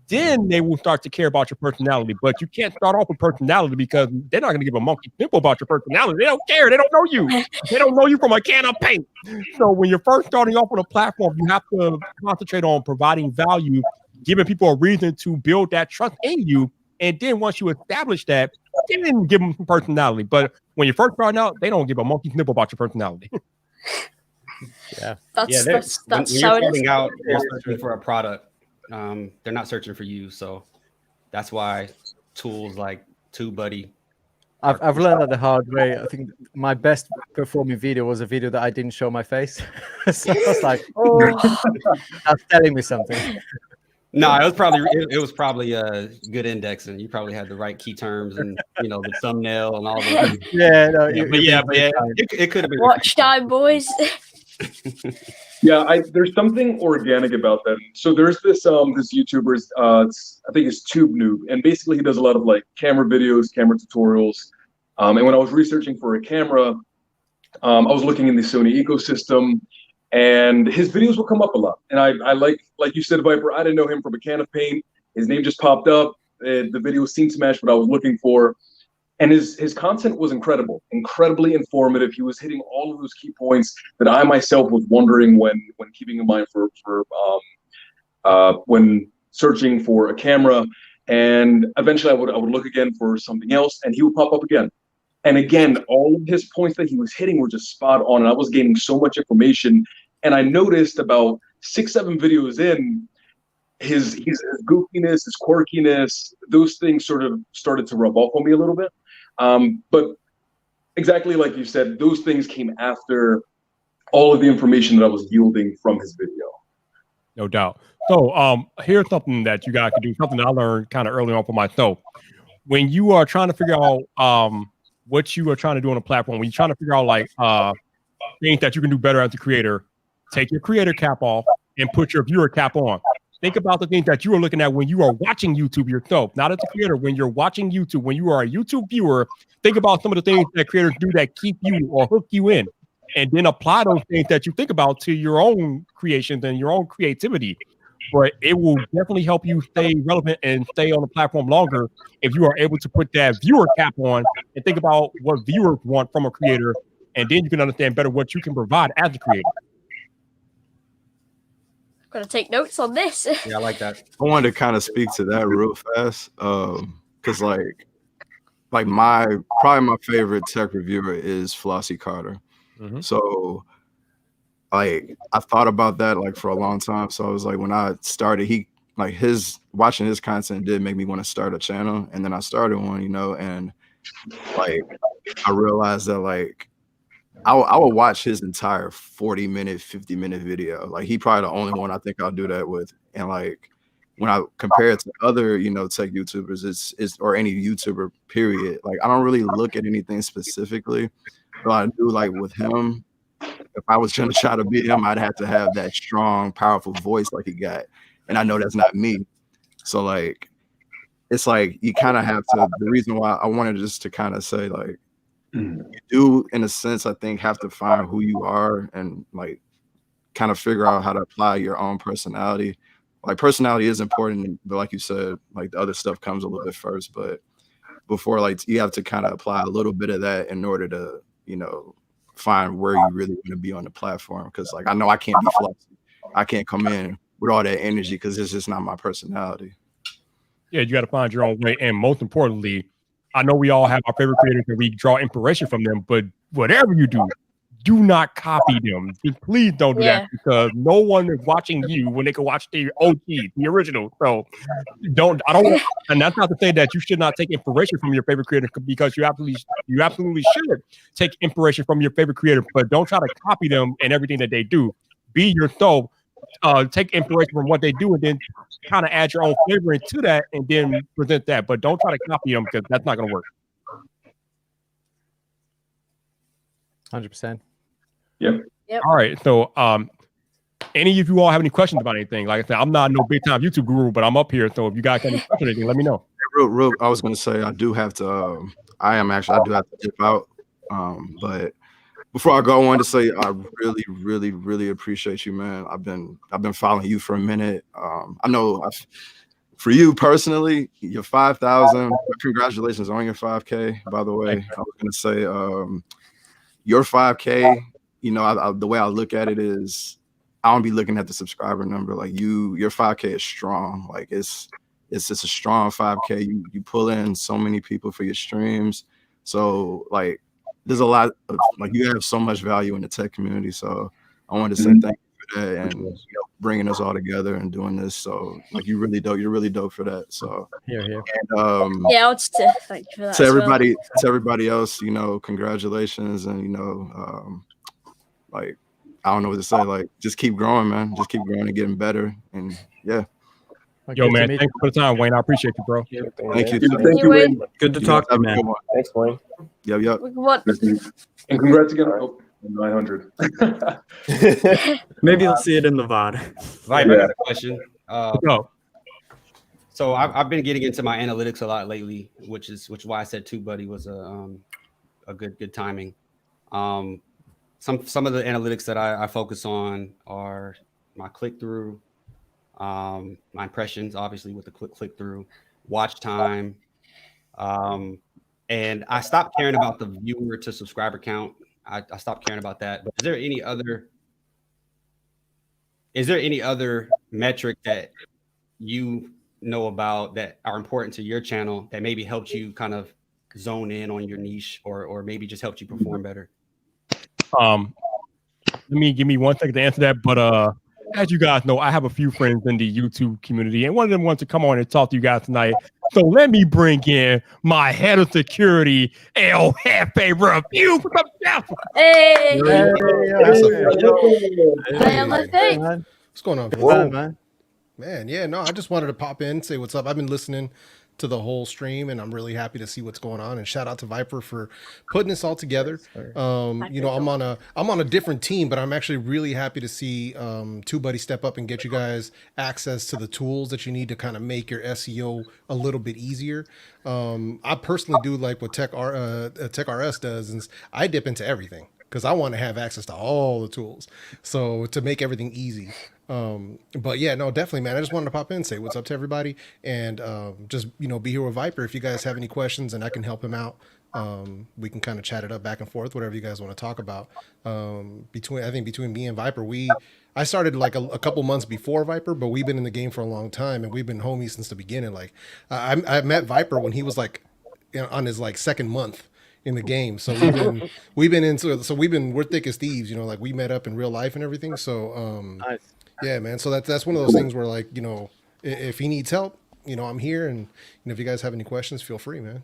then they will start to care about your personality. But you can't start off with personality because they're not going to give a monkey nipple about your personality. They don't care. They don't know you. They don't know you from a can of paint. So when you're first starting off on a platform, you have to concentrate on providing value, giving people a reason to build that trust in you. And then once you establish that, then give them some personality. But when you're first starting out, they don't give a monkey's nipple about your personality. When you're starting out, they're searching for a product. They're not searching for you, so that's why tools like TubeBuddy. I've learned that the hard way. I think my best performing video was a video that I didn't show my face. So I was like, that's telling me something. No, it was probably good indexing. You probably had the right key terms and the thumbnail and all that. It could have been watch time, boys. Yeah, there's something organic about that. So there's this YouTuber, I think it's Tube Noob, and basically he does a lot of like camera videos, camera tutorials. And when I was researching for a camera, I was looking in the Sony ecosystem, and his videos will come up a lot. And I like you said, Viper, I didn't know him from a can of paint. His name just popped up. The video seemed to match what I was looking for. And his content was incredibly informative. He was hitting all of those key points that I myself was wondering when keeping in mind for when searching for a camera. And eventually I would look again for something else, and he would pop up again. And again, all of his points that he was hitting were just spot on, and I was gaining so much information. And I noticed about 6-7 videos in, his goofiness, his quirkiness, those things sort of started to rub off on me a little bit. But exactly like you said, those things came after all of the information that I was yielding from his video. No doubt. So here's something that you guys can do, something that I learned kind of early on for myself. When you are trying to figure out what you are trying to do on a platform, when you're trying to figure out like things that you can do better as a creator, take your creator cap off and put your viewer cap on. Think about the things that you are looking at when you are watching YouTube yourself, not as a creator. When you're watching YouTube, when you are a YouTube viewer, think about some of the things that creators do that keep you or hook you in, and then apply those things that you think about to your own creations and your own creativity. But it will definitely help you stay relevant and stay on the platform longer if you are able to put that viewer cap on and think about what viewers want from a creator, and then you can understand better what you can provide as a creator. Gotta take notes on this. Yeah, I like that. I wanted to kind of speak to that real fast, because like probably my favorite tech reviewer is Flossie Carter. Mm-hmm. So like I thought about that like for a long time. So I was like, when I started, watching his content did make me want to start a channel, and then I started one, and like I realized that like I would watch his entire 40-minute, 50-minute video. Like he probably the only one I think I'll do that with. And like when I compare it to other, tech YouTubers, it's or any YouTuber period. Like I don't really look at anything specifically, but I do like with him. If I was trying to try to beat him, I'd have to have that strong, powerful voice like he got. And I know that's not me. So like, it's like you kind of have to. The reason why I wanted just to kind of say like, you do, in a sense, I think, have to find who you are and like kind of figure out how to apply your own personality. Like personality is important, but like you said, like the other stuff comes a little bit first. But before, like you have to kind of apply a little bit of that in order to, find where you really want to be on the platform. Because like I know I can't be flexible. I can't come in with all that energy because it's just not my personality. Yeah, you got to find your own way, and most importantly, I know we all have our favorite creators and we draw inspiration from them, but whatever you do, do not copy them. Just please don't do that, because no one is watching you when they can watch the OG, the original. So and that's not to say that you should not take inspiration from your favorite creator, because you absolutely should take inspiration from your favorite creator, but don't try to copy them and everything that they do. Be yourself. Take inspiration from what they do and then kind of add your own flavor into that and then present that. But don't try to copy them, because that's not going to work. 100%. Yep. All right. So any of you all have any questions about anything? Like I said, I'm not no big time YouTube guru, but I'm up here. So if you guys have any questions or anything, let me know. Real, I was going to say, I do have to dip out. But before I go, I wanted to say I really, really, really appreciate you, man. I've been following you for a minute. I know for you personally, your 5,000. Congratulations on your 5K. By the way, I was going to say your 5K. The way I look at it is, I don't be looking at the subscriber number. Like your 5K is strong. Like it's just a strong 5K. You pull in so many people for your streams. So like, there's a lot of, like, you have so much value in the tech community. So I wanted to say thank you for that, and bringing us all together and doing this. So like, you're really dope for that. So yeah. And I want to thank you for that. To everybody else, congratulations, and like, I don't know what to say. Like, just keep growing, man. Just keep growing and getting better. And yeah. Yo, man, thanks for the time, Wayne. I appreciate you, bro. Thank you. Thank you, Wayne. Good to talk to you, man. Thanks, Wayne. Yep. What? And congrats again. I hope 900. Maybe you'll see it in the VOD. Right, I got a question. Go. So I've been getting into my analytics a lot lately, which is why I said TubeBuddy was a good timing. Some of the analytics that I focus on are my click through, my impressions, obviously with the click through, watch time, and I stopped caring about the viewer to subscriber count. I stopped caring about that. But is there any other metric that you know about that are important to your channel that maybe helped you kind of zone in on your niche, or maybe just helped you perform better? Give me 1 second to answer that, but as you guys know, I have a few friends in the YouTube community, and one of them wants to come on and talk to you guys tonight. So let me bring in my head of security, El Jefe Review. Hey! Hey, LFA. man. What's going on, Man. Man, yeah, no, I just wanted to pop in, say what's up. I've been listening to the whole stream, and I'm really happy to see what's going on. And shout out to Viper for putting this all together. You know, I'm on a different team, but I'm actually really happy to see TubeBuddy step up and get you guys access to the tools that you need to kind of make your SEO a little bit easier. I personally do like what TechRS does, and I dip into everything because I want to have access to all the tools, so to make everything easy. But yeah, no, definitely, man. I just wanted to pop in, say what's up to everybody, and just be here with Viper. If you guys have any questions and I can help him out, we can kind of chat it up back and forth, whatever you guys want to talk about. Between me and Viper, I started like a couple months before Viper, but we've been in the game for a long time, and we've been homies since the beginning. Like I met Viper when he was like on his like second month in the game. So we're thick as thieves, like we met up in real life and everything. So Nice. yeah, man. So that's one of those things where like, if he needs help, I'm here, and if you guys have any questions, feel free, man.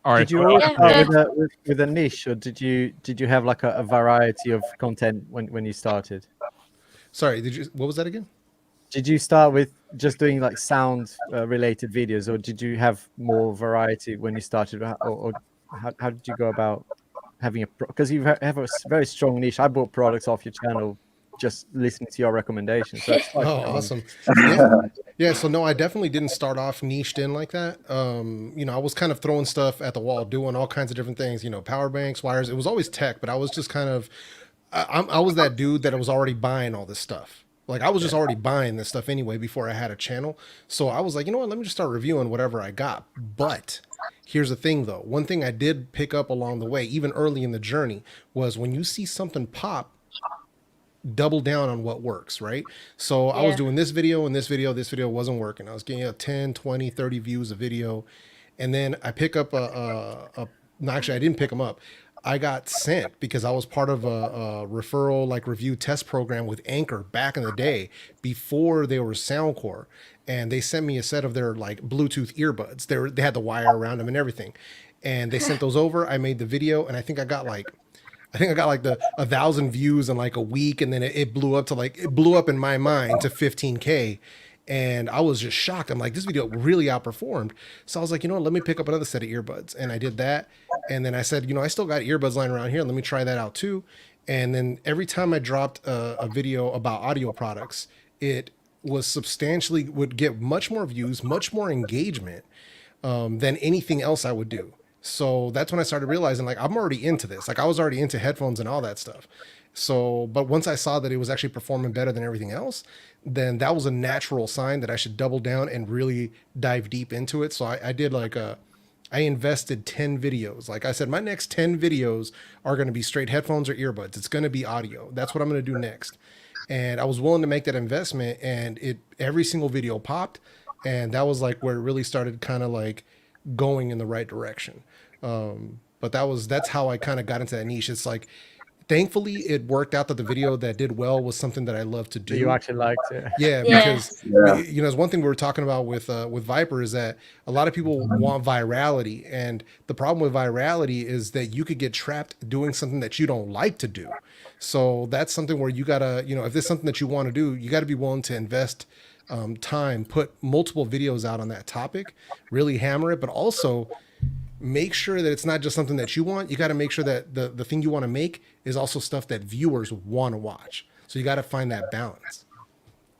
All right. Did you always start with a niche, or did you have like a variety of content when you started? Sorry, what was that again? Did you start with just doing like sound related videos, or did you have more variety when you started, or how did you go about having because you have a very strong niche? I bought products off your channel just listening to your recommendations. So it's like, awesome. Yeah. So no, I definitely didn't start off niched in like that. I was kind of throwing stuff at the wall, doing all kinds of different things, power banks, wires. It was always tech, but I was just kind of, I was that dude that was already buying all this stuff. Like I was just already buying this stuff anyway before I had a channel. So I was like, you know what, let me just start reviewing whatever I got. But here's the thing though. One thing I did pick up along the way, even early in the journey, was when you see something pop, double down on what works, right? So I was doing this video and this video wasn't working. I was getting 10, 20, 30 views a video. And then I pick up no, actually I didn't pick them up. I got sent because I was part of a referral like review test program with Anchor back in the day before they were Soundcore. And they sent me a set of their like Bluetooth earbuds. They had the wire around them and everything. And they sent those over. I made the video, and I think I got like 1,000 views in like a week, and then it blew up in my mind to 15K, and I was just shocked. I'm like, this video really outperformed. So I was like, let me pick up another set of earbuds, and I did that. And then I said, I still got earbuds lying around here. Let me try that out too. And then every time I dropped a video about audio products, it was substantially would get much more views, much more engagement than anything else I would do. So that's when I started realizing like I'm already into this. Like I was already into headphones and all that stuff. So, but once I saw that it was actually performing better than everything else, then that was a natural sign that I should double down and really dive deep into it. So I did like I invested 10 videos. Like I said, my next 10 videos are going to be straight headphones or earbuds. It's going to be audio. That's what I'm going to do next. And I was willing to make that investment, and every single video popped. And that was like where it really started kind of like going in the right direction. But that's how I kind of got into that niche. It's like, thankfully it worked out that the video that did well was something that I love to do. You actually liked it. Yeah, because it's one thing we were talking about with Viper is that a lot of people want virality, and the problem with virality is that you could get trapped doing something that you don't like to do. So that's something where you gotta, if there's something that you want to do, you got to be willing to invest time, put multiple videos out on that topic, really hammer it, but also make sure that it's not just something that you want. You got to make sure that the thing you want to make is also stuff that viewers want to watch. So you got to find that balance.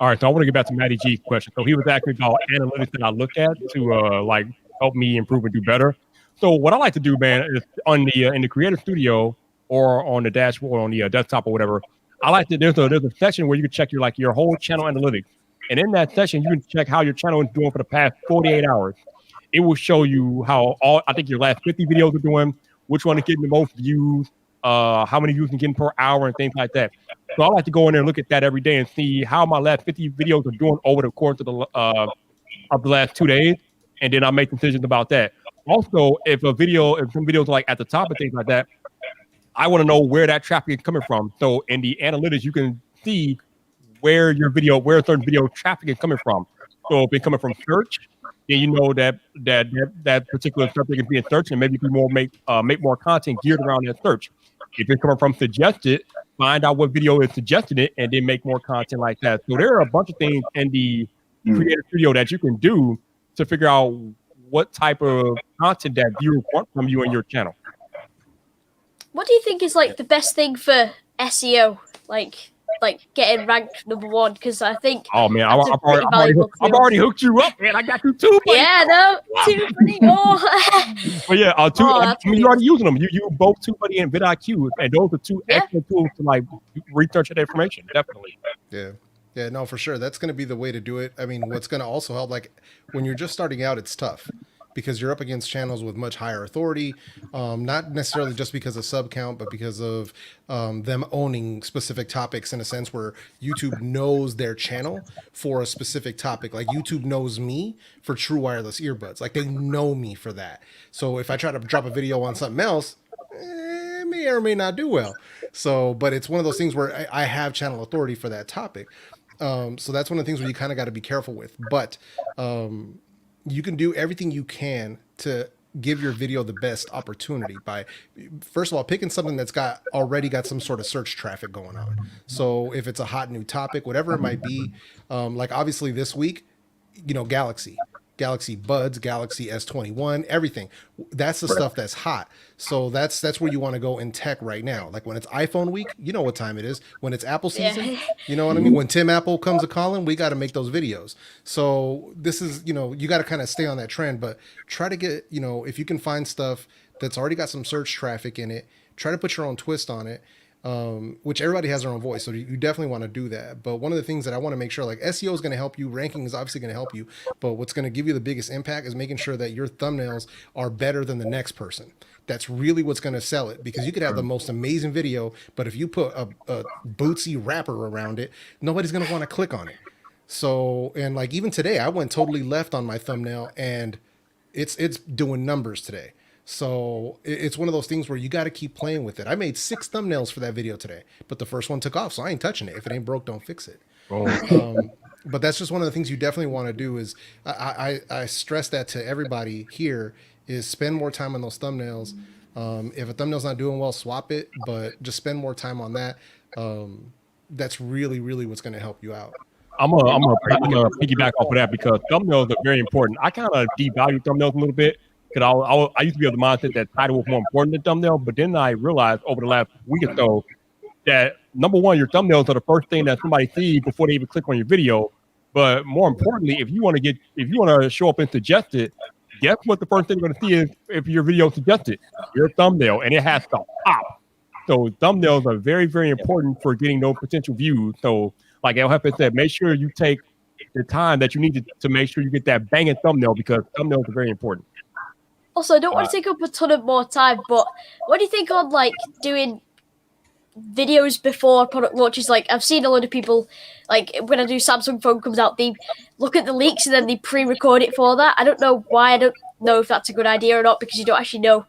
All right, so I want to get back to Matty G's question. So he was asking about analytics that I look at to like help me improve and do better. So what I like to do, man, is on the in the Creator Studio or on the dashboard on the desktop or whatever. I like to there's a section where you can check your whole channel analytics, and in that section you can check how your channel is doing for the past 48 hours. It will show you how I think your last 50 videos are doing, which one is getting the most views, how many views you can get per hour, and things like that. So I like to go in there and look at that every day and see how my last 50 videos are doing over the course of the last 2 days, and then I make decisions about that. Also, if some videos are like at the top and things like that, I want to know where that traffic is coming from. So in the analytics, you can see where a certain video traffic is coming from. So if it's coming from search, then you know that particular subject is being searched, and maybe you can make more content geared around that search. If it's coming from suggested, find out what video is suggesting it, and then make more content like that. So there are a bunch of things in the creative studio that you can do to figure out what type of content that viewers want from you and your channel. What do you think is like the best thing for SEO? Like getting ranked #1, because I think Oh man, that's a pretty valuable I've tool. already hooked you up, man. I got you too, buddy. Yeah, no, TubeBuddy. Oh. But yeah, that's pretty you're already using them. You both TubeBuddy and vidIQ, and those are two Yeah. excellent tools to like research that information. Definitely. Yeah, no, for sure. That's going to be the way to do it. I mean, what's going to also help, like when you're just starting out, it's tough because you're up against channels with much higher authority, not necessarily just because of sub count, but because of them owning specific topics in a sense where YouTube knows their channel for a specific topic. Like YouTube knows me for true wireless earbuds. Like they know me for that. So if I try to drop a video on something else, it may or may not do well. So, but it's one of those things where I have channel authority for that topic. So that's one of the things where you kind of got to be careful with. But you can do everything you can to give your video the best opportunity by, first of all, picking something that's already got some sort of search traffic going on. So if it's a hot new topic, whatever it might be, like obviously this week, Galaxy Buds, Galaxy S21, everything. That's the stuff that's hot. So that's where you want to go in tech right now. Like when it's iPhone week, you know what time it is. When it's Apple season, you know what I mean? When Tim Apple comes a calling, we got to make those videos. So this is, you got to kind of stay on that trend, but try to get, if you can find stuff that's already got some search traffic in it, try to put your own twist on it. Which everybody has their own voice. So you definitely want to do that. But one of the things that I want to make sure, like SEO is going to help you, ranking is obviously going to help you, but what's going to give you the biggest impact is making sure that your thumbnails are better than the next person. That's really what's going to sell it, because you could have the most amazing video, but if you put a bootsy wrapper around it, nobody's going to want to click on it. So, and like even today, I went totally left on my thumbnail and it's doing numbers today. So it's one of those things where you got to keep playing with it. I made 6 thumbnails for that video today, but the first one took off, so I ain't touching it. If it ain't broke, don't fix it. But that's just one of the things you definitely want to do is I stress that to everybody here is spend more time on those thumbnails. If a thumbnail's not doing well, swap it, but just spend more time on that. That's really, really what's going to help you out. I'm gonna piggyback off of that because thumbnails are very important. I kind of devalue thumbnails a little bit. Because I used to be of the mindset that title was more important than thumbnail, but then I realized over the last week or so that number one, your thumbnails are the first thing that somebody sees before they even click on your video. But more importantly, if you want to show up and suggest it, guess what the first thing you're going to see is if your video is suggested, your thumbnail, and it has to pop. So thumbnails are very, very important for getting those potential views. So like El Jefe said, make sure you take the time that you need to make sure you get that banging thumbnail because thumbnails are very important. Also, I don't want to take up a ton of more time, but what do you think on like doing videos before product launches? Like I've seen a lot of people, like when a new Samsung phone comes out, they look at the leaks and then they pre-record it for that. I don't know why. I don't know if that's a good idea or not because you don't actually know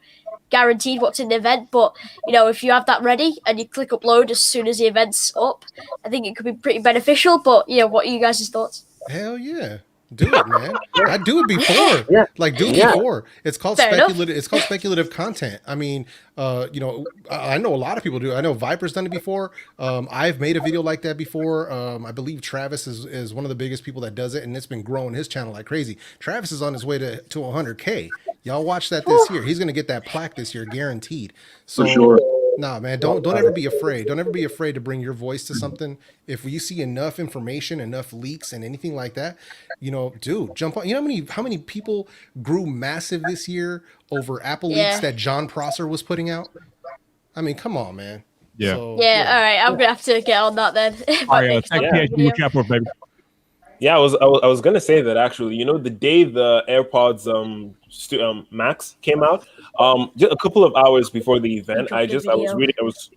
guaranteed what's in the event. But if you have that ready and you click upload as soon as the event's up, I think it could be pretty beneficial. But what are you guys' thoughts? Hell yeah. Do it, man. I do it before. Before. It's called speculative. It's called speculative content. I mean, I know a lot of people do. I know Viper's done it before. I've made a video like that before. I believe Travis is one of the biggest people that does it, and it's been growing his channel like crazy. Travis is on his way to 100K. Y'all watch that this year. He's gonna get that plaque this year, guaranteed. So, for sure. Nah, man, don't ever be afraid. Don't ever be afraid to bring your voice to something. If you see enough information, enough leaks, and anything like that, dude, jump on. How many people grew massive this year over Apple leaks that John Prosser was putting out? I mean, come on, man. Yeah. All right. I'm gonna have to get on that then. All right, TechPhD, baby. Yeah, I was gonna say that actually. The day the AirPods Max came out, just a couple of hours before the event, I was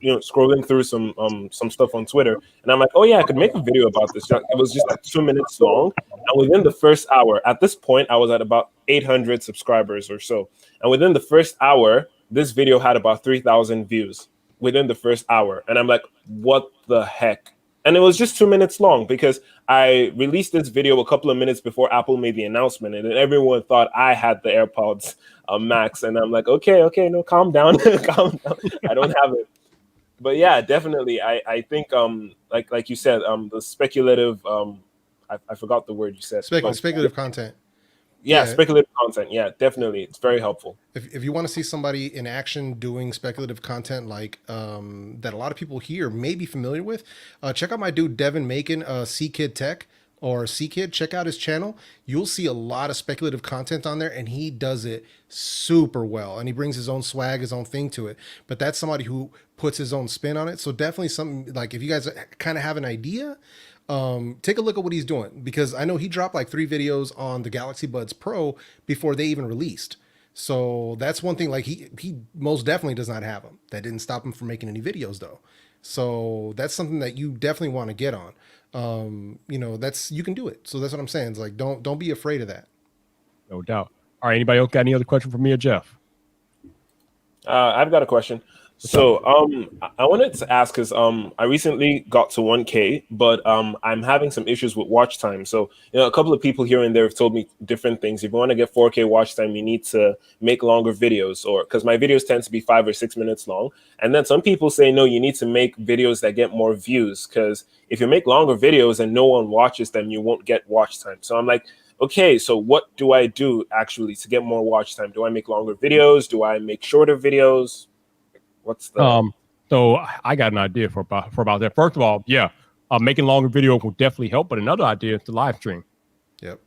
scrolling through some stuff on Twitter, and I'm like, oh yeah, I could make a video about this. It was just like 2 minutes long, and within the first hour, at this point, I was at about 800 subscribers or so, and within the first hour, this video had about 3,000 views within the first hour, and I'm like, what the heck? And it was just 2 minutes long because I released this video a couple of minutes before Apple made the announcement, and then everyone thought I had the AirPods Max, and I'm like, okay, no, calm down, calm down. I don't have it. But yeah, definitely, I think like you said, the speculative I forgot the word you said. Speculative content. Yeah, speculative content. Yeah, definitely. It's very helpful. If you want to see somebody in action doing speculative content like that a lot of people here may be familiar with, check out my dude Devin Macon, C-Kid Tech or C-Kid. Check out his channel. You'll see a lot of speculative content on there, and he does it super well. And he brings his own swag, his own thing to it. But that's somebody who puts his own spin on it. So definitely something like if you guys kind of have an idea, take a look at what he's doing, because I know he dropped like 3 videos on the Galaxy Buds Pro before they even released. So that's one thing, like he most definitely does not have them. That didn't stop him from making any videos though. So that's something that you definitely want to get on. You know, you can do it. So that's what I'm saying. It's like, don't be afraid of that. No doubt. All right. Anybody else got any other question for me or Jeff? I've got a question. So I wanted to ask because I recently got to 1K, but I'm having some issues with watch time. So a couple of people here and there have told me different things. If you want to get 4K watch time, you need to make longer videos, or because my videos tend to be 5 or 6 minutes long. And then some people say, no, you need to make videos that get more views, because if you make longer videos and no one watches them, you won't get watch time. So I'm like, okay, so what do I do actually to get more watch time? Do I make longer videos? Do I make shorter videos? What's the so I got an idea for about that. First of all, yeah, making longer videos will definitely help. But another idea is the live stream. Yep.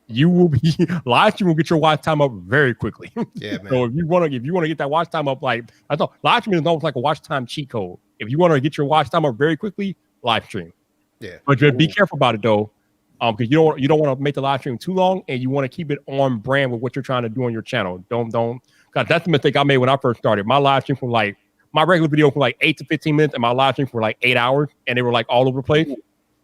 You will be live stream will get your watch time up very quickly. Yeah, man. So if you want to get that watch time up, like I thought, live stream is almost like a watch time cheat code. If you want to get your watch time up very quickly, live stream. Yeah. But just be careful about it though, because you don't want to make the live stream too long, and you want to keep it on brand with what you're trying to do on your channel. Don't. God, that's the mistake I made when I first started. My live stream from like my regular video for like 8 to 15 minutes, and my live stream for like 8 hours, and they were like all over the place.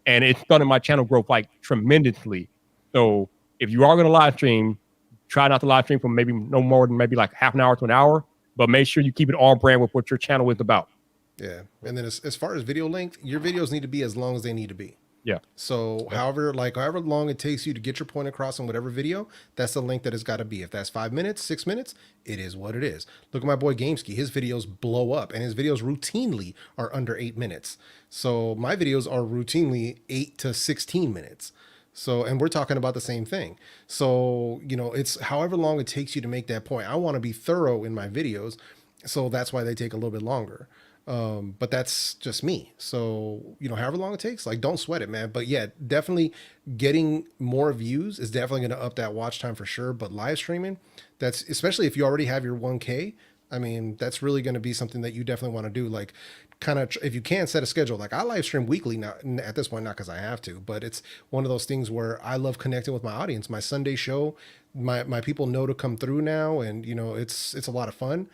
And it stunted my channel growth like tremendously. So if you are going to live stream, try not to live stream for maybe no more than maybe like half an hour to an hour, but make sure you keep it on brand with what your channel is about. Yeah. And then as far as video length, your videos need to be as long as they need to be. Yeah. So however long it takes you to get your point across in whatever video, that's the length that it's got to be. If that's 5 minutes, 6 minutes, it is what it is. Look at my boy Gameski. His videos blow up, and his videos routinely are under 8 minutes. So my videos are routinely 8 to 16 minutes. So, and we're talking about the same thing. So, it's however long it takes you to make that point. I want to be thorough in my videos, so that's why they take a little bit longer. But that's just me. So, however long it takes, like, don't sweat it, man. But yeah, definitely getting more views is definitely going to up that watch time for sure. But live streaming, that's especially if you already have your 1K. I mean, that's really going to be something that you definitely want to do. Like, kind of, if you can set a schedule, like I live stream weekly now at this point, not because I have to, but it's one of those things where I love connecting with my audience. My Sunday show, my people know to come through now, and it's a lot of fun.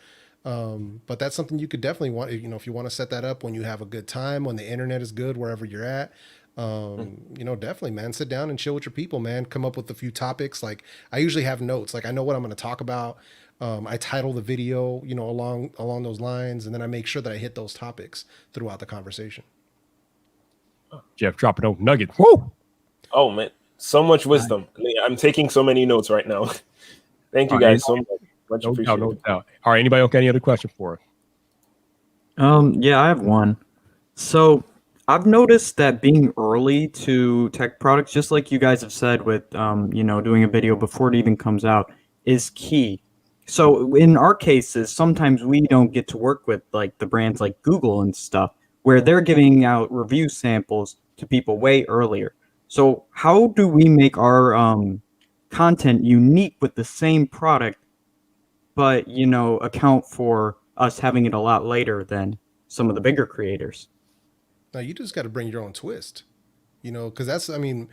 But that's something you could definitely want, if you want to set that up when you have a good time, when the internet is good, wherever you're at, definitely, man, sit down and chill with your people, man. Come up with a few topics. Like, I usually have notes, like I know what I'm going to talk about. I title the video, along those lines, and then I make sure that I hit those topics throughout the conversation. Jeff dropping those nuggets. Woo! Oh man, so much wisdom. I'm taking so many notes right now. Thank you guys so much. Much appreciated. No doubt. All right, anybody else got any other question for us? Yeah, I have one. So I've noticed that being early to tech products, just like you guys have said with doing a video before it even comes out, is key. So in our cases, sometimes we don't get to work with like the brands like Google and stuff, where they're giving out review samples to people way earlier. So how do we make our content unique with the same product, but account for us having it a lot later than some of the bigger creators? Now you just got to bring your own twist, because that's, me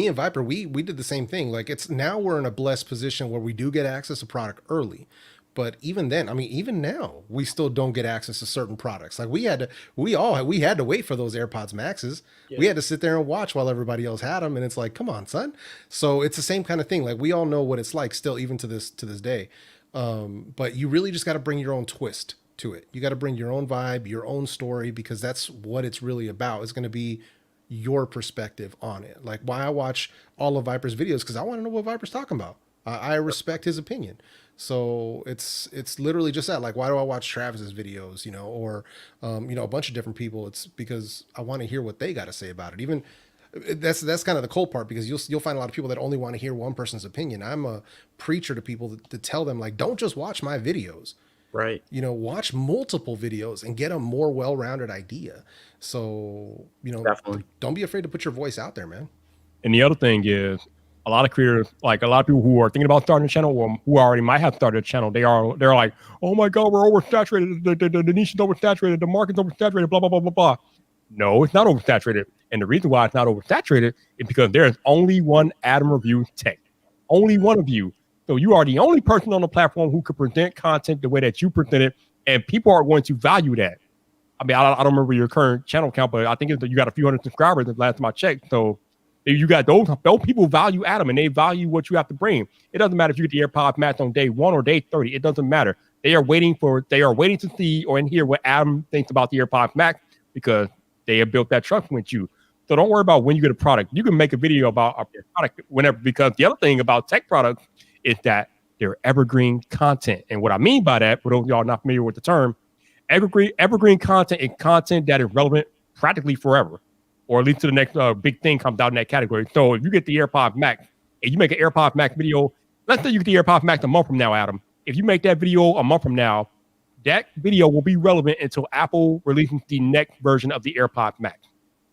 and Viper, we did the same thing. Like, it's now we're in a blessed position where we do get access to product early. But even then, even now, we still don't get access to certain products. Like, we had to wait for those AirPods Maxes. Yeah. We had to sit there and watch while everybody else had them. And it's like, come on, son. So it's the same kind of thing. Like, we all know what it's like still, even to this day. But you really just got to bring your own twist to it. You got to bring your own vibe, your own story, because that's what it's really about. It's going to be your perspective on it. Like, why I watch all of Viper's videos, because I want to know what Viper's talking about. I respect his opinion. So it's literally just that. Like, why do I watch Travis's videos, or a bunch of different people? It's because I want to hear what they got to say about it. Even that's kind of the cool part, because you'll find a lot of people that only want to hear one person's opinion. I'm a preacher to people to tell them, like, don't just watch my videos. Right. You know, watch multiple videos and get a more well-rounded idea. So, you know, Definitely. don't be afraid to put your voice out there, man. And the other thing is, a lot of creators, like a lot of people who are thinking about starting a channel, or who already might have started a channel, they're like, oh my God, we're oversaturated. The niche is oversaturated. The market's oversaturated. Blah blah blah blah blah. No, it's not oversaturated. And the reason why it's not oversaturated is because there's only one Adam Reviews Tech, only one of you. So you are the only person on the platform who could present content the way that you present it, and people are going to value that. I mean, I don't remember your current channel count, but I think you got a few hundred subscribers the last time I checked. So you got those people value Adam, and they value what you have to bring. It doesn't matter if you get the AirPods Max on day 1 or day 30. It doesn't matter. They are waiting to see or hear what Adam thinks about the AirPods Max, because they have built that trust with you. So don't worry about when you get a product. You can make a video about a product whenever, because the other thing about tech products is that they're evergreen content. And what I mean by that, for those of y'all not familiar with the term, evergreen content is content that is relevant practically forever, or at least to the next big thing comes out in that category. So if you get the AirPods Max and you make an AirPods Max video, let's say you get the AirPods Max a month from now, Adam. If you make that video a month from now, that video will be relevant until Apple releases the next version of the AirPods Max.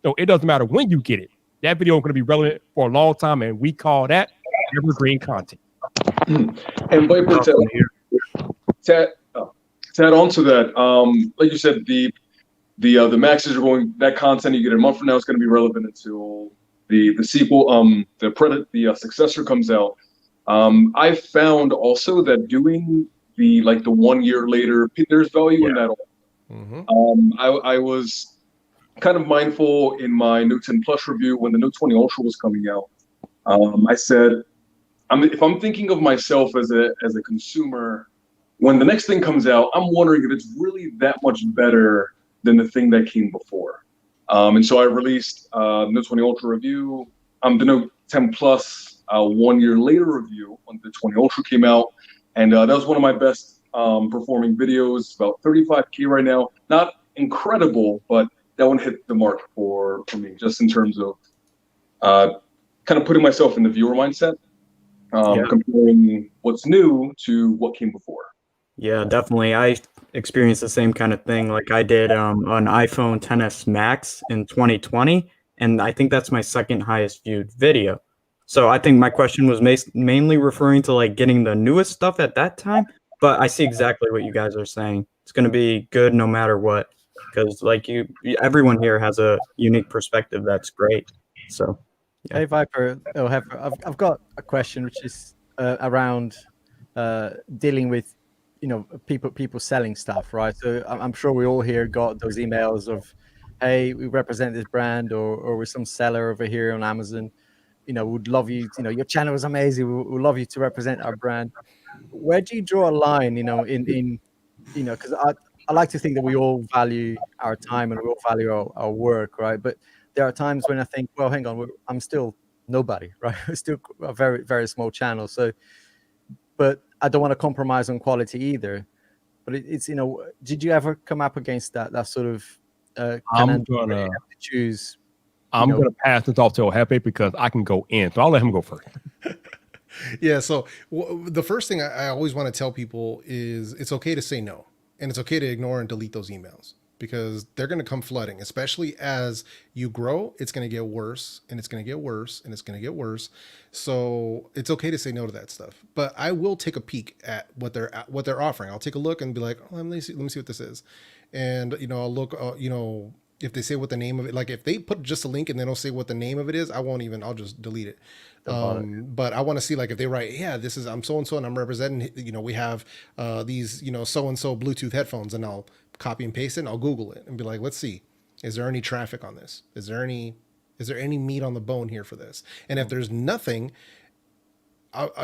So it doesn't matter when you get it. That video is going to be relevant for a long time, and we call that evergreen content. And Viper, to add on to that, like you said, the maxes are going, that content you get a month from now is going to be relevant until the sequel, the successor comes out. I found also that doing the 1 year later, there's value in that. I was kind of mindful in my Note 10 Plus review when the Note 20 Ultra was coming out. I said, if I'm thinking of myself as a consumer, when the next thing comes out, I'm wondering if it's really that much better than the thing that came before. And so I released Note 20 Ultra review, the Note 10 Plus 1 year later review when the 20 Ultra came out. And that was one of my best performing videos, about 35K right now. Not incredible, but that one hit the mark for me, just in terms of kind of putting myself in the viewer mindset, comparing what's new to what came before. Yeah, definitely. I experienced the same kind of thing. Like I did an iPhone XS Max in 2020, and I think that's my second highest viewed video. So I think my question was mainly referring to like getting the newest stuff at that time, but I see exactly what you guys are saying. It's going to be good no matter what, because like everyone here has a unique perspective. That's great. So, yeah. Hey Viper, I've got a question which is around dealing with, you know, people selling stuff, right? So I'm sure we all here got those emails of, hey, we represent this brand, or we're some seller over here on Amazon. You know, would love you. You know, your channel is amazing. We'd love you to represent our brand. Where do you draw a line? You know, in you know, because I like to think that we all value our time and we all value our work, right? But there are times when I think, well, hang on, I'm still nobody, right? We're still a very, very small channel. So, but I don't want to compromise on quality either. But it's, you know, did you ever come up against that sort of I'm gonna choose? I'm gonna pass this off to Ohepe because I can go in, so I'll let him go first. Yeah. So the first thing I always want to tell people is it's okay to say no, and it's okay to ignore and delete those emails, because they're going to come flooding, especially as you grow. It's going to get worse, and it's going to get worse, and it's going to get worse. So it's okay to say no to that stuff. But I will take a peek at what they're offering. I'll take a look and be like, oh, let me see what this is. And, you know, I'll look, you know, if they say what the name of it, like if they put just a link and they don't say what the name of it is, I'll just delete it. But I want to see, like, if they write, yeah, I'm so-and-so and I'm representing, you know, we have these, you know, so-and-so Bluetooth headphones, and I'll copy and paste it and I'll Google it and be like, let's see, is there any traffic on this? Is there any meat on the bone here for this? And if there's nothing,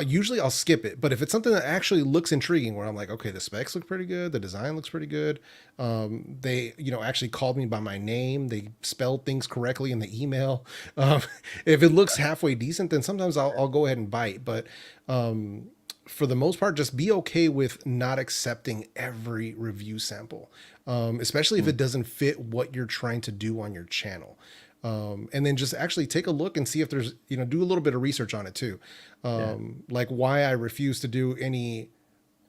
usually I'll skip it. But if it's something that actually looks intriguing, where I'm like, okay, the specs look pretty good, the design looks pretty good, they, you know, actually called me by my name, they spelled things correctly in the email. If it looks halfway decent, then sometimes I'll go ahead and bite. But for the most part, just be okay with not accepting every review sample, especially if it doesn't fit what you're trying to do on your channel. And then just actually take a look and see if there's, do a little bit of research on it too. Like why I refuse to do any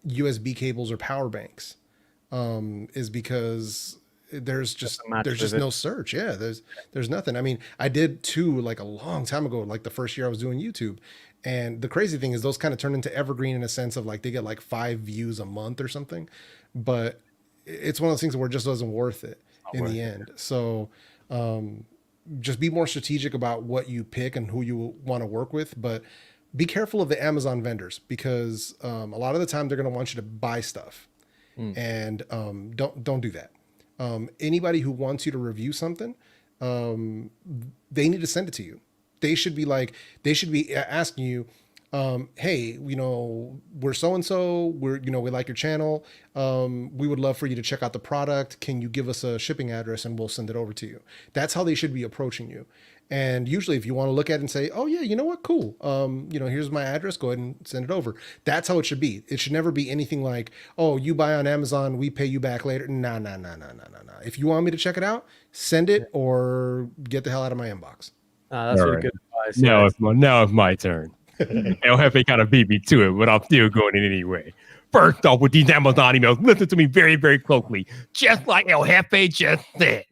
USB cables or power banks is because there's just no search. Yeah, there's nothing. I mean, I did two like a long time ago, like the first year I was doing YouTube. And the crazy thing is those kind of turn into evergreen in a sense of like they get like 5 views a month or something. But it's one of those things where it just wasn't worth it in the end. So just be more strategic about what you pick and who you want to work with. But be careful of the Amazon vendors because a lot of the time they're going to want you to buy stuff. And don't do that. Anybody who wants you to review something, they need to send it to you. They should be asking you, hey, we're so-and-so, we like your channel. We would love for you to check out the product. Can you give us a shipping address and we'll send it over to you? That's how they should be approaching you. And usually if you want to look at it and say, oh yeah, you know what? Cool. Here's my address. Go ahead and send it over. That's how it should be. It should never be anything like, oh, you buy on Amazon, we pay you back later. No. If you want me to check it out, send it or get the hell out of my inbox. That's really good advice. Now it's my turn. El Jefe kind of beat me to it, but I'm still going in anyway. First off, with these Amazon emails, listen to me very, very closely. Just like El Jefe just said.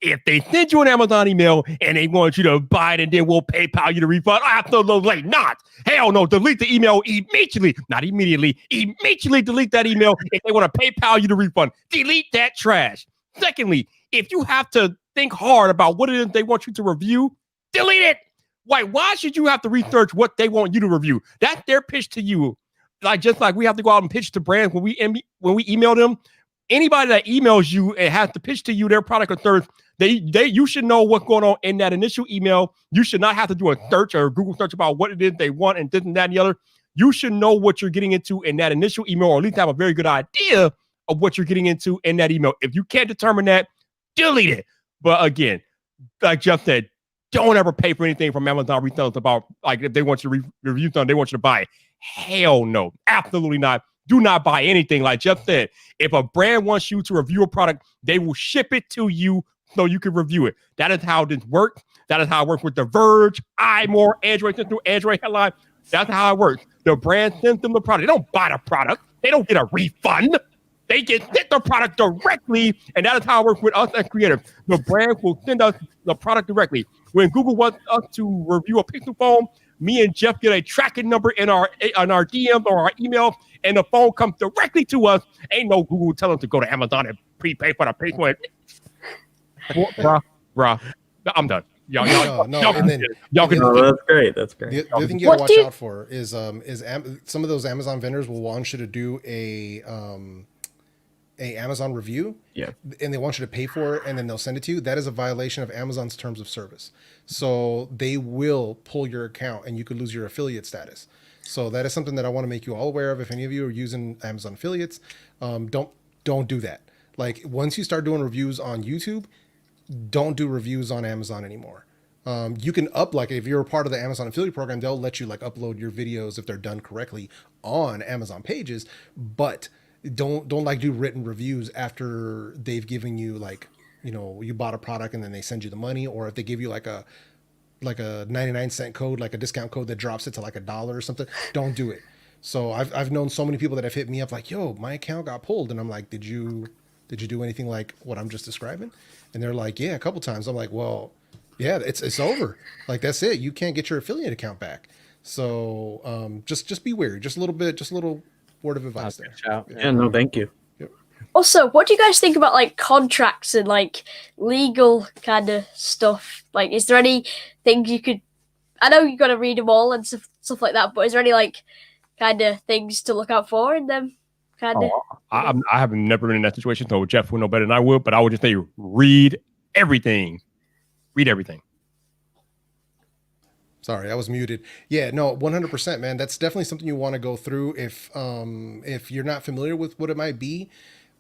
If they send you an Amazon email and they want you to buy it and then we'll PayPal you the refund, absolutely not. Hell no, delete the email immediately. Not immediately. Immediately delete that email if they want to PayPal you the refund. Delete that trash. Secondly, if you have to think hard about what it is they want you to review, delete it. Why should you have to research what they want you to review? That's their pitch to you. Just like we have to go out and pitch to brands when we email them. Anybody that emails you and has to pitch to you their product or service, you should know what's going on in that initial email. You should not have to do a search or a Google search about what it is they want and this and that and the other. You should know what you're getting into in that initial email, or at least have a very good idea of what you're getting into in that email. If you can't determine that, delete it. But again, like Jeff said, don't ever pay for anything from Amazon retailers about like if they want you to review something, they want you to buy it. Hell no, absolutely not. Do not buy anything. Like Jeff said, if a brand wants you to review a product, they will ship it to you so you can review it. That is how this works. That is how it works with The Verge, iMore, Android Central, Android Headline. That's how it works. The brand sends them the product. They don't buy the product. They don't get a refund. They get the product directly, and that is how it works with us as creators. The brand will send us the product directly. When Google wants us to review a Pixel phone, me and Jeff get a tracking number in our DMs or our email, and the phone comes directly to us. Ain't no Google telling us to go to Amazon and prepay for the Pixel. Bruh, I'm done. Y'all can. That's great. That's great. The other thing you gotta watch out for is some of those Amazon vendors will want you to do a Amazon review, and they want you to pay for it, and then they'll send it to you. That is a violation of Amazon's terms of service. So they will pull your account, and you could lose your affiliate status. So that is something that I want to make you all aware of. If any of you are using Amazon affiliates, don't do that. Like once you start doing reviews on YouTube, don't do reviews on Amazon anymore. You can if you're a part of the Amazon affiliate program, they'll let you like upload your videos if they're done correctly on Amazon pages, but don't like do written reviews after they've given you you bought a product and then they send you the money, or if they give you like a 99-cent code, like a discount code that drops it to like $1 or something. Don't do it. So I've known so many people that have hit me up like, yo, my account got pulled, and I'm like, did you do anything like what I'm just describing? And they're like, yeah, a couple times. I'm like, well, yeah, it's over. Like that's it. You can't get your affiliate account back. So just be wary. Just a little word of advice there. Yeah, no, thank you. Also, what do you guys think about like contracts and like legal kind of stuff? Like, is there any things you could? I know you got to read them all and stuff like that, but is there any like kind of things to look out for in them? Kind of. I have never been in that situation, so Jeff will know better than I would. But I would just say, read everything. Read everything. Sorry, I was muted. Yeah, no, 100%, man. That's definitely something you want to go through if you're not familiar with what it might be.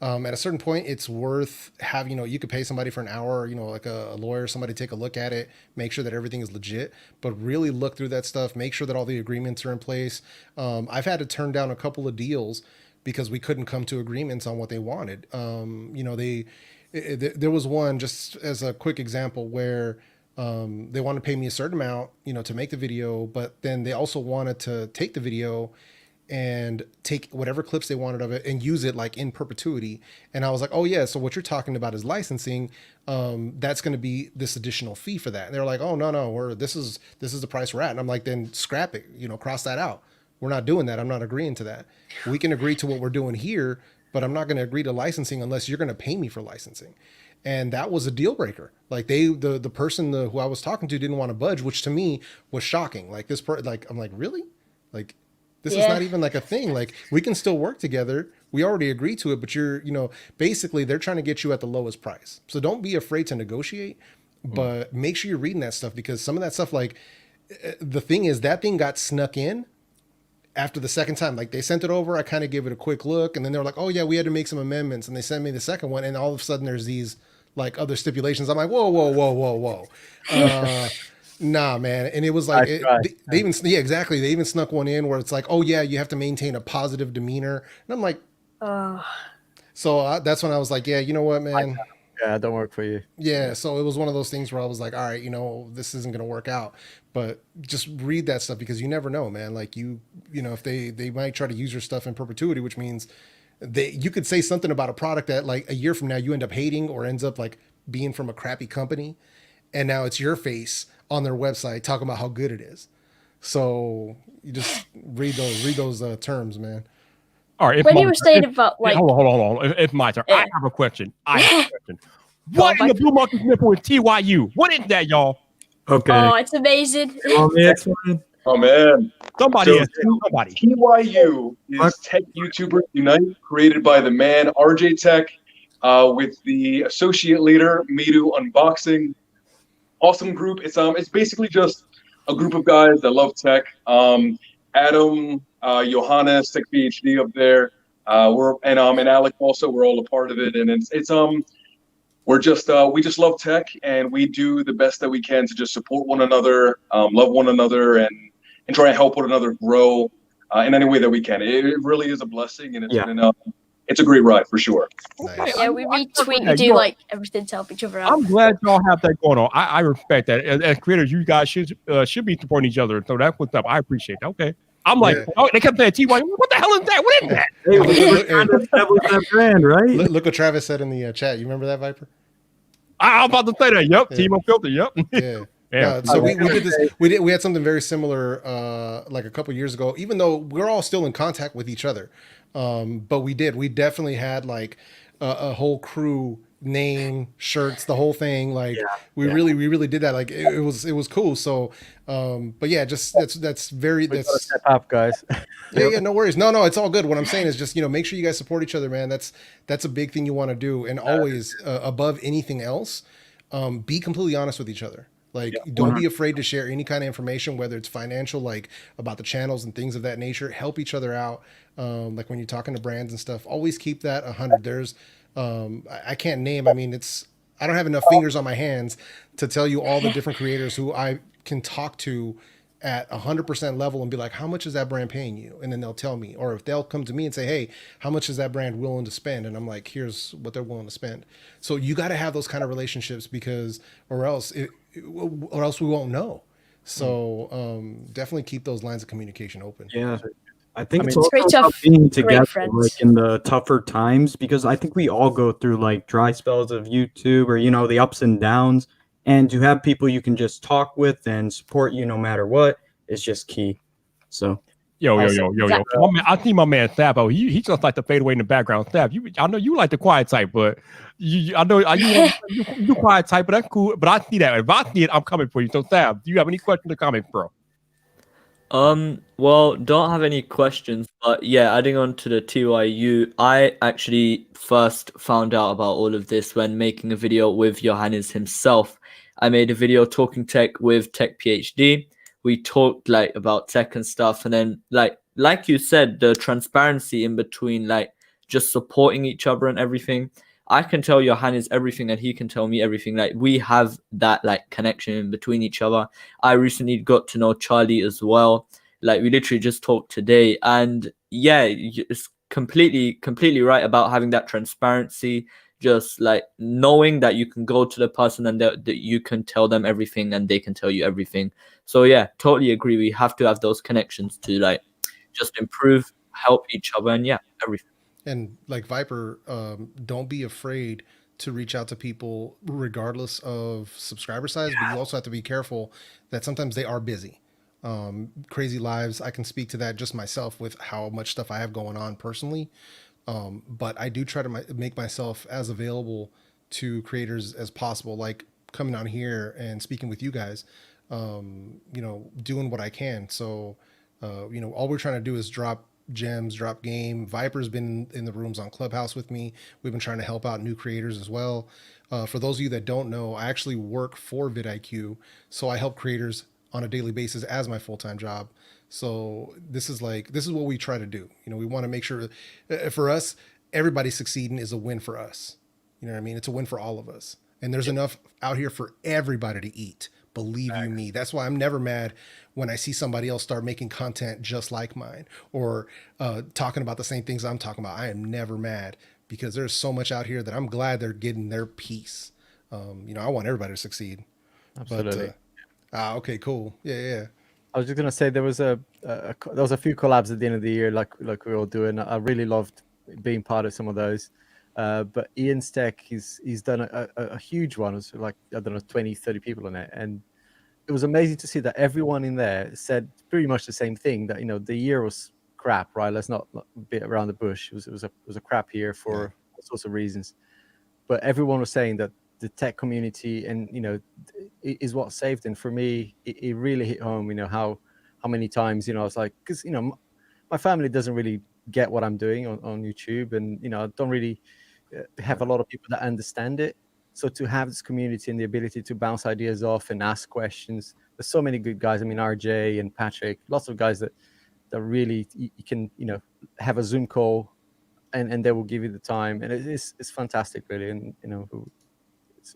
At a certain point, it's worth having, you could pay somebody for an hour, like a lawyer, somebody take a look at it, make sure that everything is legit, but really look through that stuff, make sure that all the agreements are in place. I've had to turn down a couple of deals because we couldn't come to agreements on what they wanted. There was one, just as a quick example, where They want to pay me a certain amount, to make the video, but then they also wanted to take the video and take whatever clips they wanted of it and use it like in perpetuity. And I was like, oh yeah, so what you're talking about is licensing. That's going to be this additional fee for that. And they're like, oh no, this is the price we're at. And I'm like, then scrap it, cross that out. We're not doing that. I'm not agreeing to that. We can agree to what we're doing here, but I'm not going to agree to licensing unless you're going to pay me for licensing. And that was a deal breaker. Like the person who I was talking to didn't want to budge, which to me was shocking. Like I'm like, really? Like, this is not even like a thing. Like, we can still work together. We already agreed to it, but you're, basically they're trying to get you at the lowest price. So don't be afraid to negotiate, but make sure you're reading that stuff, because some of that stuff, like, the thing is that thing got snuck in after the second time. Like, they sent it over, I kind of gave it a quick look, and then they were like, oh yeah, we had to make some amendments, and they sent me the second one, and all of a sudden there's these like other stipulations. I'm like, whoa. Nah, man. And it was like, they even, exactly. They even snuck one in where it's like, oh yeah, you have to maintain a positive demeanor. And I'm like, so that's when I was like, yeah, you know what, man? Yeah, don't work for you. Yeah. So it was one of those things where I was like, all right, this isn't going to work out, but just read that stuff, because you never know, man. Like if they might try to use your stuff in perpetuity, which means you could say something about a product that like a year from now you end up hating, or ends up like being from a crappy company. And now it's your face on their website talking about how good it is. So you just read those terms, man. All right. When you were saying about like, hold on. It's my turn. I have a question. What in the blue monkey's nipple is TYU? What is that, y'all? Okay. Oh, it's amazing. Oh man. Somebody. TYU is Tech YouTubers Unite, created by the man RJ Tech, with the associate leader Midu Unboxing. Awesome group. It's basically just a group of guys that love tech. Adam, Johannes, TechPhD up there. And Alec also. We're all a part of it, and we just love tech, and we do the best that we can to just support one another, love one another, and try and help one another grow in any way that we can. It really is a blessing, and it's a great ride for sure. Nice. Yeah, we retweet and do like everything to help each other out. I'm glad y'all have that going on. I respect that. As creators, you guys should be supporting each other. So that's what's up. I appreciate that. Okay. I'm like, they kept saying TY. What the hell is that? What is that? Hey, we're trying to establish that brand, right? Look what Travis said in the chat. You remember that, Viper? I'm about to say that. Yep. Team of Filter. Yep. Yeah. So we did this. We had something very similar like a couple years ago. Even though we're all still in contact with each other, but we definitely had like a whole crew name, shirts, the whole thing. Like we really did that. Like it was cool. So but yeah, just that's step up, guys. yeah, no worries. No, it's all good. What I'm saying is just, make sure you guys support each other, man. That's a big thing you want to do. And always above anything else, be completely honest with each other. Like, don't be afraid to share any kind of information, whether it's financial, like about the channels and things of that nature. Help each other out. Like when you're talking to brands and stuff, always keep that 100. There's, I can't name, I don't have enough fingers on my hands to tell you all the different creators who I can talk to at 100% level and be like, how much is that brand paying you? And then they'll tell me, or if they'll come to me and say, hey, how much is that brand willing to spend? And I'm like, here's what they're willing to spend. So you got to have those kind of relationships, because, or else we won't know. So definitely keep those lines of communication open. Yeah. I think it's also about being together like in the tougher times, because I think we all go through like dry spells of YouTube, or the ups and downs, and to have people you can just talk with and support you no matter what is just key. So Yo. My man, I see my man Sabo. He just like to fade away in the background. Sab, I know you like the quiet type, but I know you quiet type, but that's cool. But I see that. If I see it, I'm coming for you. So Sab, do you have any questions or comments, bro? Well, don't have any questions, but yeah, adding on to the TYU, I actually first found out about all of this when making a video with Johannes himself. I made a video talking tech with TechPhD. We talked like about tech and stuff, and then like you said, the transparency in between, like just supporting each other and everything. I can tell Johannes everything and he can tell me everything. Like we have that like connection in between each other. I recently got to know Charlie as well. Like we literally just talked today, and yeah, it's completely right about having that transparency, just like knowing that you can go to the person and that you can tell them everything and they can tell you everything. So yeah, totally agree. We have to have those connections to like just improve, help each other, and yeah, everything. And like Viper, don't be afraid to reach out to people regardless of subscriber size, but you also have to be careful that sometimes they are busy. Crazy lives. I can speak to that just myself with how much stuff I have going on personally. But I do try to make myself as available to creators as possible, like coming on here and speaking with you guys, doing what I can. So, all we're trying to do is drop gems, drop game. Viper's been in the rooms on Clubhouse with me. We've been trying to help out new creators as well. For those of you that don't know, I actually work for vidIQ, so I help creators on a daily basis as my full-time job. So this is what we try to do. We want to make sure for us, everybody succeeding is a win for us. You know what I mean? It's a win for all of us. And there's enough out here for everybody to eat. Believe you me. That's why I'm never mad when I see somebody else start making content just like mine or talking about the same things I'm talking about. I am never mad because there's so much out here that I'm glad they're getting their piece. I want everybody to succeed. Absolutely. Okay, cool. Yeah. I was just gonna say there was a few collabs at the end of the year, like we all do, and I really loved being part of some of those. But Ian's Tech, he's done a huge one. It was like, I don't know, 20, 30 people in it, and it was amazing to see that everyone in there said pretty much the same thing. That the year was crap, right? Let's not beat around the bush. It was a crap year for all sorts of reasons, but everyone was saying that the tech community and is what saved. And for me, it really hit home. How many times I was like, because my family doesn't really get what I'm doing on YouTube, and I don't really have a lot of people that understand it. So to have this community and the ability to bounce ideas off and ask questions, there's so many good guys. I mean, RJ and Patrick, lots of guys that really you can have a Zoom call and they will give you the time, and it's fantastic, really. And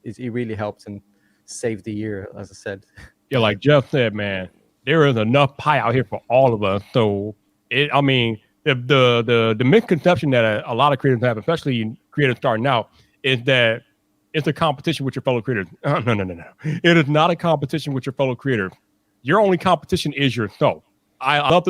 it really helped and saved the year, as I said. Yeah, like Jeff said, man, there is enough pie out here for all of us. So the misconception that a lot of creators have, especially creators starting out, is that it's a competition with your fellow creators. No. It is not a competition with your fellow creators. Your only competition is yourself. I love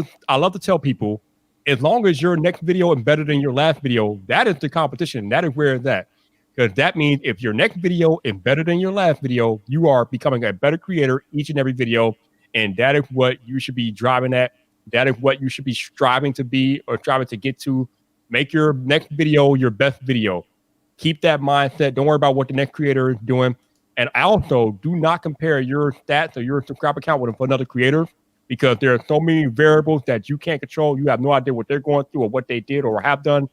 to tell people, as long as your next video is better than your last video, that is the competition. That is where it's at. Because that means if your next video is better than your last video, you are becoming a better creator each and every video. And that is what you should be driving at. That is what you should be striving to be or striving to get to. Make your next video your best video. Keep that mindset. Don't worry about what the next creator is doing. And also, do not compare your stats or your subscriber count with another creator, because there are so many variables that you can't control. You have no idea what they're going through or what they did or have done.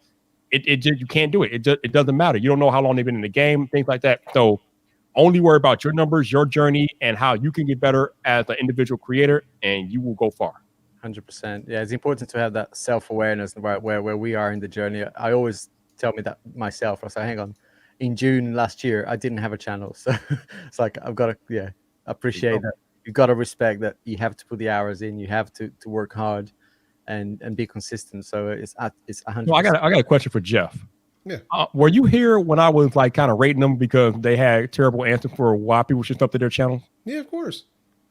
It just, you can't do it. It doesn't matter. You don't know how long they've been in the game, things like that. So only worry about your numbers, your journey, and how you can get better as an individual creator, and you will go far. 100%. Yeah, it's important to have that self-awareness where we are in the journey. I always tell me that myself. I say, hang on, in June last year, I didn't have a channel. So it's like, I've got to, appreciate that. You've got to respect that you have to put the hours in, you have to work hard and be consistent. So it's 100%. Well, I got a question for Jeff. Yeah. Were you here when I was like kind of rating them because they had terrible answers for why people should sub to their channel? Yeah, of course.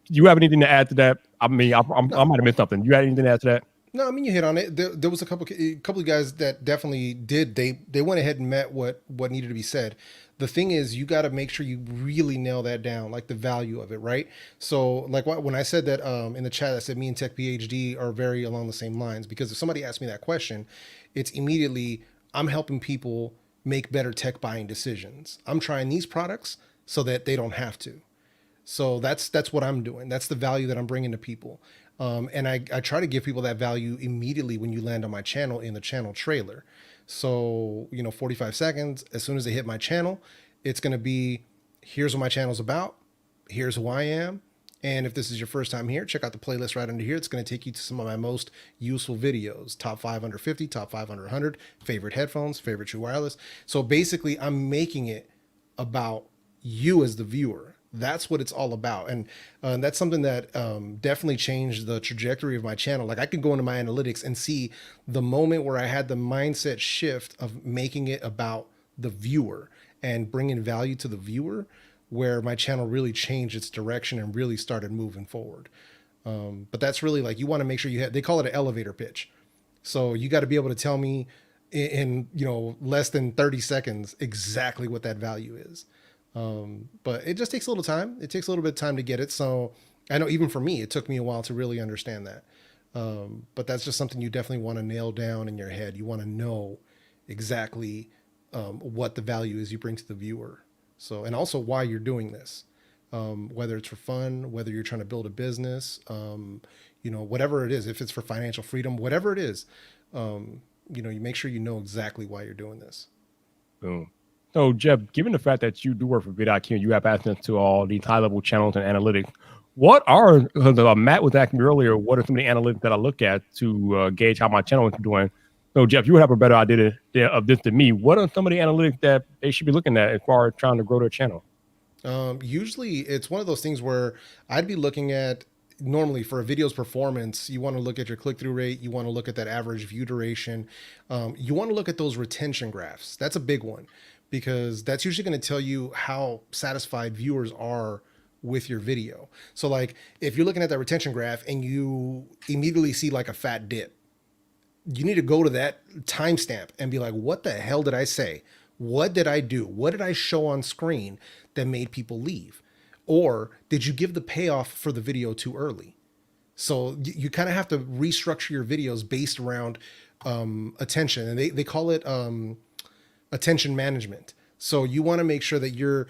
Do you have anything to add to that? I mean, I might have missed something. You had anything to add to that? No, I mean, you hit on it. There was a couple of guys that definitely did. They went ahead and met what needed to be said. The thing is, you got to make sure you really nail that down, like the value of it, right? So, like when I said that in the chat, I said me and TechPhD are very along the same lines, because if somebody asks me that question, it's immediately, I'm helping people make better tech buying decisions. I'm trying these products so that they don't have to. So that's what I'm doing. That's the value that I'm bringing to people. And I try to give people that value immediately when you land on my channel in the channel trailer. So, 45 seconds, as soon as they hit my channel, it's going to be, here's what my channel's about. Here's who I am. And if this is your first time here, check out the playlist right under here. It's going to take you to some of my most useful videos. Top 5 under 50, top 5 under 100, favorite headphones, favorite true wireless. So basically, I'm making it about you as the viewer. That's what it's all about. And that's something that definitely changed the trajectory of my channel. Like, I could go into my analytics and see the moment where I had the mindset shift of making it about the viewer and bringing value to the viewer, where my channel really changed its direction and really started moving forward. But that's really like, you want to make sure you have, they call it an elevator pitch. So you got to be able to tell me in less than 30 seconds exactly what that value is. But it just takes a little time. It takes a little bit of time to get it. So I know even for me, it took me a while to really understand that. But that's just something you definitely want to nail down in your head. You want to know exactly what the value is you bring to the viewer. So, and also why you're doing this, whether it's for fun, whether you're trying to build a business, whatever it is, if it's for financial freedom, whatever it is, you make sure you know exactly why you're doing this. Boom. So, Jeff, given the fact that you do work for vidIQ and you have access to all these high-level channels and analytics, what are, Matt was asking me earlier, what are some of the analytics that I look at to gauge how my channel is doing? So, Jeff, you would have a better idea of this than me. What are some of the analytics that they should be looking at as far as trying to grow their channel? Usually, it's one of those things where I'd be looking at, normally for a video's performance, you want to look at your click-through rate, you want to look at that average view duration, you want to look at those retention graphs. That's a big one, because that's usually going to tell you how satisfied viewers are with your video. So like if you're looking at that retention graph and you immediately see like a fat dip, you need to go to that timestamp and be like, what the hell did I say? What did I do? What did I show on screen that made people leave? Or did you give the payoff for the video too early? So you kind of have to restructure your videos based around attention, and they call it attention management. So you want to make sure that you're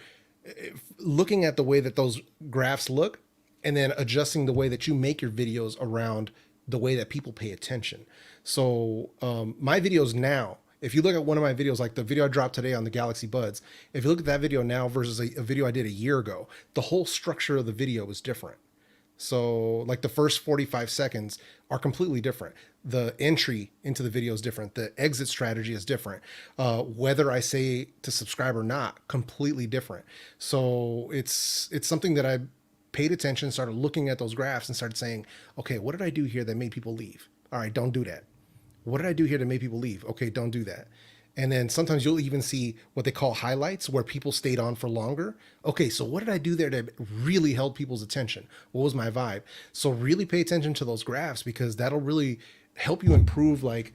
looking at the way that those graphs look and then adjusting the way that you make your videos around the way that people pay attention. So my videos now, if you look at one of my videos, like the video I dropped today on the Galaxy Buds, if you look at that video now versus a video I did a year ago, the whole structure of the video is different. So like the first 45 seconds are completely different. The entry into the video is different. The exit strategy is different. Whether I say to subscribe or not, completely different. So it's something that I paid attention, started looking at those graphs and started saying, okay, what did I do here that made people leave? All right, don't do that. What did I do here to make people leave? Okay, don't do that. And then sometimes you'll even see what they call highlights, where people stayed on for longer. Okay, so what did I do there that really held people's attention? What was my vibe? So really pay attention to those graphs, because that'll really help you improve like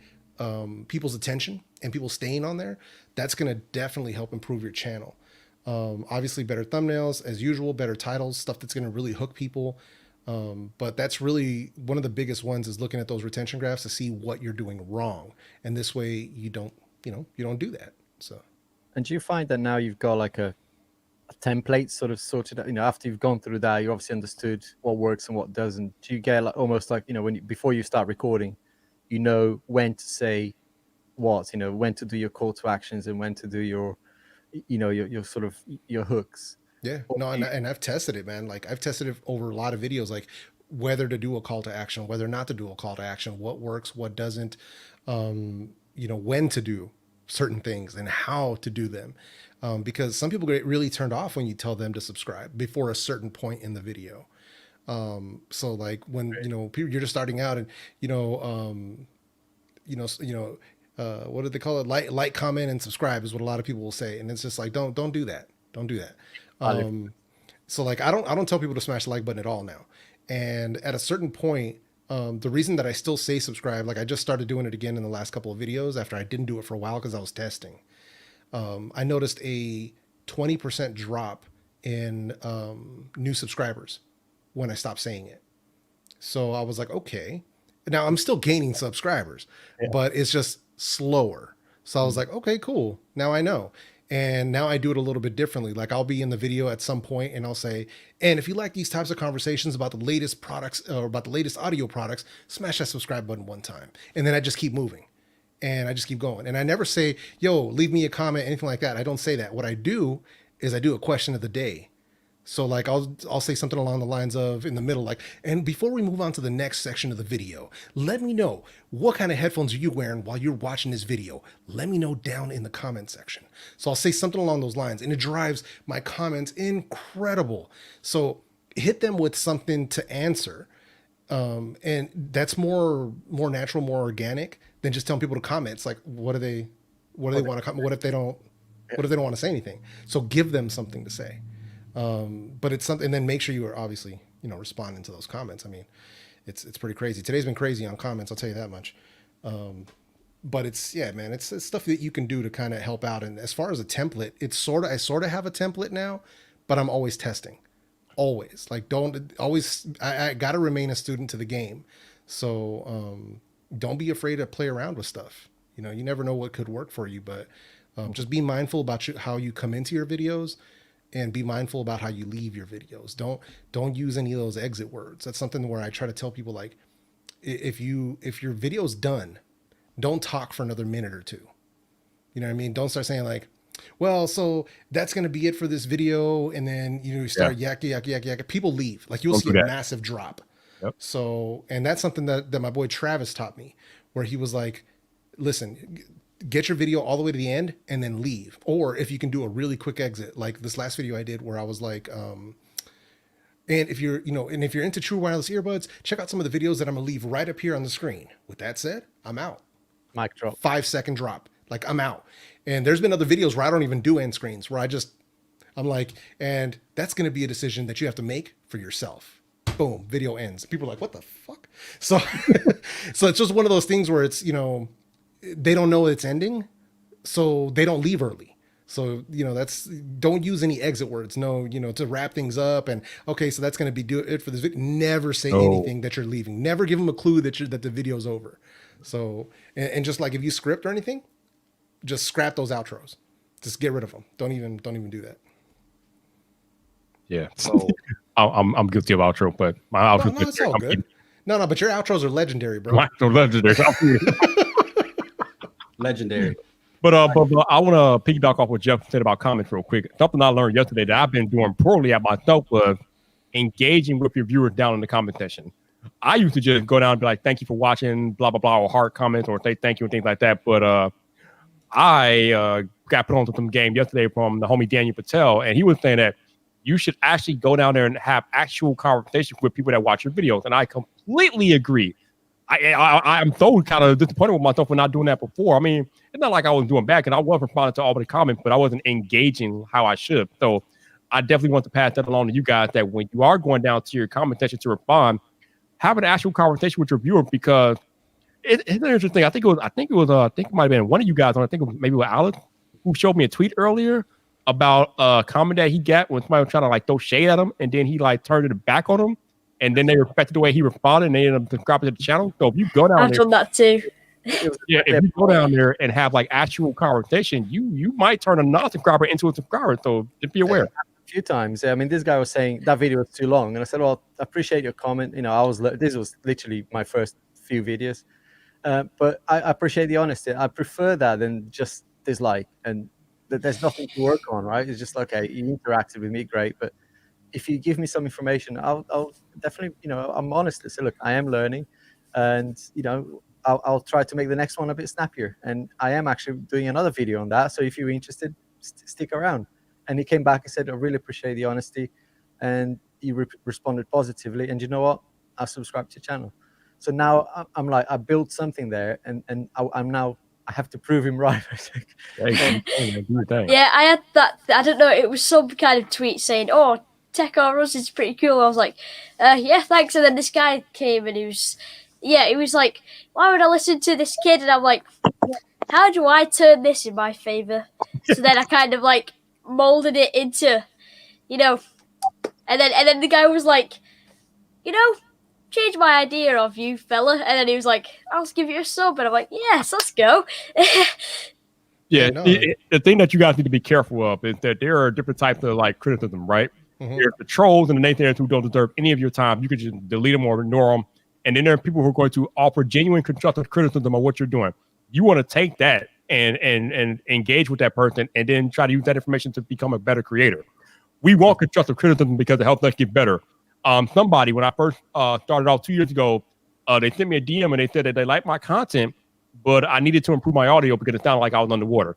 people's attention and people staying on there. That's gonna definitely help improve your channel. Obviously better thumbnails as usual, better titles, stuff that's gonna really hook people. But that's really one of the biggest ones, is looking at those retention graphs to see what you're doing wrong. And this way you don't do that. So, and do you find that now you've got like a template sort of sorted out, after you've gone through that, you obviously understood what works and what doesn't? Do you get like almost like, before you start recording, when to say what, when to do your call to actions and when to do your, your sort of your hooks? Yeah, no, and I've tested it, man. Like I've tested it over a lot of videos, like whether to do a call to action, whether not to do a call to action, what works, what doesn't, when to do certain things and how to do them. Because some people get really turned off when you tell them to subscribe before a certain point in the video. So like when, people, you're just starting out and, what do they call it? Like, comment, and subscribe is what a lot of people will say. And it's just like, don't do that. Don't do that. So like, I don't tell people to smash the like button at all now. And at a certain point, the reason that I still say subscribe, like I just started doing it again in the last couple of videos after I didn't do it for a while because I was testing. I noticed a 20% drop in new subscribers when I stopped saying it. So I was like, okay, now I'm still gaining subscribers, but it's just slower. So I was like, okay, cool. Now I know. And now I do it a little bit differently. Like I'll be in the video at some point and I'll say, and if you like these types of conversations about the latest products or about the latest audio products, smash that subscribe button one time. And then I just keep moving and I just keep going. And I never say, yo, leave me a comment, anything like that. I don't say that. What I do is I do a question of the day. So like I'll say something along the lines of in the middle, like, and before we move on to the next section of the video, let me know what kind of headphones are you wearing while you're watching this video. Let me know down in the comment section. So I'll say something along those lines and it drives my comments incredible. So hit them with something to answer. And that's more natural, more organic than just telling people to comment. It's like, what do they want to comment? What if they don't What if they don't want to say anything? So give them something to say. But it's something, and then make sure you are obviously, responding to those comments. I mean, it's pretty crazy. Today's been crazy on comments, I'll tell you that much. But it's stuff that you can do to kind of help out. And as far as a template, I sort of have a template now, but I'm always testing. Always. Like I gotta remain a student to the game. So don't be afraid to play around with stuff. You never know what could work for you, but just be mindful about how you come into your videos, and be mindful about how you leave your videos. Don't use any of those exit words. That's something where I try to tell people, like, if your video's done, don't talk for another minute or two. You know what I mean? Don't start saying like, well, so that's going to be it for this video. And then, you start yak. People leave. Like, you'll see a massive drop. Yep. So, and that's something that my boy Travis taught me, where he was like, listen, get your video all the way to the end and then leave. Or if you can do a really quick exit, like this last video I did where I was like, and if you're into true wireless earbuds, check out some of the videos that I'm gonna leave right up here on the screen. With that said, I'm out. Mic drop. 5-second drop. Like, I'm out. And there's been other videos where I don't even do end screens, where I'm like, and that's going to be a decision that you have to make for yourself. Boom, video ends. People are like, what the fuck? So, so it's just one of those things where it's, they don't know it's ending, so they don't leave early. So, don't use any exit words. No, to wrap things up and, okay, so that's going to be it for this video. Never say anything that you're leaving. Never give them a clue that the video's over. So, and just like if you script or anything, just scrap those outros. Just get rid of them. Don't even do that. Yeah. So I'm guilty of outro, but my outro. No, it's all good. No, but your outros are legendary, bro. My outro legendary. Legendary. But I want to piggyback off what Jeff said about comments real quick. Something I learned yesterday that I've been doing poorly at myself was engaging with your viewers down in the comment section. I used to just go down and be like, thank you for watching, blah, blah, blah, or heart comments, or say thank you and things like that. But I got put onto some game yesterday from the homie Daniel Patel, and he was saying that you should actually go down there and have actual conversations with people that watch your videos. And I completely agree. I'm so kind of disappointed with myself for not doing that before. I mean, it's not like I was doing bad, because I was responding to all the comments, but I wasn't engaging how I should. So I definitely want to pass that along to you guys, that when you are going down to your comment section to respond, have an actual conversation with your viewer, because it's interesting. I think it might have been one of you guys, I think it was maybe with Alec, who showed me a tweet earlier about a comment that he got when somebody was trying to like throw shade at him, and then he like turned it back on him, and then they respected the way he responded, and they ended up subscribing to the channel. So if you go down I've done that too. Yeah, if you go down there and have like actual conversation, you might turn a non-subscriber into a subscriber. So just be aware. A few times. I mean, this guy was saying that video was too long, and I said, well, I appreciate your comment. This was literally my first few videos, but I appreciate the honesty. I prefer that than just dislike, and there's nothing to work on, right? It's just like, okay, you interacted with me, great, but if you give me some information, I'll definitely, I'm honest. So look, I am learning, and I'll try to make the next one a bit snappier. And I am actually doing another video on that. So if you're interested, stick around. And he came back and said, I really appreciate the honesty. And he responded positively. And you know what? I've subscribed to your channel. So now I'm like, I built something there, and I have to prove him right. I think. Yeah, I had that. I don't know. It was some kind of tweet saying, "Oh, TechAreUs is pretty cool." I was like, "Yeah, thanks." And then this guy came, and he was like, "Why would I listen to this kid?" And I'm like, "How do I turn this in my favor?" So then I kind of like molded it into, and then the guy was like, change my idea of you, fella. And then he was like, I'll give you a sub. And I'm like, yes, let's go. The thing that you guys need to be careful of is that there are different types of like criticism, right? Mm-hmm. There's the trolls and the naysayers who don't deserve any of your time. You could just delete them or ignore them. And then there are people who are going to offer genuine constructive criticism of what you're doing. You want to take that and engage with that person, and then try to use that information to become a better creator. We want constructive criticism because it helps us get better. Somebody, when I first started out 2 years ago, they sent me a DM and they said that they liked my content, but I needed to improve my audio because it sounded like I was underwater.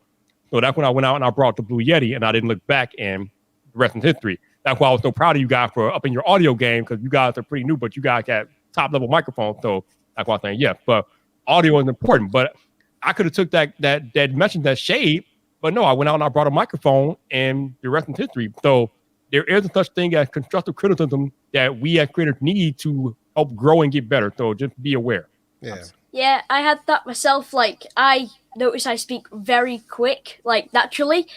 So that's when I went out and I brought the Blue Yeti, and I didn't look back, and the rest is history. That's why I was so proud of you guys for upping your audio game, because you guys are pretty new, but you guys got top level microphones. So that's why I'm saying, yeah, but audio is important. But I could have took that mentioned that shade, But no, I went out and I brought a microphone, and the rest is history. So there is such thing as constructive criticism that we as creators need to help grow and get better. So just be aware. Yeah. Yeah, I had that myself. Like, I notice I speak very quick, like naturally,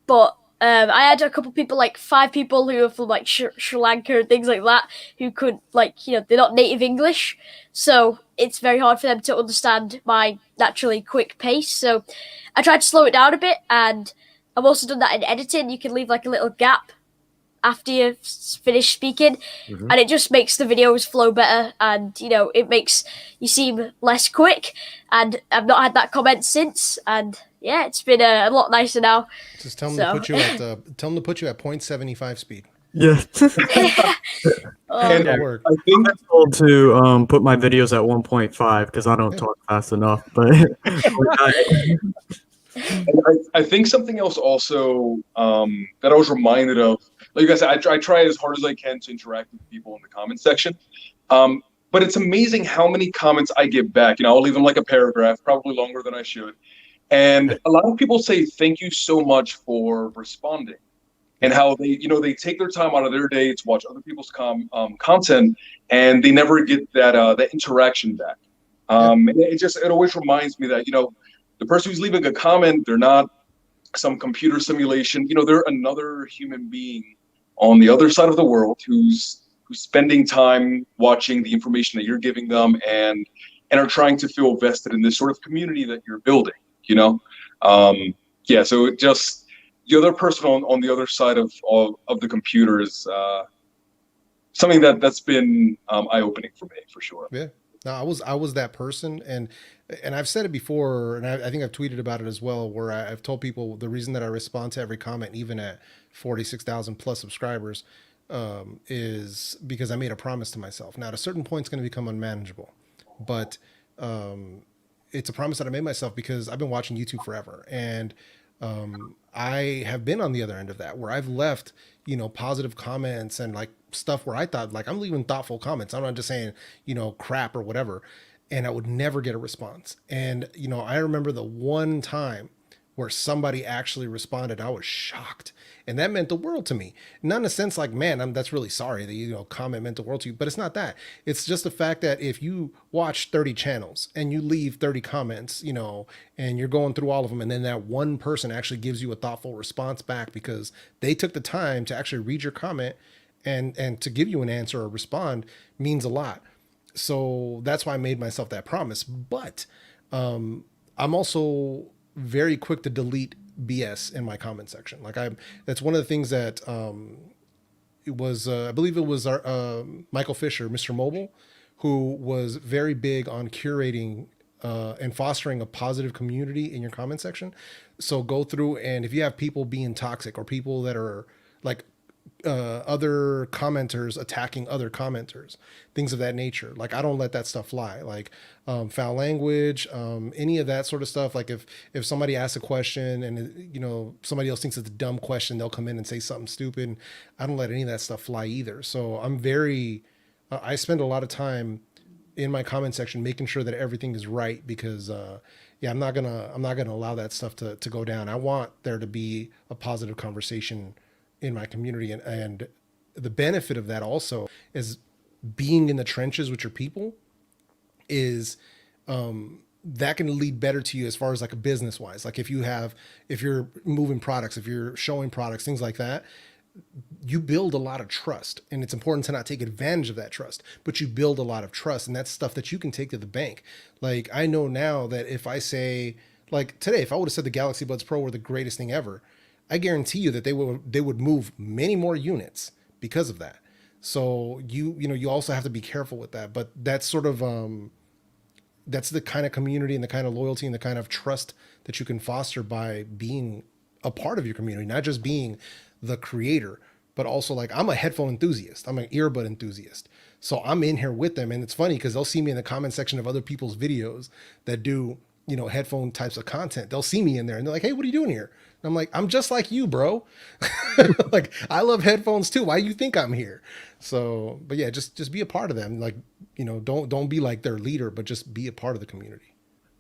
but I had a couple people, like 5 people who are from like Sri Lanka and things like that, who could like, you know, they're not native English, so it's very hard for them to understand my naturally quick pace. So I tried to slow it down a bit, and I've also done that in editing. You can leave like a little gap after you finish speaking, and it just makes the videos flow better, and you know, it makes you seem less quick. And I've not had that comment since, and yeah, it's been a lot nicer now. Just tell them to put you at 0.75 speed. Yeah. Oh, That'll work. I think I'm told to put my videos at 1.5 because I don't talk fast enough. But I think something else also that I was reminded of, like I said, I try as hard as I can to interact with people in the comment section. But it's amazing how many comments I get back. You know, I'll leave them like a paragraph, probably longer than I should. And a lot of people say, thank you so much for responding. And how they, you know, they take their time out of their day to watch other people's content, and they never get that interaction back. And it always reminds me that, you know, the person who's leaving a comment, they're not some computer simulation. You know, they're another human being on the other side of the world who's spending time watching the information that you're giving them, and are trying to feel vested in this sort of community that you're building. You know, yeah. So it just, the other person on the other side of the computer is something that's been eye-opening for me, for sure. Yeah. No, I was that person, and I've said it before, and I think I've tweeted about it as well, where I've told people the reason that I respond to every comment, even at 46,000 plus subscribers, is because I made a promise to myself. Now, at a certain point, it's going to become unmanageable, but it's a promise that I made myself because I've been watching YouTube forever, and I have been on the other end of that, where I've left, you know, positive comments and like stuff where I thought, like, I'm leaving thoughtful comments. I'm not just saying, you know, crap or whatever. And I would never get a response. And, you know, I remember the one time where somebody actually responded, I was shocked. And that meant the world to me. Not in a sense like, man, that's really sorry that, you know, comment meant the world to you, but it's not that. It's just the fact that if you watch 30 channels and you leave 30 comments, you know, and you're going through all of them, and then that one person actually gives you a thoughtful response back because they took the time to actually read your comment and to give you an answer or respond, means a lot. So that's why I made myself that promise. But I'm also very quick to delete BS in my comment section. Like, that's one of the things that it was I believe it was our Michael Fisher, Mr. Mobile, who was very big on curating and fostering a positive community in your comment section. So go through, and if you have people being toxic or people that are like other commenters attacking other commenters, things of that nature, like, I don't let that stuff fly. Like foul language, any of that sort of stuff. Like if somebody asks a question and, you know, somebody else thinks it's a dumb question, they'll come in and say something stupid. I don't let any of that stuff fly either. So I spend a lot of time in my comment section making sure that everything is right, because yeah, I'm not gonna allow that stuff to go down. I want there to be a positive conversation in my community, and the benefit of that also is being in the trenches with your people is that can lead better to you as far as like a business wise. Like if you're moving products, if you're showing products, things like that, you build a lot of trust, and it's important to not take advantage of that trust, but you build a lot of trust, and that's stuff that you can take to the bank. Like, I know now that if I say, like today, if I would have said the Galaxy Buds Pro were the greatest thing ever, I guarantee you that they would move many more units because of that. So you also have to be careful with that. But that's sort of that's the kind of community and the kind of loyalty and the kind of trust that you can foster by being a part of your community, not just being the creator, but also, like, I'm a headphone enthusiast. I'm an earbud enthusiast. So I'm in here with them. And it's funny because they'll see me in the comment section of other people's videos that do, you know, headphone types of content. They'll see me in there and they're like, hey, what are you doing here? And I'm like, I'm just like you, bro. Like, I love headphones too. Why do you think I'm here? So, but yeah, just be a part of them. Like, you know, don't be like their leader, but just be a part of the community.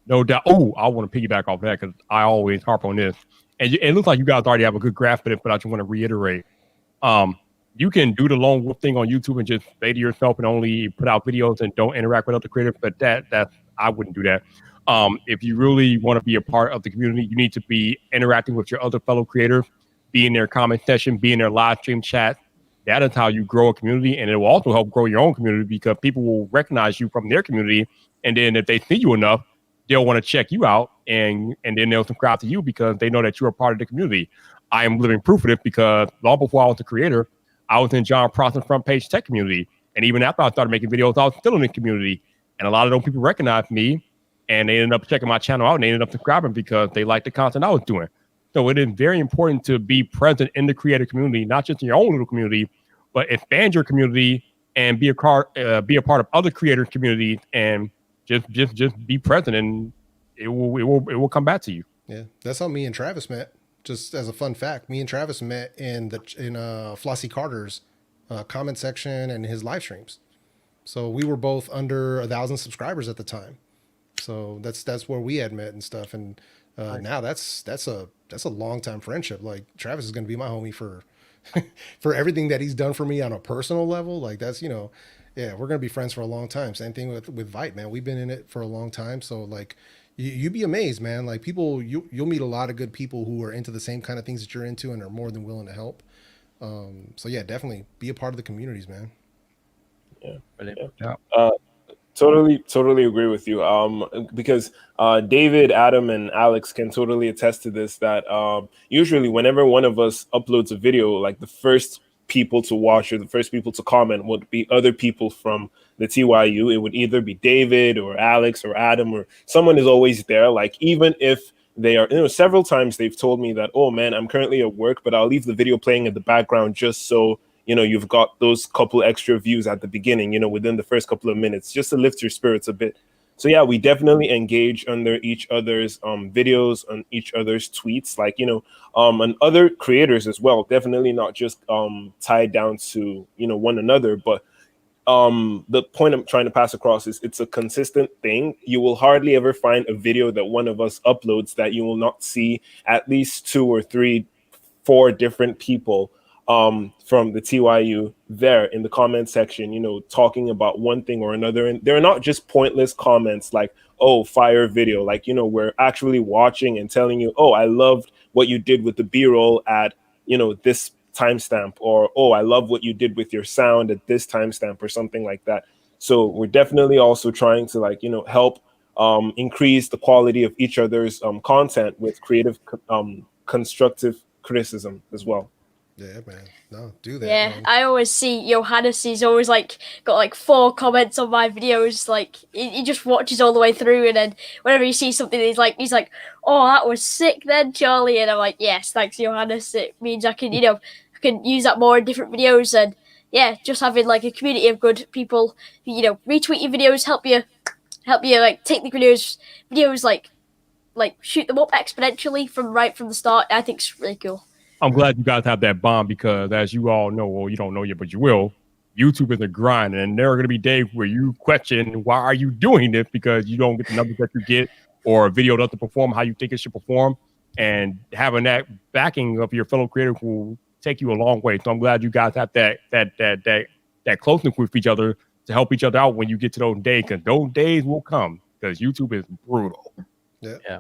No doubt. Oh, I want to piggyback off that because I always harp on this. and it looks like you guys already have a good grasp of it, but I just want to reiterate. You can do the lone wolf thing on YouTube and just stay to yourself and only put out videos and don't interact with other creators, but that's I wouldn't do that. If you really want to be a part of the community, you need to be interacting with your other fellow creators, be in their comment section, be in their live stream chat. That is how you grow a community, and it will also help grow your own community because people will recognize you from their community, and then if they see you enough, they'll want to check you out, and then they'll subscribe to you because they know that you're a part of the community. I am living proof of this because long before I was a creator, I was in John Prosser's front page tech community. And even after I started making videos, I was still in the community. And a lot of those people recognized me and they ended up checking my channel out and they ended up subscribing because they liked the content I was doing. So it is very important to be present in the creator community, not just in your own little community, but expand your community and be a part of other creator communities and just be present, and it will come back to you. Yeah, that's how me and Travis met. Just as a fun fact, me and Travis met in Flossie Carter's comment section and his live streams. So we were both under 1,000 subscribers at the time. So that's where we had met and stuff. And now that's a long time friendship. Like Travis is going to be my homie for for everything that he's done for me on a personal level. Like that's, yeah, we're going to be friends for a long time. Same thing with Vite, man. We've been in it for a long time. So like, you'd be amazed, man. Like people, you'll meet a lot of good people who are into the same kind of things that you're into and are more than willing to help. So yeah, definitely be a part of the communities, man. Yeah. Totally agree with you. Because David, Adam, and Alex can totally attest to this, that usually whenever one of us uploads a video, like the first people to watch or the first people to comment would be other people from the TYU. It would either be David or Alex or Adam, or someone is always there. Like even if they are, several times they've told me that, oh man, I'm currently at work, but I'll leave the video playing in the background just so, you've got those couple extra views at the beginning, within the first couple of minutes, just to lift your spirits a bit. So yeah, we definitely engage under each other's videos, on each other's tweets, like, and other creators as well. Definitely not just tied down to, one another, but the point I'm trying to pass across is it's a consistent thing. You will hardly ever find a video that one of us uploads that you will not see at least 2 or 3, 4 different people from the TYU there in the comment section, talking about one thing or another. And they're not just pointless comments like, oh, fire video. Like, we're actually watching and telling you, oh, I loved what you did with the B-roll at, this timestamp, or, oh, I love what you did with your sound at this timestamp, or something like that. So we're definitely also trying to help increase the quality of each other's content with creative, constructive criticism as well. Yeah, man. No, do that. Yeah, man. I always see Johannes. He's always got 4 comments on my videos. Like he just watches all the way through, and then whenever he sees something, he's like, "Oh, that was sick, then, Charlie." And I'm like, "Yes, thanks, Johannes. It means I can, I can use that more in different videos." And yeah, just having a community of good people, who, retweet your videos, help you take the videos like shoot them up exponentially from the start. I think it's really cool. I'm glad you guys have that bond because, as you all know, well, you don't know yet, but you will, YouTube is a grind. And there are going to be days where you question, why are you doing this? Because you don't get the numbers that you get, or a video doesn't perform how you think it should perform. And having that backing of your fellow creator will take you a long way. So I'm glad you guys have that closeness with each other to help each other out when you get to those days, because those days will come, because YouTube is brutal. Yeah.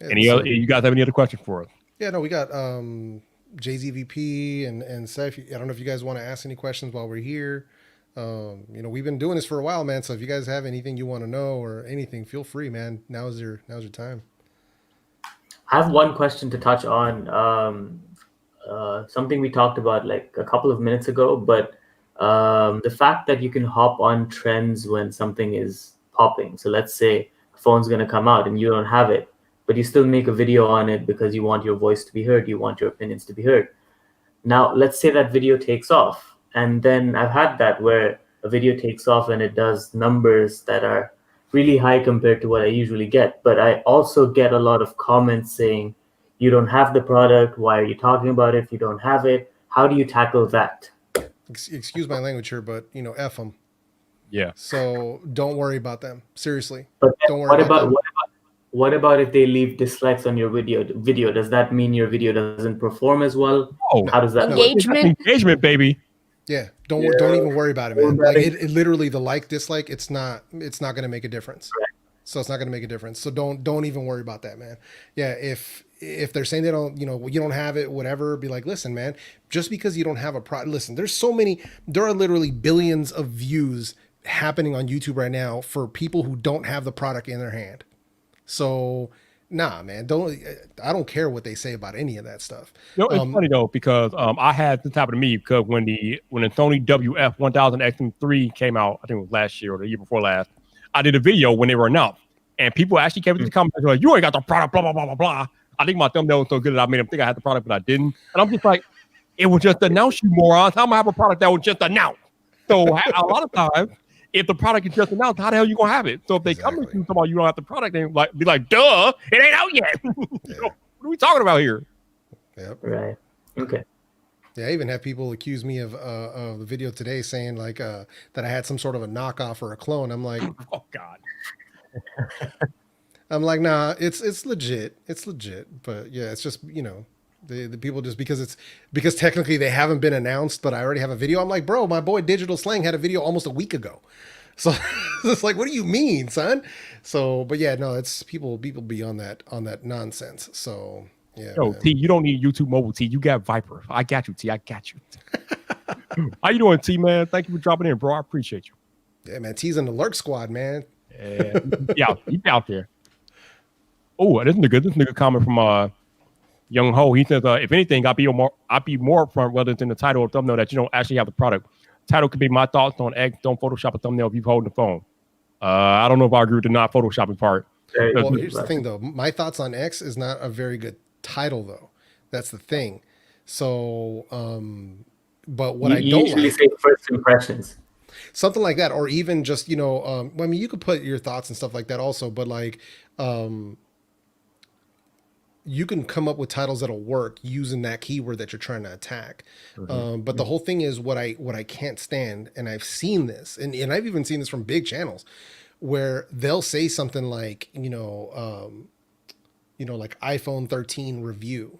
You guys have any other questions for us? Yeah, no, we got JZVP and Saif. I don't know if you guys want to ask any questions while we're here. We've been doing this for a while, man. So if you guys have anything you want to know or anything, feel free, man. Now's your time. I have one question to touch on. Something we talked about a couple of minutes ago, but the fact that you can hop on trends when something is popping. So let's say a phone's going to come out and you don't have it, but you still make a video on it because you want your voice to be heard, you want your opinions to be heard. Now, let's say that video takes off. And then I've had that where a video takes off and it does numbers that are really high compared to what I usually get. But I also get a lot of comments saying, you don't have the product, why are you talking about it if you don't have it? How do you tackle that? Excuse my language here, but, F them. Yeah. So don't worry about them. Seriously. But don't worry about them. what about if they leave dislikes on your video? Does that mean your video doesn't perform as well? How does that work? Engagement, baby. Yeah, don't even worry about it, man. Like it literally, the like dislike, it's not going to make a difference. So it's not going to make a difference. So don't even worry about that, man. Yeah, if they're saying they don't, you don't have it, whatever, be like, listen, man, just because you don't have a product, listen, there are literally billions of views happening on YouTube right now for people who don't have the product in their hand. So nah, man, I don't care what they say about any of that stuff. It's funny though, because I had this happen to me because when the Sony WF 1000 X3 came out, I think it was last year or the year before last, I did a video when they were announced, and people actually came into the comments like, "You ain't got the product, blah blah blah blah blah." I think my thumbnail was so good that I made them think I had the product, but I didn't. And I'm just like, it was just announced, you morons. How am I have a product that was just announced? So a lot of times, if the product is just announced, how the hell you gonna have it? So if they come to you talking about you don't have the product, they be like, "Duh, it ain't out yet." What are we talking about here? Yep. Right. Okay. Yeah, I even have people accuse me of the video today saying like that I had some sort of a knockoff or a clone. I'm like, oh God. I'm like, nah, it's legit. It's legit. But yeah, it's just, the people just because technically they haven't been announced, but I already have a video. I'm like, bro, my boy Digital Slang had a video almost a week ago. So it's like, what do you mean, son? So, but yeah, no, it's people be on that nonsense. So yeah. Yo, man. T, you don't need YouTube mobile, T. You got Viper. I got you, T. I got you. How you doing, T, man? Thank you for dropping in, bro. I appreciate you. Yeah, man. T's in the lurk squad, man. Yeah, he's out there. Oh, this is a good comment from Young Ho. He says, if anything, I'd be more upfront rather than the title or thumbnail that you don't actually have the product. Title could be my thoughts on X. Don't Photoshop a thumbnail if you're holding the phone. I don't know if I agree with the not Photoshopping part. Well, here's the thing, though. My thoughts on X is not a very good title, though. That's the thing. So, but what I don't usually say first impressions. Something like that, or even just, I mean, you could put your thoughts and stuff like that also, but like, you can come up with titles that'll work using that keyword that you're trying to attack. Mm-hmm. But the whole thing is what I can't stand, and I've seen this, and I've even seen this from big channels, where they'll say something like, like iPhone 13 review,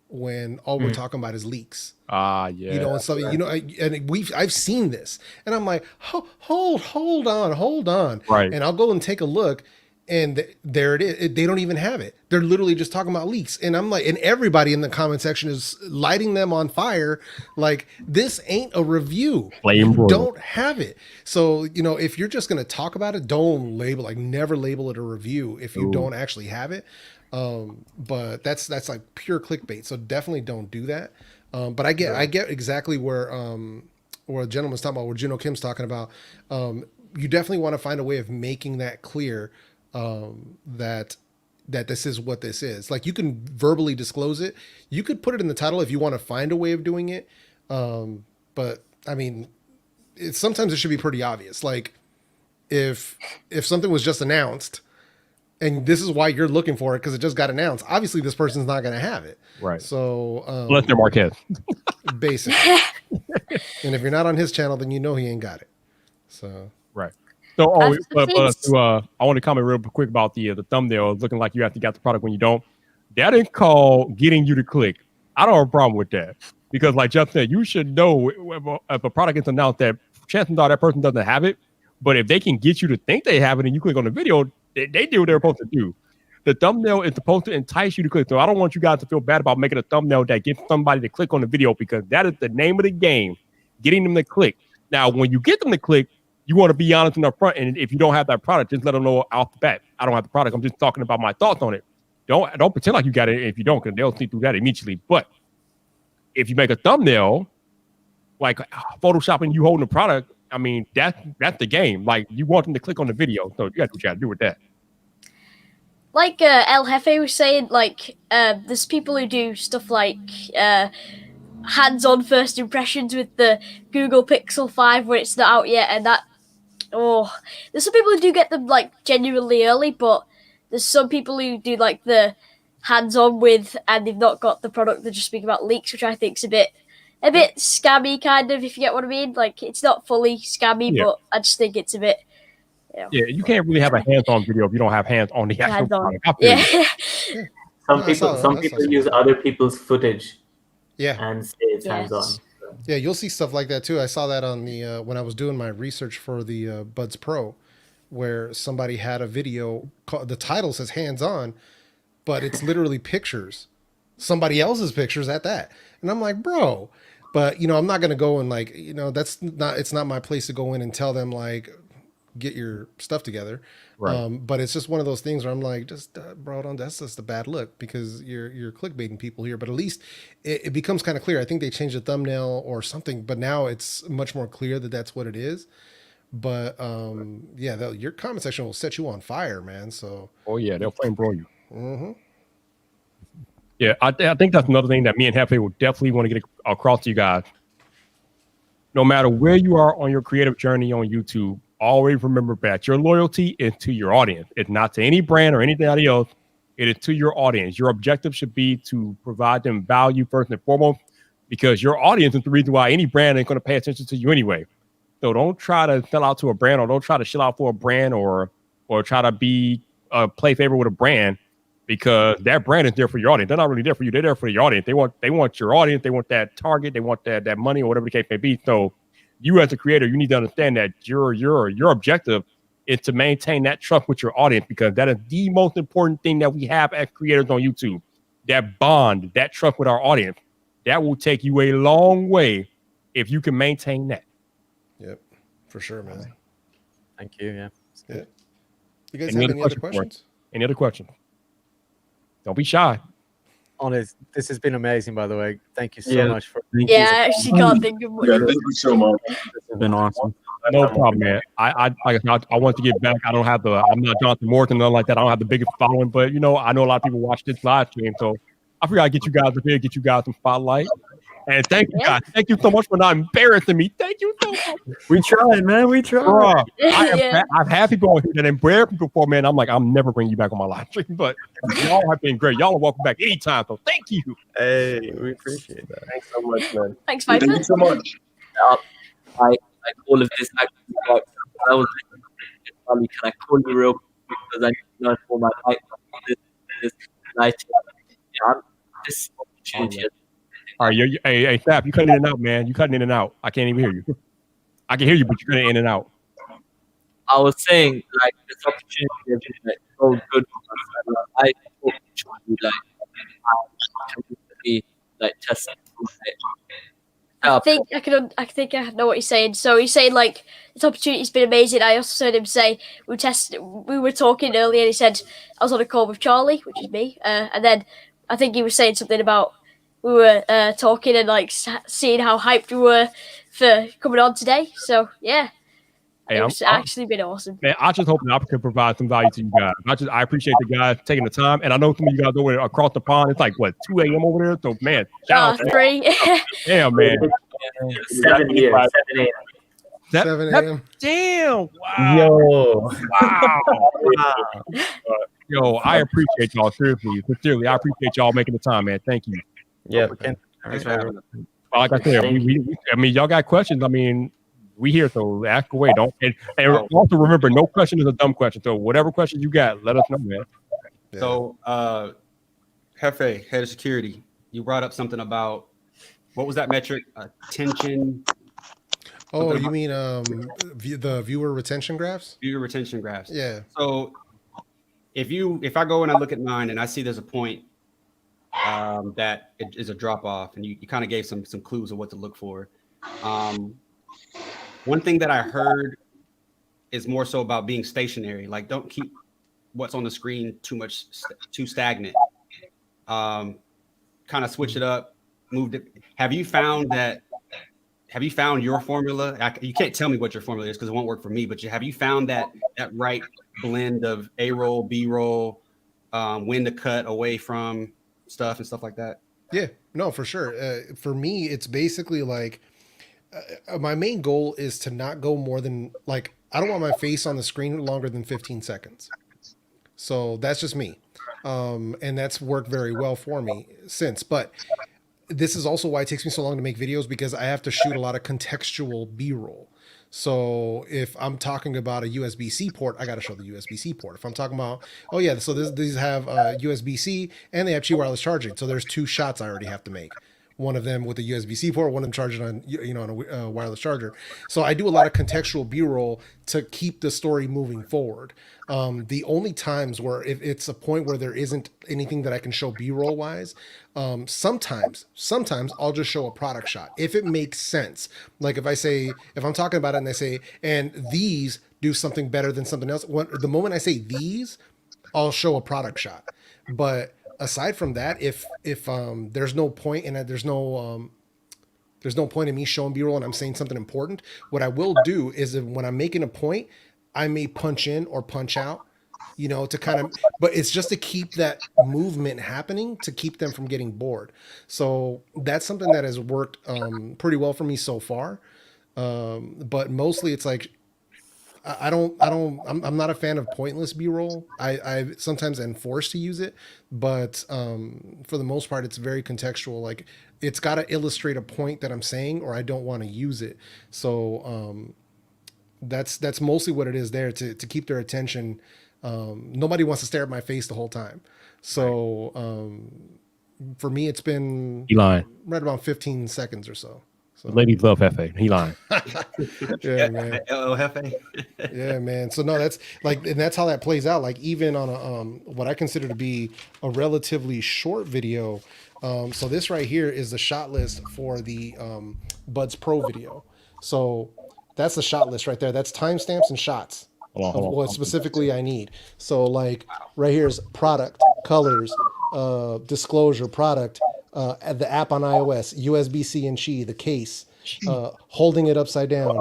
when all we're talking about is leaks. Yeah. And so, and I've seen this, and I'm like, hold on. Right. And I'll go and take a look, and there it is. They don't even have it. They're literally just talking about leaks. And I'm like, and everybody in the comment section is lighting them on fire. Like, this ain't a review. You don't have it. So, if you're just going to talk about it, don't never label it a review if you don't actually have it. But that's like pure clickbait. So definitely don't do that. But I get exactly where the gentleman's talking about, where Juno Kim's talking about. You definitely want to find a way of making that clear, that this is what this is. Like, you can verbally disclose it. You could put it in the title if you want to find a way of doing it. But I mean, sometimes it should be pretty obvious. Like, if something was just announced, and this is why you're looking for it because it just got announced, obviously this person's not going to have it. Right. So unless they're Marquez. Basically. And if you're not on his channel, then he ain't got it. So right. So I want to comment real quick about the thumbnail looking like you actually got the product when you don't. That is called getting you to click. I don't have a problem with that, because like Jeff said, you should know if a product is announced that chances are that person doesn't have it. But if they can get you to think they have it and you click on the video, they do what they're supposed to do. The thumbnail is supposed to entice you to click. So I don't want you guys to feel bad about making a thumbnail that gets somebody to click on the video, because that is the name of the game, getting them to click. Now, when you get them to click, you want to be honest in the front. And if you don't have that product, just let them know off the bat, I don't have the product. I'm just talking about my thoughts on it. Don't pretend like you got it if you don't, because they'll see through that immediately. But if you make a thumbnail, like Photoshopping you holding the product, I mean, that's the game. Like, you want them to click on the video, so you got to do what you got to do with that. Like El Jefe was saying, like, there's people who do stuff like hands-on first impressions with the Google Pixel 5 when it's not out yet, and there's some people who do get them like genuinely early, but there's some people who do like the hands-on with, and they've not got the product. They're just speaking about leaks, which I think's a bit scammy, kind of, if you get what I mean. Like, it's not fully scammy, but I just think it's a bit Yeah, you can't really have a hands-on video if you don't have hands on the actual product. I feel you. Some people use other people's footage. Yeah. And say it's hands-on. Yeah, you'll see stuff like that too. I saw that on the when I was doing my research for the Buds Pro, where somebody had a video. The title says hands-on, but it's literally pictures, somebody else's pictures at that, and I'm like, bro. But I'm not gonna go and like it's not my place to go in and tell them like get your stuff together. Right. But it's just one of those things where I'm like, bro, that's just a bad look because you're clickbaiting people here. But at least it becomes kind of clear. I think they changed the thumbnail or something, but now it's much more clear that that's what it is. But your comment section will set you on fire, man. So. Oh yeah, they'll flame broil you. Mm-hmm. Yeah, I think that's another thing that me and Hefe will definitely want to get across to you guys. No matter where you are on your creative journey on YouTube, always remember that your loyalty is to your audience. It's not to any brand or anything else. It is to your audience. Your objective should be to provide them value first and foremost, because your audience is the reason why any brand ain't going to pay attention to you anyway. So don't try to sell out to a brand, or don't try to shill out for a brand, or try to be play favor with a brand, because that brand is there for your audience. They're not really there for you. They're there for your audience. They want your audience. They want that target. They want that money or whatever the case may be. So you as a creator, you need to understand that your objective is to maintain that trust with your audience, because that is the most important thing that we have as creators on YouTube. That bond, that trust with our audience, that will take you a long way if you can maintain that. Yep, for sure, man. Thank you. Yeah. You guys have any other questions? Any other questions? Don't be shy. Honest, this has been amazing, by the way. Thank you so much for. I actually can't think of what. Yeah, thank you so much. This has been awesome. No problem, man. I want to get back. I'm not Jonathan Morton, nothing like that. I don't have the biggest following, but I know a lot of people watch this live stream, so I figured I'd get you guys up here, get you guys some spotlight. And thank you guys. Thank you so much for not embarrassing me. Thank you so much. We tried, man. We tried. Bro, I've had people on here that embarrass people before, man. I'm like, I'm never bringing you back on my live stream, but y'all have been great. Y'all are welcome back anytime, so thank you. Hey, we appreciate that. Thanks so much, man. Thanks, Viper. Thank you so much. I all of this actually got, I was like, can I call you real quick because I need to know for my life this night. Yeah, I'm just opportunity. All right, hey, Saif, you cutting in and out, man. You cutting in and out. I can't even hear you. I can hear you, but you're cutting in and out. I was saying, like, this opportunity is like, so good for us. I hope like, like testing. I think I know what he's saying. So he's saying like this opportunity's been amazing. I also heard him say we were talking earlier and he said I was on a call with Charlie, which is me, and then I think he was saying something about we were talking and like seeing how hyped we were for coming on today. So yeah. Hey, it's actually been awesome. Man, I just hope that I can provide some value to you guys. I appreciate the guys taking the time, and I know some of you guys over there across the pond. It's like what 2 a.m. over there. So man, shout out 3. Damn, man. 7 years. 7 a.m. 7 a.m. Damn. Wow. Yo. Yo, I appreciate y'all sincerely. I appreciate y'all making the time, man. Thank you. Yeah. Thanks for having us. Like I said, y'all got questions. I mean, we here, so ask away. Don't and also remember, no question is a dumb question. So whatever questions you got, let us know, man. Yeah. So, Hefe, head of security, you brought up something about what was that metric? Attention. Oh, you mean the viewer retention graphs? Viewer retention graphs. Yeah. So if I go and I look at mine and I see there's a point that it is a drop off, and you kind of gave some clues of what to look for. One thing that I heard is more so about being stationary. Like, don't keep what's on the screen too stagnant. Kind of switch it up, moved it. Have you found your formula? You can't tell me what your formula is because it won't work for me, but have you found that right blend of A-roll, B-roll, when to cut away from stuff and stuff like that? Yeah, no, for sure. For me, it's basically like, my main goal is to not go more than like, I don't want my face on the screen longer than 15 seconds. So that's just me. And that's worked very well for me since, but this is also why it takes me so long to make videos, because I have to shoot a lot of contextual B-roll. So if I'm talking about a USB-C port, I got to show the USB-C port. If I'm talking about, oh yeah, so these have USB-C and they have Qi wireless charging. So there's 2 shots I already have to make. One of them with a USB-C port, one of them charging on on a wireless charger. So I do a lot of contextual B-roll to keep the story moving forward. The only times where if it's a point where there isn't anything that I can show B-roll wise, sometimes I'll just show a product shot if it makes sense. Like if I'm talking about it and they say, and these do something better than something else. The moment I say these, I'll show a product shot. But aside from that, if there's no point in it, there's no point in me showing B-roll and I'm saying something important. What I will do is when I'm making a point, I may punch in or punch out, to kind of, but it's just to keep that movement happening to keep them from getting bored. So that's something that has worked pretty well for me so far. But mostly it's like, I'm not a fan of pointless B-roll. I sometimes am forced to use it, but for the most part, it's very contextual. Like it's got to illustrate a point that I'm saying, or I don't want to use it. So that's mostly what it is there to keep their attention. Nobody wants to stare at my face the whole time. So for me, it's been right around 15 seconds or so. The ladies love Hefe. He lying. Yeah, man. Hefe. Yeah, man. So no, that's like, and that's how that plays out. Like even on a what I consider to be a relatively short video. So this right here is the shot list for the Buds Pro video. So that's the shot list right there. That's timestamps and shots of what specifically I need. So like right here is product, colors, disclosure, product, the app on iOS, USB-C and Qi, the case, holding it upside down,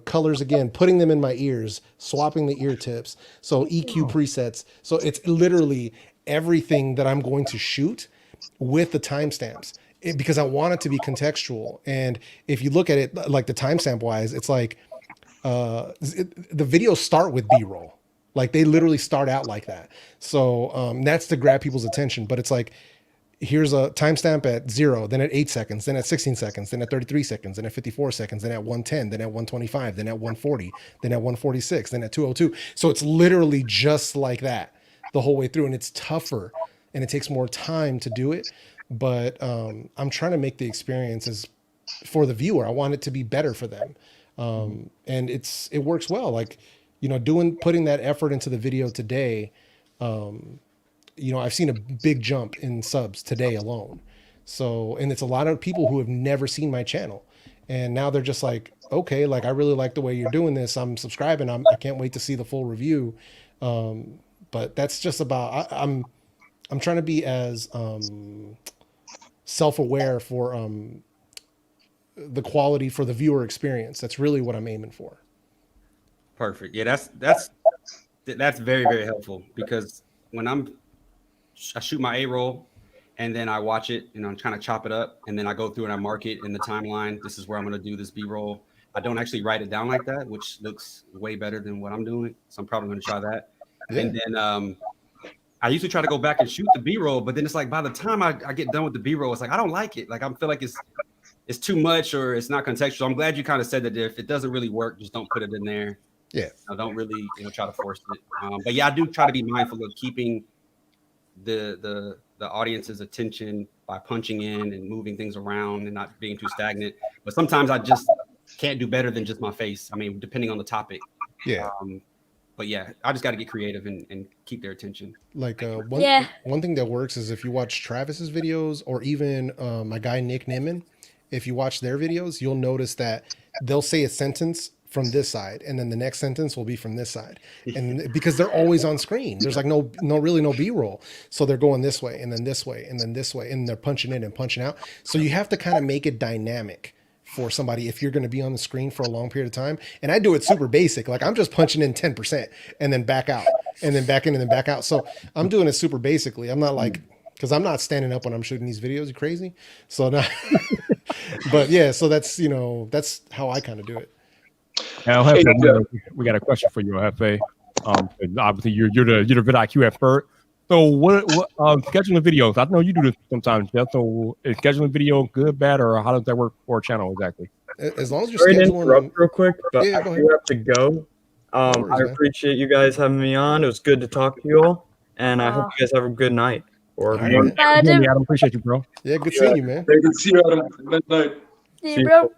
colors again, putting them in my ears, swapping the ear tips. So EQ presets. So it's literally everything that I'm going to shoot with the timestamps because I want it to be contextual. And if you look at it like the timestamp wise, it's like the videos start with B-roll. Like they literally start out like that. So that's to grab people's attention. But it's like, here's a timestamp at 0, then at 8 seconds, then at 16 seconds, then at 33 seconds, then at 54 seconds, then at 110, then at 125, then at 140, then at 146, then at 202. So it's literally just like that the whole way through. And it's tougher and it takes more time to do it. But I'm trying to make the experiences for the viewer. I want it to be better for them. And it works well. Like, putting that effort into the video today, I've seen a big jump in subs today alone. So, and it's a lot of people who have never seen my channel. And now they're just like, okay, like I really like the way you're doing this. I'm subscribing. I can't wait to see the full review. But that's just about, I'm trying to be as self-aware for the quality for the viewer experience. That's really what I'm aiming for. Perfect. Yeah, that's very, very helpful because when I shoot my A-roll and then I watch it and I'm trying to chop it up and then I go through and I mark it in the timeline. This is where I'm going to do this B-roll. I don't actually write it down like that, which looks way better than what I'm doing. So I'm probably going to try that. Yeah. And then I usually try to go back and shoot the B-roll, but then it's like by the time I get done with the B-roll, it's like I don't like it. Like I feel like it's too much or it's not contextual. I'm glad you kind of said that if it doesn't really work, just don't put it in there. Yeah. I don't really try to force it. But yeah, I do try to be mindful of keeping the audience's attention by punching in and moving things around and not being too stagnant. But sometimes I just can't do better than just my face. I mean, depending on the topic. Yeah. But yeah, I just got to get creative and keep their attention. Like one thing that works is if you watch Travis's videos or even my guy Nick Nimmin, if you watch their videos, you'll notice that they'll say a sentence from this side and then the next sentence will be from this side, and because they're always on screen, there's like no B-roll, so they're going this way and then this way and then this way and they're punching in and punching out. So you have to kind of make it dynamic for somebody if you're going to be on the screen for a long period of time. And I do it super basic, like I'm just punching in 10% and then back out and then back in and then back out. So I'm doing it super basically. I'm not like, because I'm not standing up when I'm shooting these videos. You crazy? So now, but yeah, so that's that's how I kind of do it. We got a question for you, Hefe. Obviously, you're the vidIQ expert. So what scheduling videos? I know you do this sometimes, Jeff. So is scheduling video good, bad, or how does that work for a channel exactly? as long as you're Sorry to scheduling. interrupt real quick, but Yeah, I go do ahead. have to go. No worries, I man. appreciate you guys having me on. It was good to talk to you all, and I hope you guys have a good night. Or All right, morning. man. Adam, appreciate you, bro. Yeah, good seeing you, man. Hey, good to see you, Adam. Good night. See you, bro.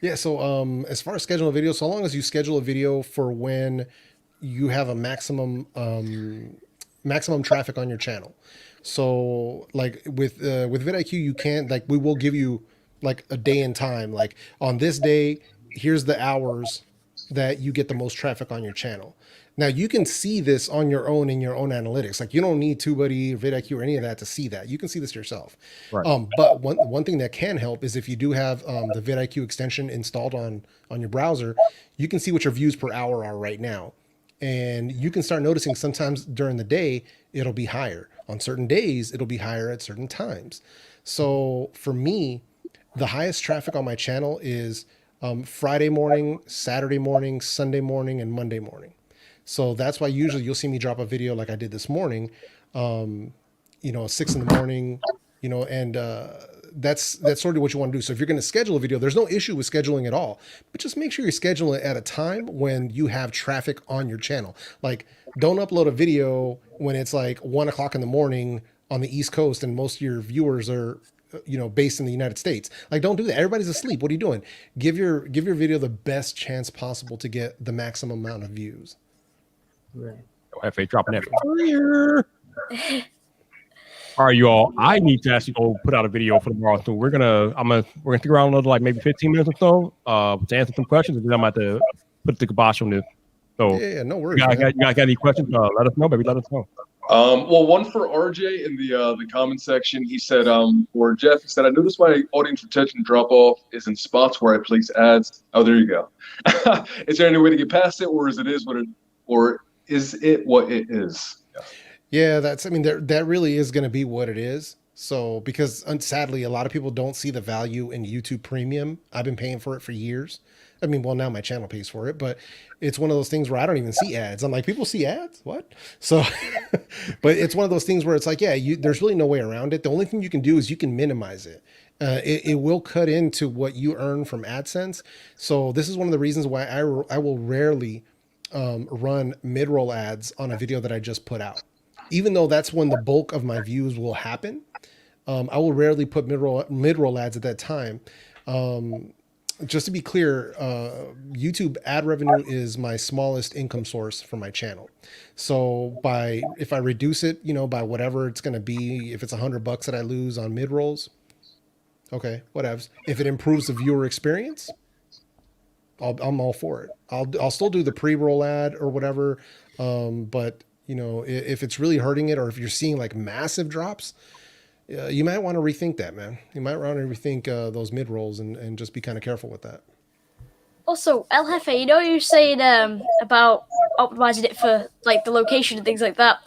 Yeah, so as far as scheduling a video, so long as you schedule a video for when you have a maximum traffic on your channel. So like with vidIQ, you can't, like, we will give you like a day and time, like on this day, here's the hours that you get the most traffic on your channel. Now you can see this on your own in your own analytics. Like you don't need TubeBuddy, vidIQ, or any of that to see that. You can see this yourself. Right. But one thing that can help is if you do have the vidIQ extension installed on your browser, you can see what your views per hour are right now. And you can start noticing sometimes during the day, it'll be higher. On certain days, it'll be higher at certain times. So for me, the highest traffic on my channel is Friday morning, Saturday morning, Sunday morning, and Monday morning. So that's why usually you'll see me drop a video like I did this morning, 6 in the morning, and that's sort of what you want to do. So if you're going to schedule a video, there's no issue with scheduling at all, but just make sure you're scheduling it at a time when you have traffic on your channel. Like don't upload a video when it's like 1 o'clock in the morning on the East Coast and most of your viewers are based in the United States. Like don't do that. Everybody's asleep. What are you doing? Give your video the best chance possible to get the maximum amount of views. Right. FA dropping that fire. All right, you all. I need to actually go put out a video for tomorrow. So we're gonna stick around another like maybe 15 minutes or so to answer some questions, and then I'm about to put the kibosh on this. So yeah, no worries. You guys got any questions? Let us know, baby. Let us know. Well, one for RJ in the comment section. He said, or Jeff, he said, I noticed my audience retention drop off is in spots where I place ads. Oh, there you go. Is there any way to get past it, or is it what it is? Yeah, that really is going to be what it is. So, because sadly, a lot of people don't see the value in YouTube Premium. I've been paying for it for years. Now my channel pays for it, but it's one of those things where I don't even see ads. I'm like, people see ads? What? So, but it's one of those things where it's like, yeah, there's really no way around it. The only thing you can do is you can minimize it. It will cut into what you earn from AdSense. So this is one of the reasons why I will rarely run mid-roll ads on a video that I just put out. Even though that's when the bulk of my views will happen, I will rarely put mid-roll ads at that time. Just to be clear, YouTube ad revenue is my smallest income source for my channel. So if I reduce it, by whatever it's going to be, if it's $100 that I lose on mid-rolls, okay, whatevs. If it improves the viewer experience, I'm all for it. I'll still do the pre-roll ad or whatever. But if it's really hurting it, or if you're seeing like massive drops, you might want to rethink that, man. You might want to rethink those mid rolls and just be kind of careful with that. Also, El Jefe, you're saying about optimizing it for like the location and things like that.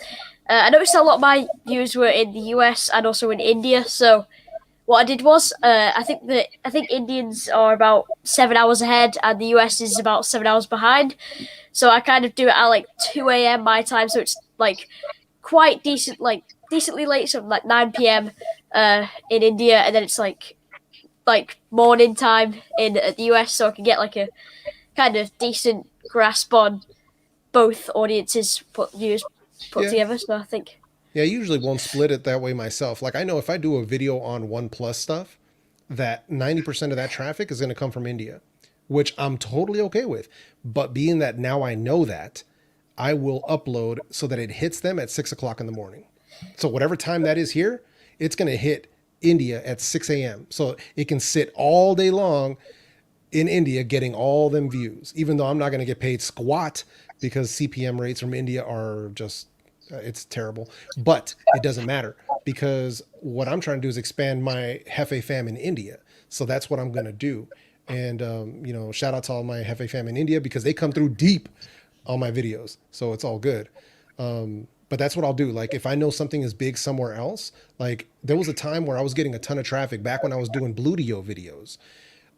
I noticed a lot of my views were in the US and also in India. So what I did was, I think Indians are about 7 hours ahead, and the US is about 7 hours behind. So I kind of do it at like 2 a.m. my time, so it's like quite decently late, so like 9 p.m. In India, and then it's like morning time in the US, so I can get like a kind of decent grasp on both audiences put together. So I think. Yeah, I usually won't split it that way myself. Like I know if I do a video on OnePlus stuff, that 90% of that traffic is going to come from India, which I'm totally okay with. But being that now I know that, I will upload so that it hits them at 6 o'clock in the morning. So whatever time that is here, it's going to hit India at 6 a.m. So it can sit all day long in India getting all them views, even though I'm not going to get paid squat because CPM rates from India are just, it's terrible. But it doesn't matter because what I'm trying to do is expand my Jefe fam in India. So that's what I'm going to do. And, shout out to all my Jefe fam in India because they come through deep on my videos. So it's all good. But that's what I'll do. Like if I know something is big somewhere else, like there was a time where I was getting a ton of traffic back when I was doing Bludio videos,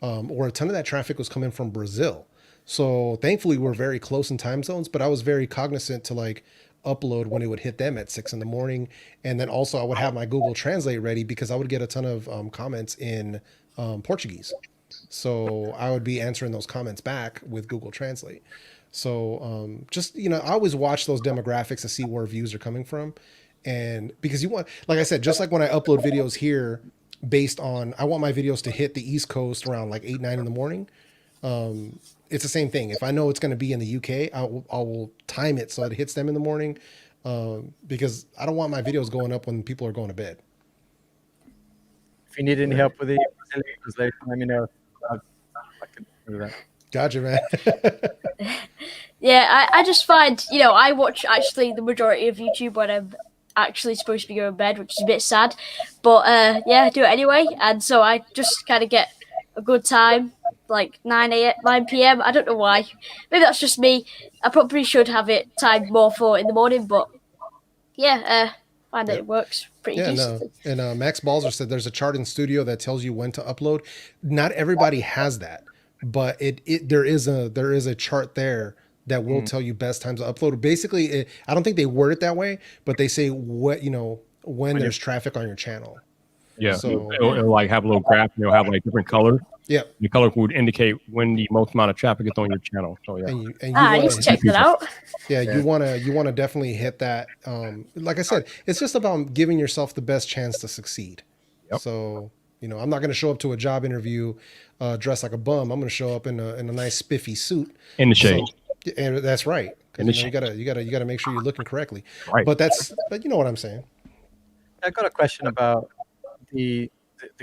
or a ton of that traffic was coming from Brazil. So thankfully we're very close in time zones, but I was very cognizant to like upload when it would hit them at 6 in the morning. And then also I would have my Google Translate ready because I would get a ton of comments in Portuguese. So I would be answering those comments back with Google Translate. So just, you know, I always watch those demographics to see where views are coming from. And because you want, like I said, just like when I upload videos here based on, I want my videos to hit the East Coast around like 8, 9 in the morning. It's the same thing. If I know it's going to be in the UK, I will time it so it hits them in the morning, because I don't want my videos going up when people are going to bed. If you need any help with the translation, let me know. I can do that. Gotcha, man. Yeah, I just find, you know, I watch actually the majority of YouTube when I'm actually supposed to be going to bed, which is a bit sad. But yeah, I do it anyway. And so I just kind of get a good time, like 9 p.m. I don't know why. Maybe that's just me. I probably should have it timed more for in the morning, but yeah, find that it works pretty decently. No. And Max Balzer said there's a chart in Studio that tells you when to upload. Not everybody has that, but there is a chart there that will tell you best times to upload. Basically, I don't think they word it that way, but they say what, you know, when there's traffic on your channel. Yeah, So it'll like have a little graph, and it'll have like different colors. Yeah, the color would indicate when the most amount of traffic is on your channel. So yeah, I need to check that out. Yeah, you wanna definitely hit that. Like I said, it's just about giving yourself the best chance to succeed. Yep. So, you know, I'm not gonna show up to a job interview dressed like a bum. I'm gonna show up in a nice spiffy suit in the shade. So, and that's right. In the you gotta make sure you're looking correctly. Right. But you know what I'm saying. I got a question about the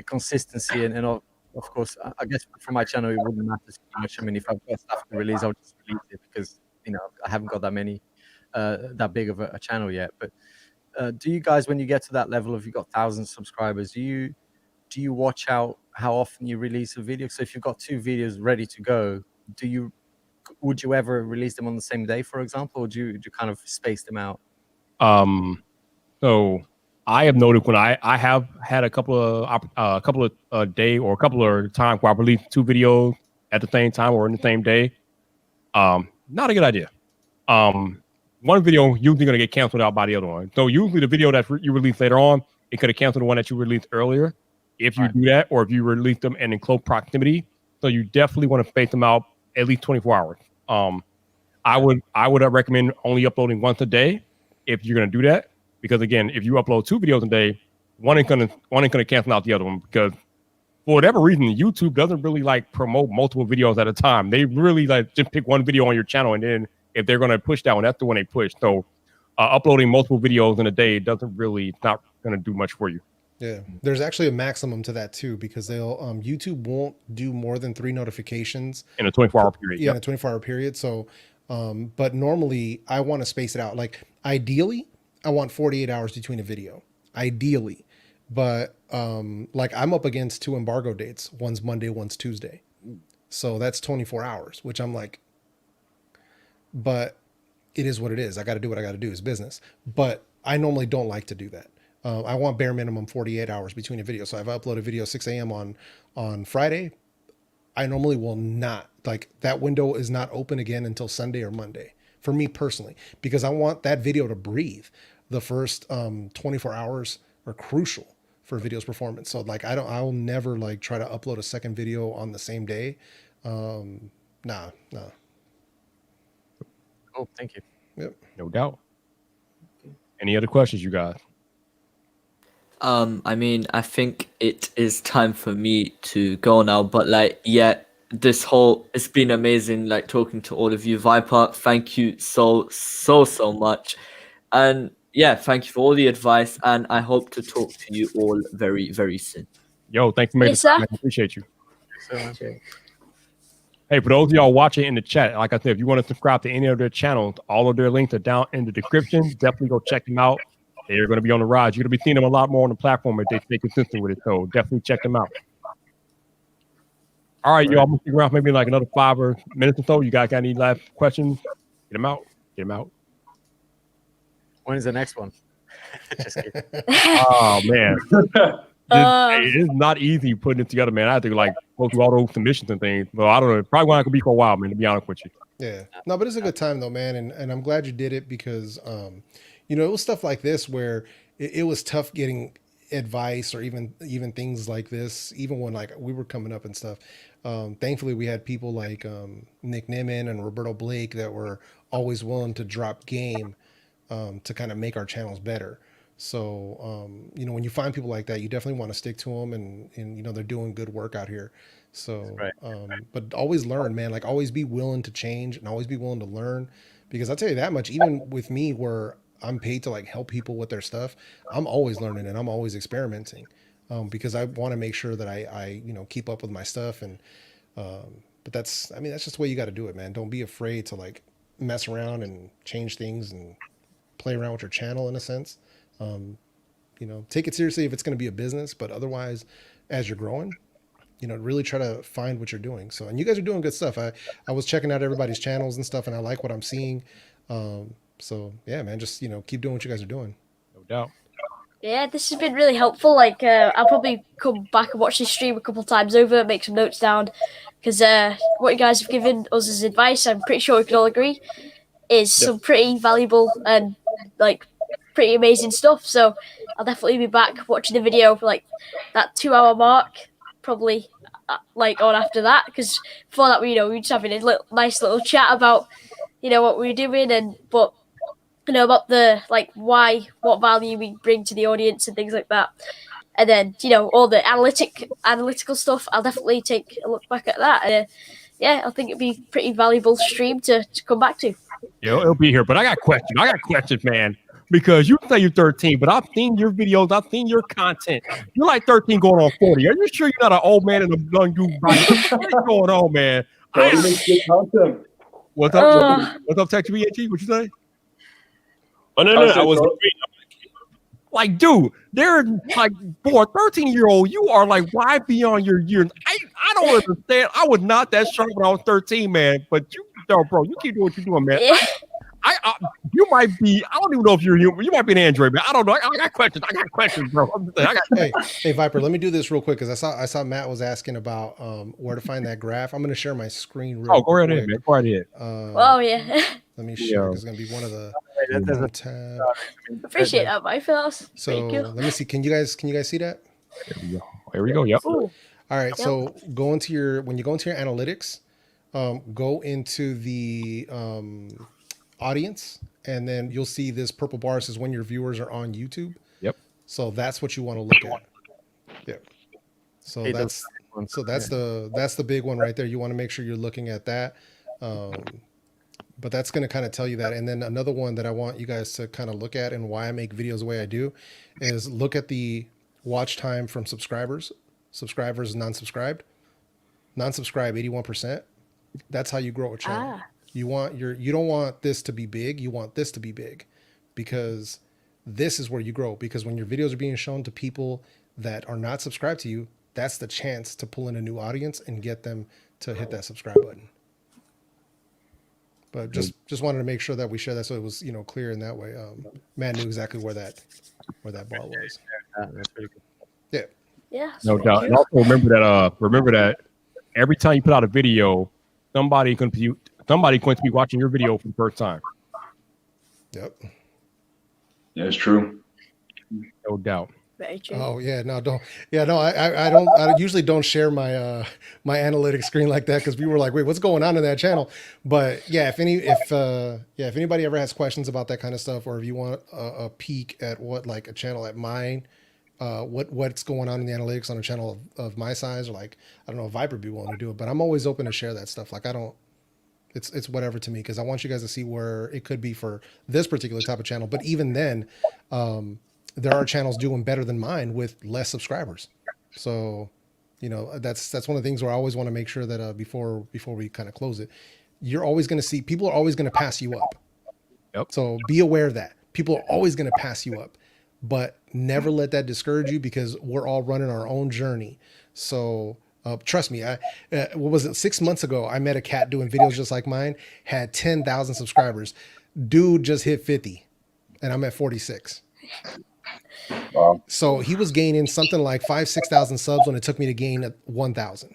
consistency and of course, I guess for my channel it wouldn't matter so much. I mean, if I've got stuff to release, I'll just release it because, you know, I haven't got that many that big of a channel yet. But do you guys, when you get to that level of you've got thousands of subscribers, do you watch out how often you release a video? So if you've got 2 videos ready to go, would you ever release them on the same day, for example, or do you kind of space them out? So I have noted when I have had a couple of day or a couple of times where I released 2 videos at the same time or in the same day. Not a good idea. One video usually going to get canceled out by the other one. So usually the video that you release later on, it could have canceled the one that you released earlier. If you do that, or if you release them in close proximity, so you definitely want to space them out at least 24 hours. I would recommend only uploading once a day if you're going to do that, because again, if you upload 2 videos a day, one ain't gonna cancel out the other one, because for whatever reason, YouTube doesn't really like promote multiple videos at a time. They really like just pick one video on your channel, and then if they're going to push that one, that's the one they push. So uploading multiple videos in a day not going to do much for you. Yeah, there's actually a maximum to that too, because they'll YouTube won't do more than 3 notifications in a 24-hour period. Yeah, in a 24-hour period. So, but normally I want to space it out. Like ideally, I want 48 hours between a video. Ideally, but like I'm up against 2 embargo dates. One's Monday, one's Tuesday. So that's 24 hours, which I'm like, but it is what it is. I got to do what I got to do. It's business. But I normally don't like to do that. I want bare minimum 48 hours between a video. So if I upload a video 6 a.m. on Friday, I normally will not, like, that window is not open again until Sunday or Monday for me personally, because I want that video to breathe. The first 24 hours are crucial for a video's performance. So like I'll never like try to upload a second video on the same day. Nah. Oh, thank you. Yep. No doubt. Any other questions, you guys? I mean, I think it is time for me to go now, but like, yeah, it's been amazing, like talking to all of you. Viper, thank you so much. And yeah, thank you for all the advice, and I hope to talk to you all very, very soon. Yo, thanks for making sir. I appreciate you. Hey, for those of y'all watching in the chat, like I said, if you want to subscribe to any of their channels, all of their links are down in the description. Definitely go check them out. They're going to be on the rise. You're going to be seeing them a lot more on the platform if they stay consistent with it. So definitely check them out. All right, y'all. I'm going to stick around for maybe like another 5 minutes or so. You guys got any last questions? Get them out. When is the next one? Just kidding. Oh, man. It is not easy putting it together, man. I have to like go through all those submissions and things. Well, I don't know. Probably not going to be for a while, man, to be honest with you. Yeah. No, but it's a good time though, man. And I'm glad you did it because, you know, it was stuff like this where it was tough getting advice or even things like this, even when like we were coming up and stuff. Thankfully, we had people like Nick Nimmin and Roberto Blake that were always willing to drop game to kind of make our channels better. So, when you find people like that, you definitely want to stick to them, and they're doing good work out here. So, but always learn, man. Like, always be willing to change and always be willing to learn, because I'll tell you that much, even with me, where I'm paid to like help people with their stuff, I'm always learning and I'm always experimenting, because I want to make sure that I keep up with my stuff. And, but that's just the way you got to do it, man. Don't be afraid to like mess around and change things and play around with your channel in a sense. Take it seriously if it's going to be a business, but otherwise, as you're growing, really try to find what you're doing. So, and you guys are doing good stuff. I was checking out everybody's channels and stuff, and I like what I'm seeing. So yeah, man, just, keep doing what you guys are doing. No doubt. Yeah, this has been really helpful. Like, I'll probably come back and watch this stream a couple of times over, make some notes down, because what you guys have given us as advice, I'm pretty sure we can all agree, is some pretty valuable and like pretty amazing stuff. So I'll definitely be back watching the video for like that 2 hour mark, probably like on after that, because before that we were just having a nice little chat about what we were doing, and but about the like what value we bring to the audience and things like that. And then all the analytical stuff, I'll definitely take a look back at that. And I think it'd be a pretty valuable stream to come back to. Yeah, it'll be here. But I got questions, man. Because you say you're 13, but I've seen your videos, I've seen your content. You're like 13 going on 40. Are you sure you're not an old man in a young dude? What's going on, man? What's up? What's up, TechPhD? What you say? Oh no, I was like, dude, they're like, for a 13-year-old, you are like way beyond your years. I don't understand. I was not that sharp when I was 13, man. But bro, you keep doing what you're doing, man. Yeah. You might be. I don't even know if you're human. You might be an Android, man. I don't know. I got questions, bro. Hey, Viper. Let me do this real quick, because I saw Matt was asking about where to find that graph. I'm going to share my screen real quick. Go right ahead, man. Go right ahead. Oh yeah. Let me share. It's going to be one of the tab. Appreciate that, Viper. So let me see. Can you guys see that? Here we go. Yep. Ooh. All right. So when you go into your analytics, go into the audience, and then you'll see this purple bar says when your viewers are on YouTube. Yep. So that's what you want to look at. Yep. So that's the big one right there. You want to make sure you're looking at that. But that's going to kind of tell you that. And then another one that I want you guys to kind of look at, and why I make videos the way I do, is look at the watch time from subscribers, non-subscribed, 81%. That's how you grow a channel. You don't want this to be big. You want this to be big, because this is where you grow. Because when your videos are being shown to people that are not subscribed to you, that's the chance to pull in a new audience and get them to hit that subscribe button. But just wanted to make sure that we share that, so it was clear in that way. Matt knew exactly where that bar was. That's pretty good. Yeah. Yeah. No doubt. And also remember that every time you put out a video, somebody's going to be watching your video for the first time. Yep. Yeah, it's true. No doubt. Very true. Oh yeah, no, don't. Yeah, no, I don't. I usually don't share my my analytics screen like that, because people were like, "Wait, what's going on in that channel?" But yeah, if anybody ever has questions about that kind of stuff, or if you want a peek at what like a channel at mine, what's going on in the analytics on a channel of my size, or like I don't know if Viper be willing to do it, but I'm always open to share that stuff. Like I don't. It's whatever to me, because I want you guys to see where it could be for this particular type of channel. But even then, there are channels doing better than mine with less subscribers. So, that's one of the things where I always want to make sure that before we kind of close it, you're always going to see people are always going to pass you up. Yep. So be aware of that. People are always going to pass you up, but never let that discourage you, because we're all running our own journey. So trust me, what was it? 6 months ago, I met a cat doing videos just like mine, had 10,000 subscribers. Dude just hit 50, and I'm at 46. Wow. So he was gaining something like 5,000-6,000 subs when it took me to gain 1,000,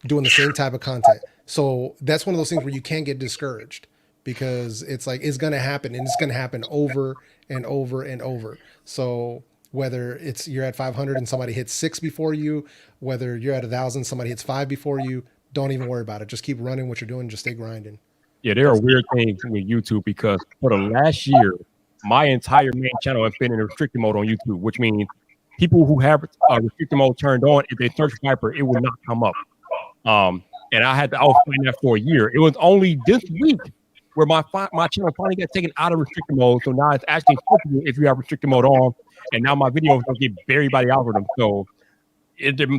doing the same type of content. So that's one of those things where you can't get discouraged, because it's like, it's going to happen, and it's going to happen over and over and over. So Whether it's you're at 500 and somebody hits 6 before you, whether you're at 1,000, somebody hits 5 before you, don't even worry about it. Just keep running what you're doing. Just stay grinding. Yeah, there are weird things with YouTube because for the last year, my entire main channel has been in restricted mode on YouTube, which means people who have restricted mode turned on, if they search Viper, it will not come up. And I was playing that for a year. It was only this week where my channel finally got taken out of restricted mode. So now it's actually if you have restricted mode on, and now my videos don't get buried by the algorithm. So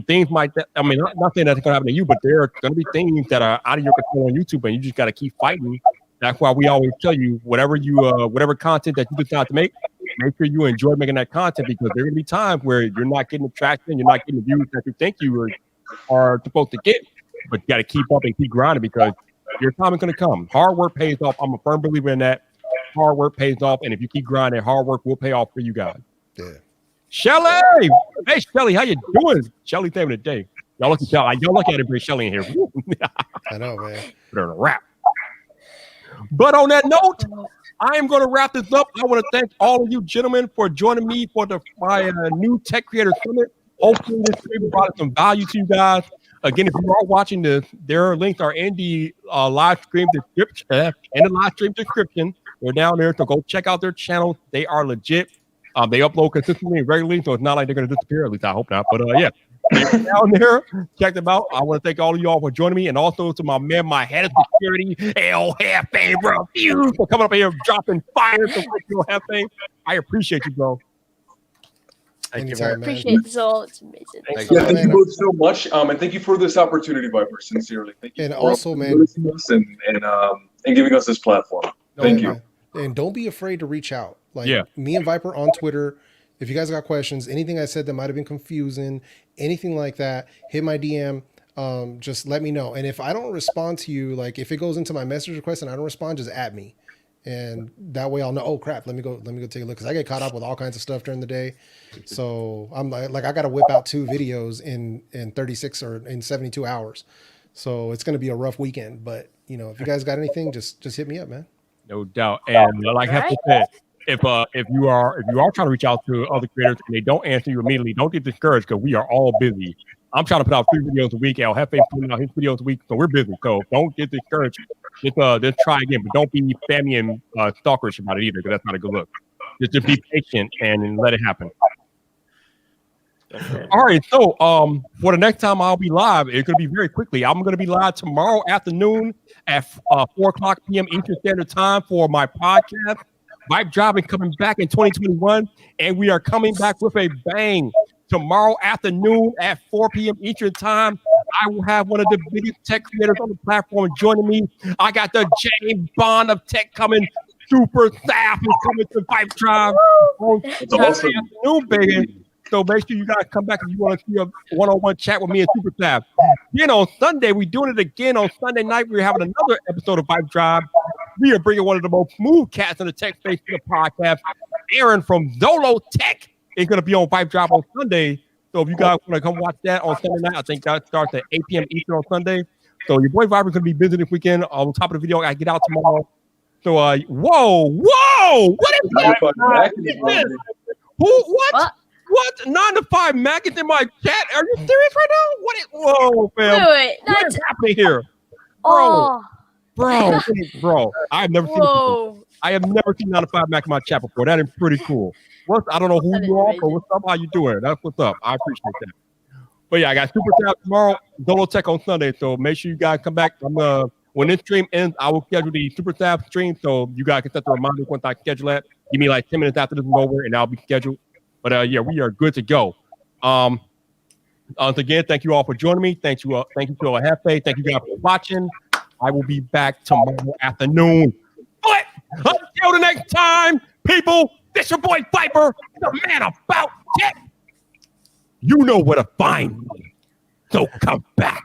things might, I mean, not saying that's going to happen to you, but there are going to be things that are out of your control on YouTube, and you just got to keep fighting. That's why we always tell you, whatever content that you decide to make sure you enjoy making that content, because there are going to be times where you're not getting the traction, you're not getting the views that you think you are supposed to get, but you got to keep up and keep grinding because your time is going to come. Hard work pays off. I'm a firm believer in that. Hard work pays off, and if you keep grinding, hard work will pay off for you guys. Yeah. Shelly! Hey, Shelly, how you doing? Shelly, saving the day. Y'all look at it, bring Shelly in here. I know, man. Put her in a wrap. But on that note, I am going to wrap this up. I want to thank all of you gentlemen for joining me for my new Tech Creator Summit. Hopefully this stream brought some value to you guys. Again, if you are watching this, their links are in the live stream description. They're down there, so go check out their channels. They are legit. They upload consistently and regularly, so it's not like they're going to disappear. At least I hope not. But yeah, down there, check them out. I want to thank all of you all for joining me, and also to my man, my head of security, El Jefe Review, for coming up here dropping fire. So El Jefe, I appreciate you, bro. Thank you, man. Appreciate this all. It's amazing. Thank you both so much, and thank you for this opportunity, Viper. Sincerely, thank you. And also, man, and giving us this platform. Thank you. And don't be afraid to reach out. Like me and Viper on Twitter. If you guys got questions, anything I said that might have been confusing, anything like that, hit my DM. Just let me know. And if I don't respond to you, like if it goes into my message request and I don't respond, just at me. And that way I'll know, oh crap, let me go take a look. Cause I get caught up with all kinds of stuff during the day. So I'm like I got to whip out 2 videos in 36 or in 72 hours. So it's going to be a rough weekend, but you know, if you guys got anything, just hit me up, man. No doubt. And like Hefty said, if you are trying to reach out to other creators and they don't answer you immediately, don't get discouraged because we are all busy. I'm trying to put out 3 videos a week. El Jefe's putting out his videos a week, so we're busy. So don't get discouraged. Just try again, but don't be spammy and stalkerish about it either, because that's not a good look. Just be patient and let it happen. All right, so for the next time I'll be live, it's going to be very quickly. I'm going to be live tomorrow afternoon at 4:00 p.m. Eastern Standard Time for my podcast. Vibe Driving coming back in 2021, and we are coming back with a bang. Tomorrow afternoon at 4 p.m. Eastern Time, I will have one of the biggest tech creators on the platform joining me. I got the James Bond of tech coming. Super Saif is coming to Vibe Drive on Saturday afternoon, baby. So make sure you guys come back if you want to see a one-on-one chat with me and Super Saif. Then on Sunday, we're doing it again. On Sunday night, we're having another episode of Vibe Drive. We are bringing one of the most smooth cats in the tech space to the podcast. Aaron from Zolo Tech is going to be on Vibe Drive on Sunday. So if you guys want to come watch that on Sunday night, I think that starts at 8 p.m. Eastern on Sunday. So your boy Viber's going to be busy this weekend. On top of the video, I get out tomorrow. So, whoa! What is that? What? 9 to 5 Mac is in my chat? Are you serious right now? Whoa, fam. Wait, what is happening here? Bro. I have never seen 9 to 5 Mac in my chat before. That is pretty cool. I don't know who you are, but what's up? How you doing? That's what's up. I appreciate that. But yeah, I got Super Tap tomorrow, Zolo Tech on Sunday. So make sure you guys come back. When this stream ends, I will schedule the Super Tap stream. So you guys can set the reminders once I schedule that. Give me like 10 minutes after this is over, and I'll be scheduled. But yeah, we are good to go. Once again, thank you all for joining me. Thank you to El Jefe. Thank you guys for watching. I will be back tomorrow afternoon. But until the next time, people, this your boy Viper, the man about tech. You know where to find me. So come back.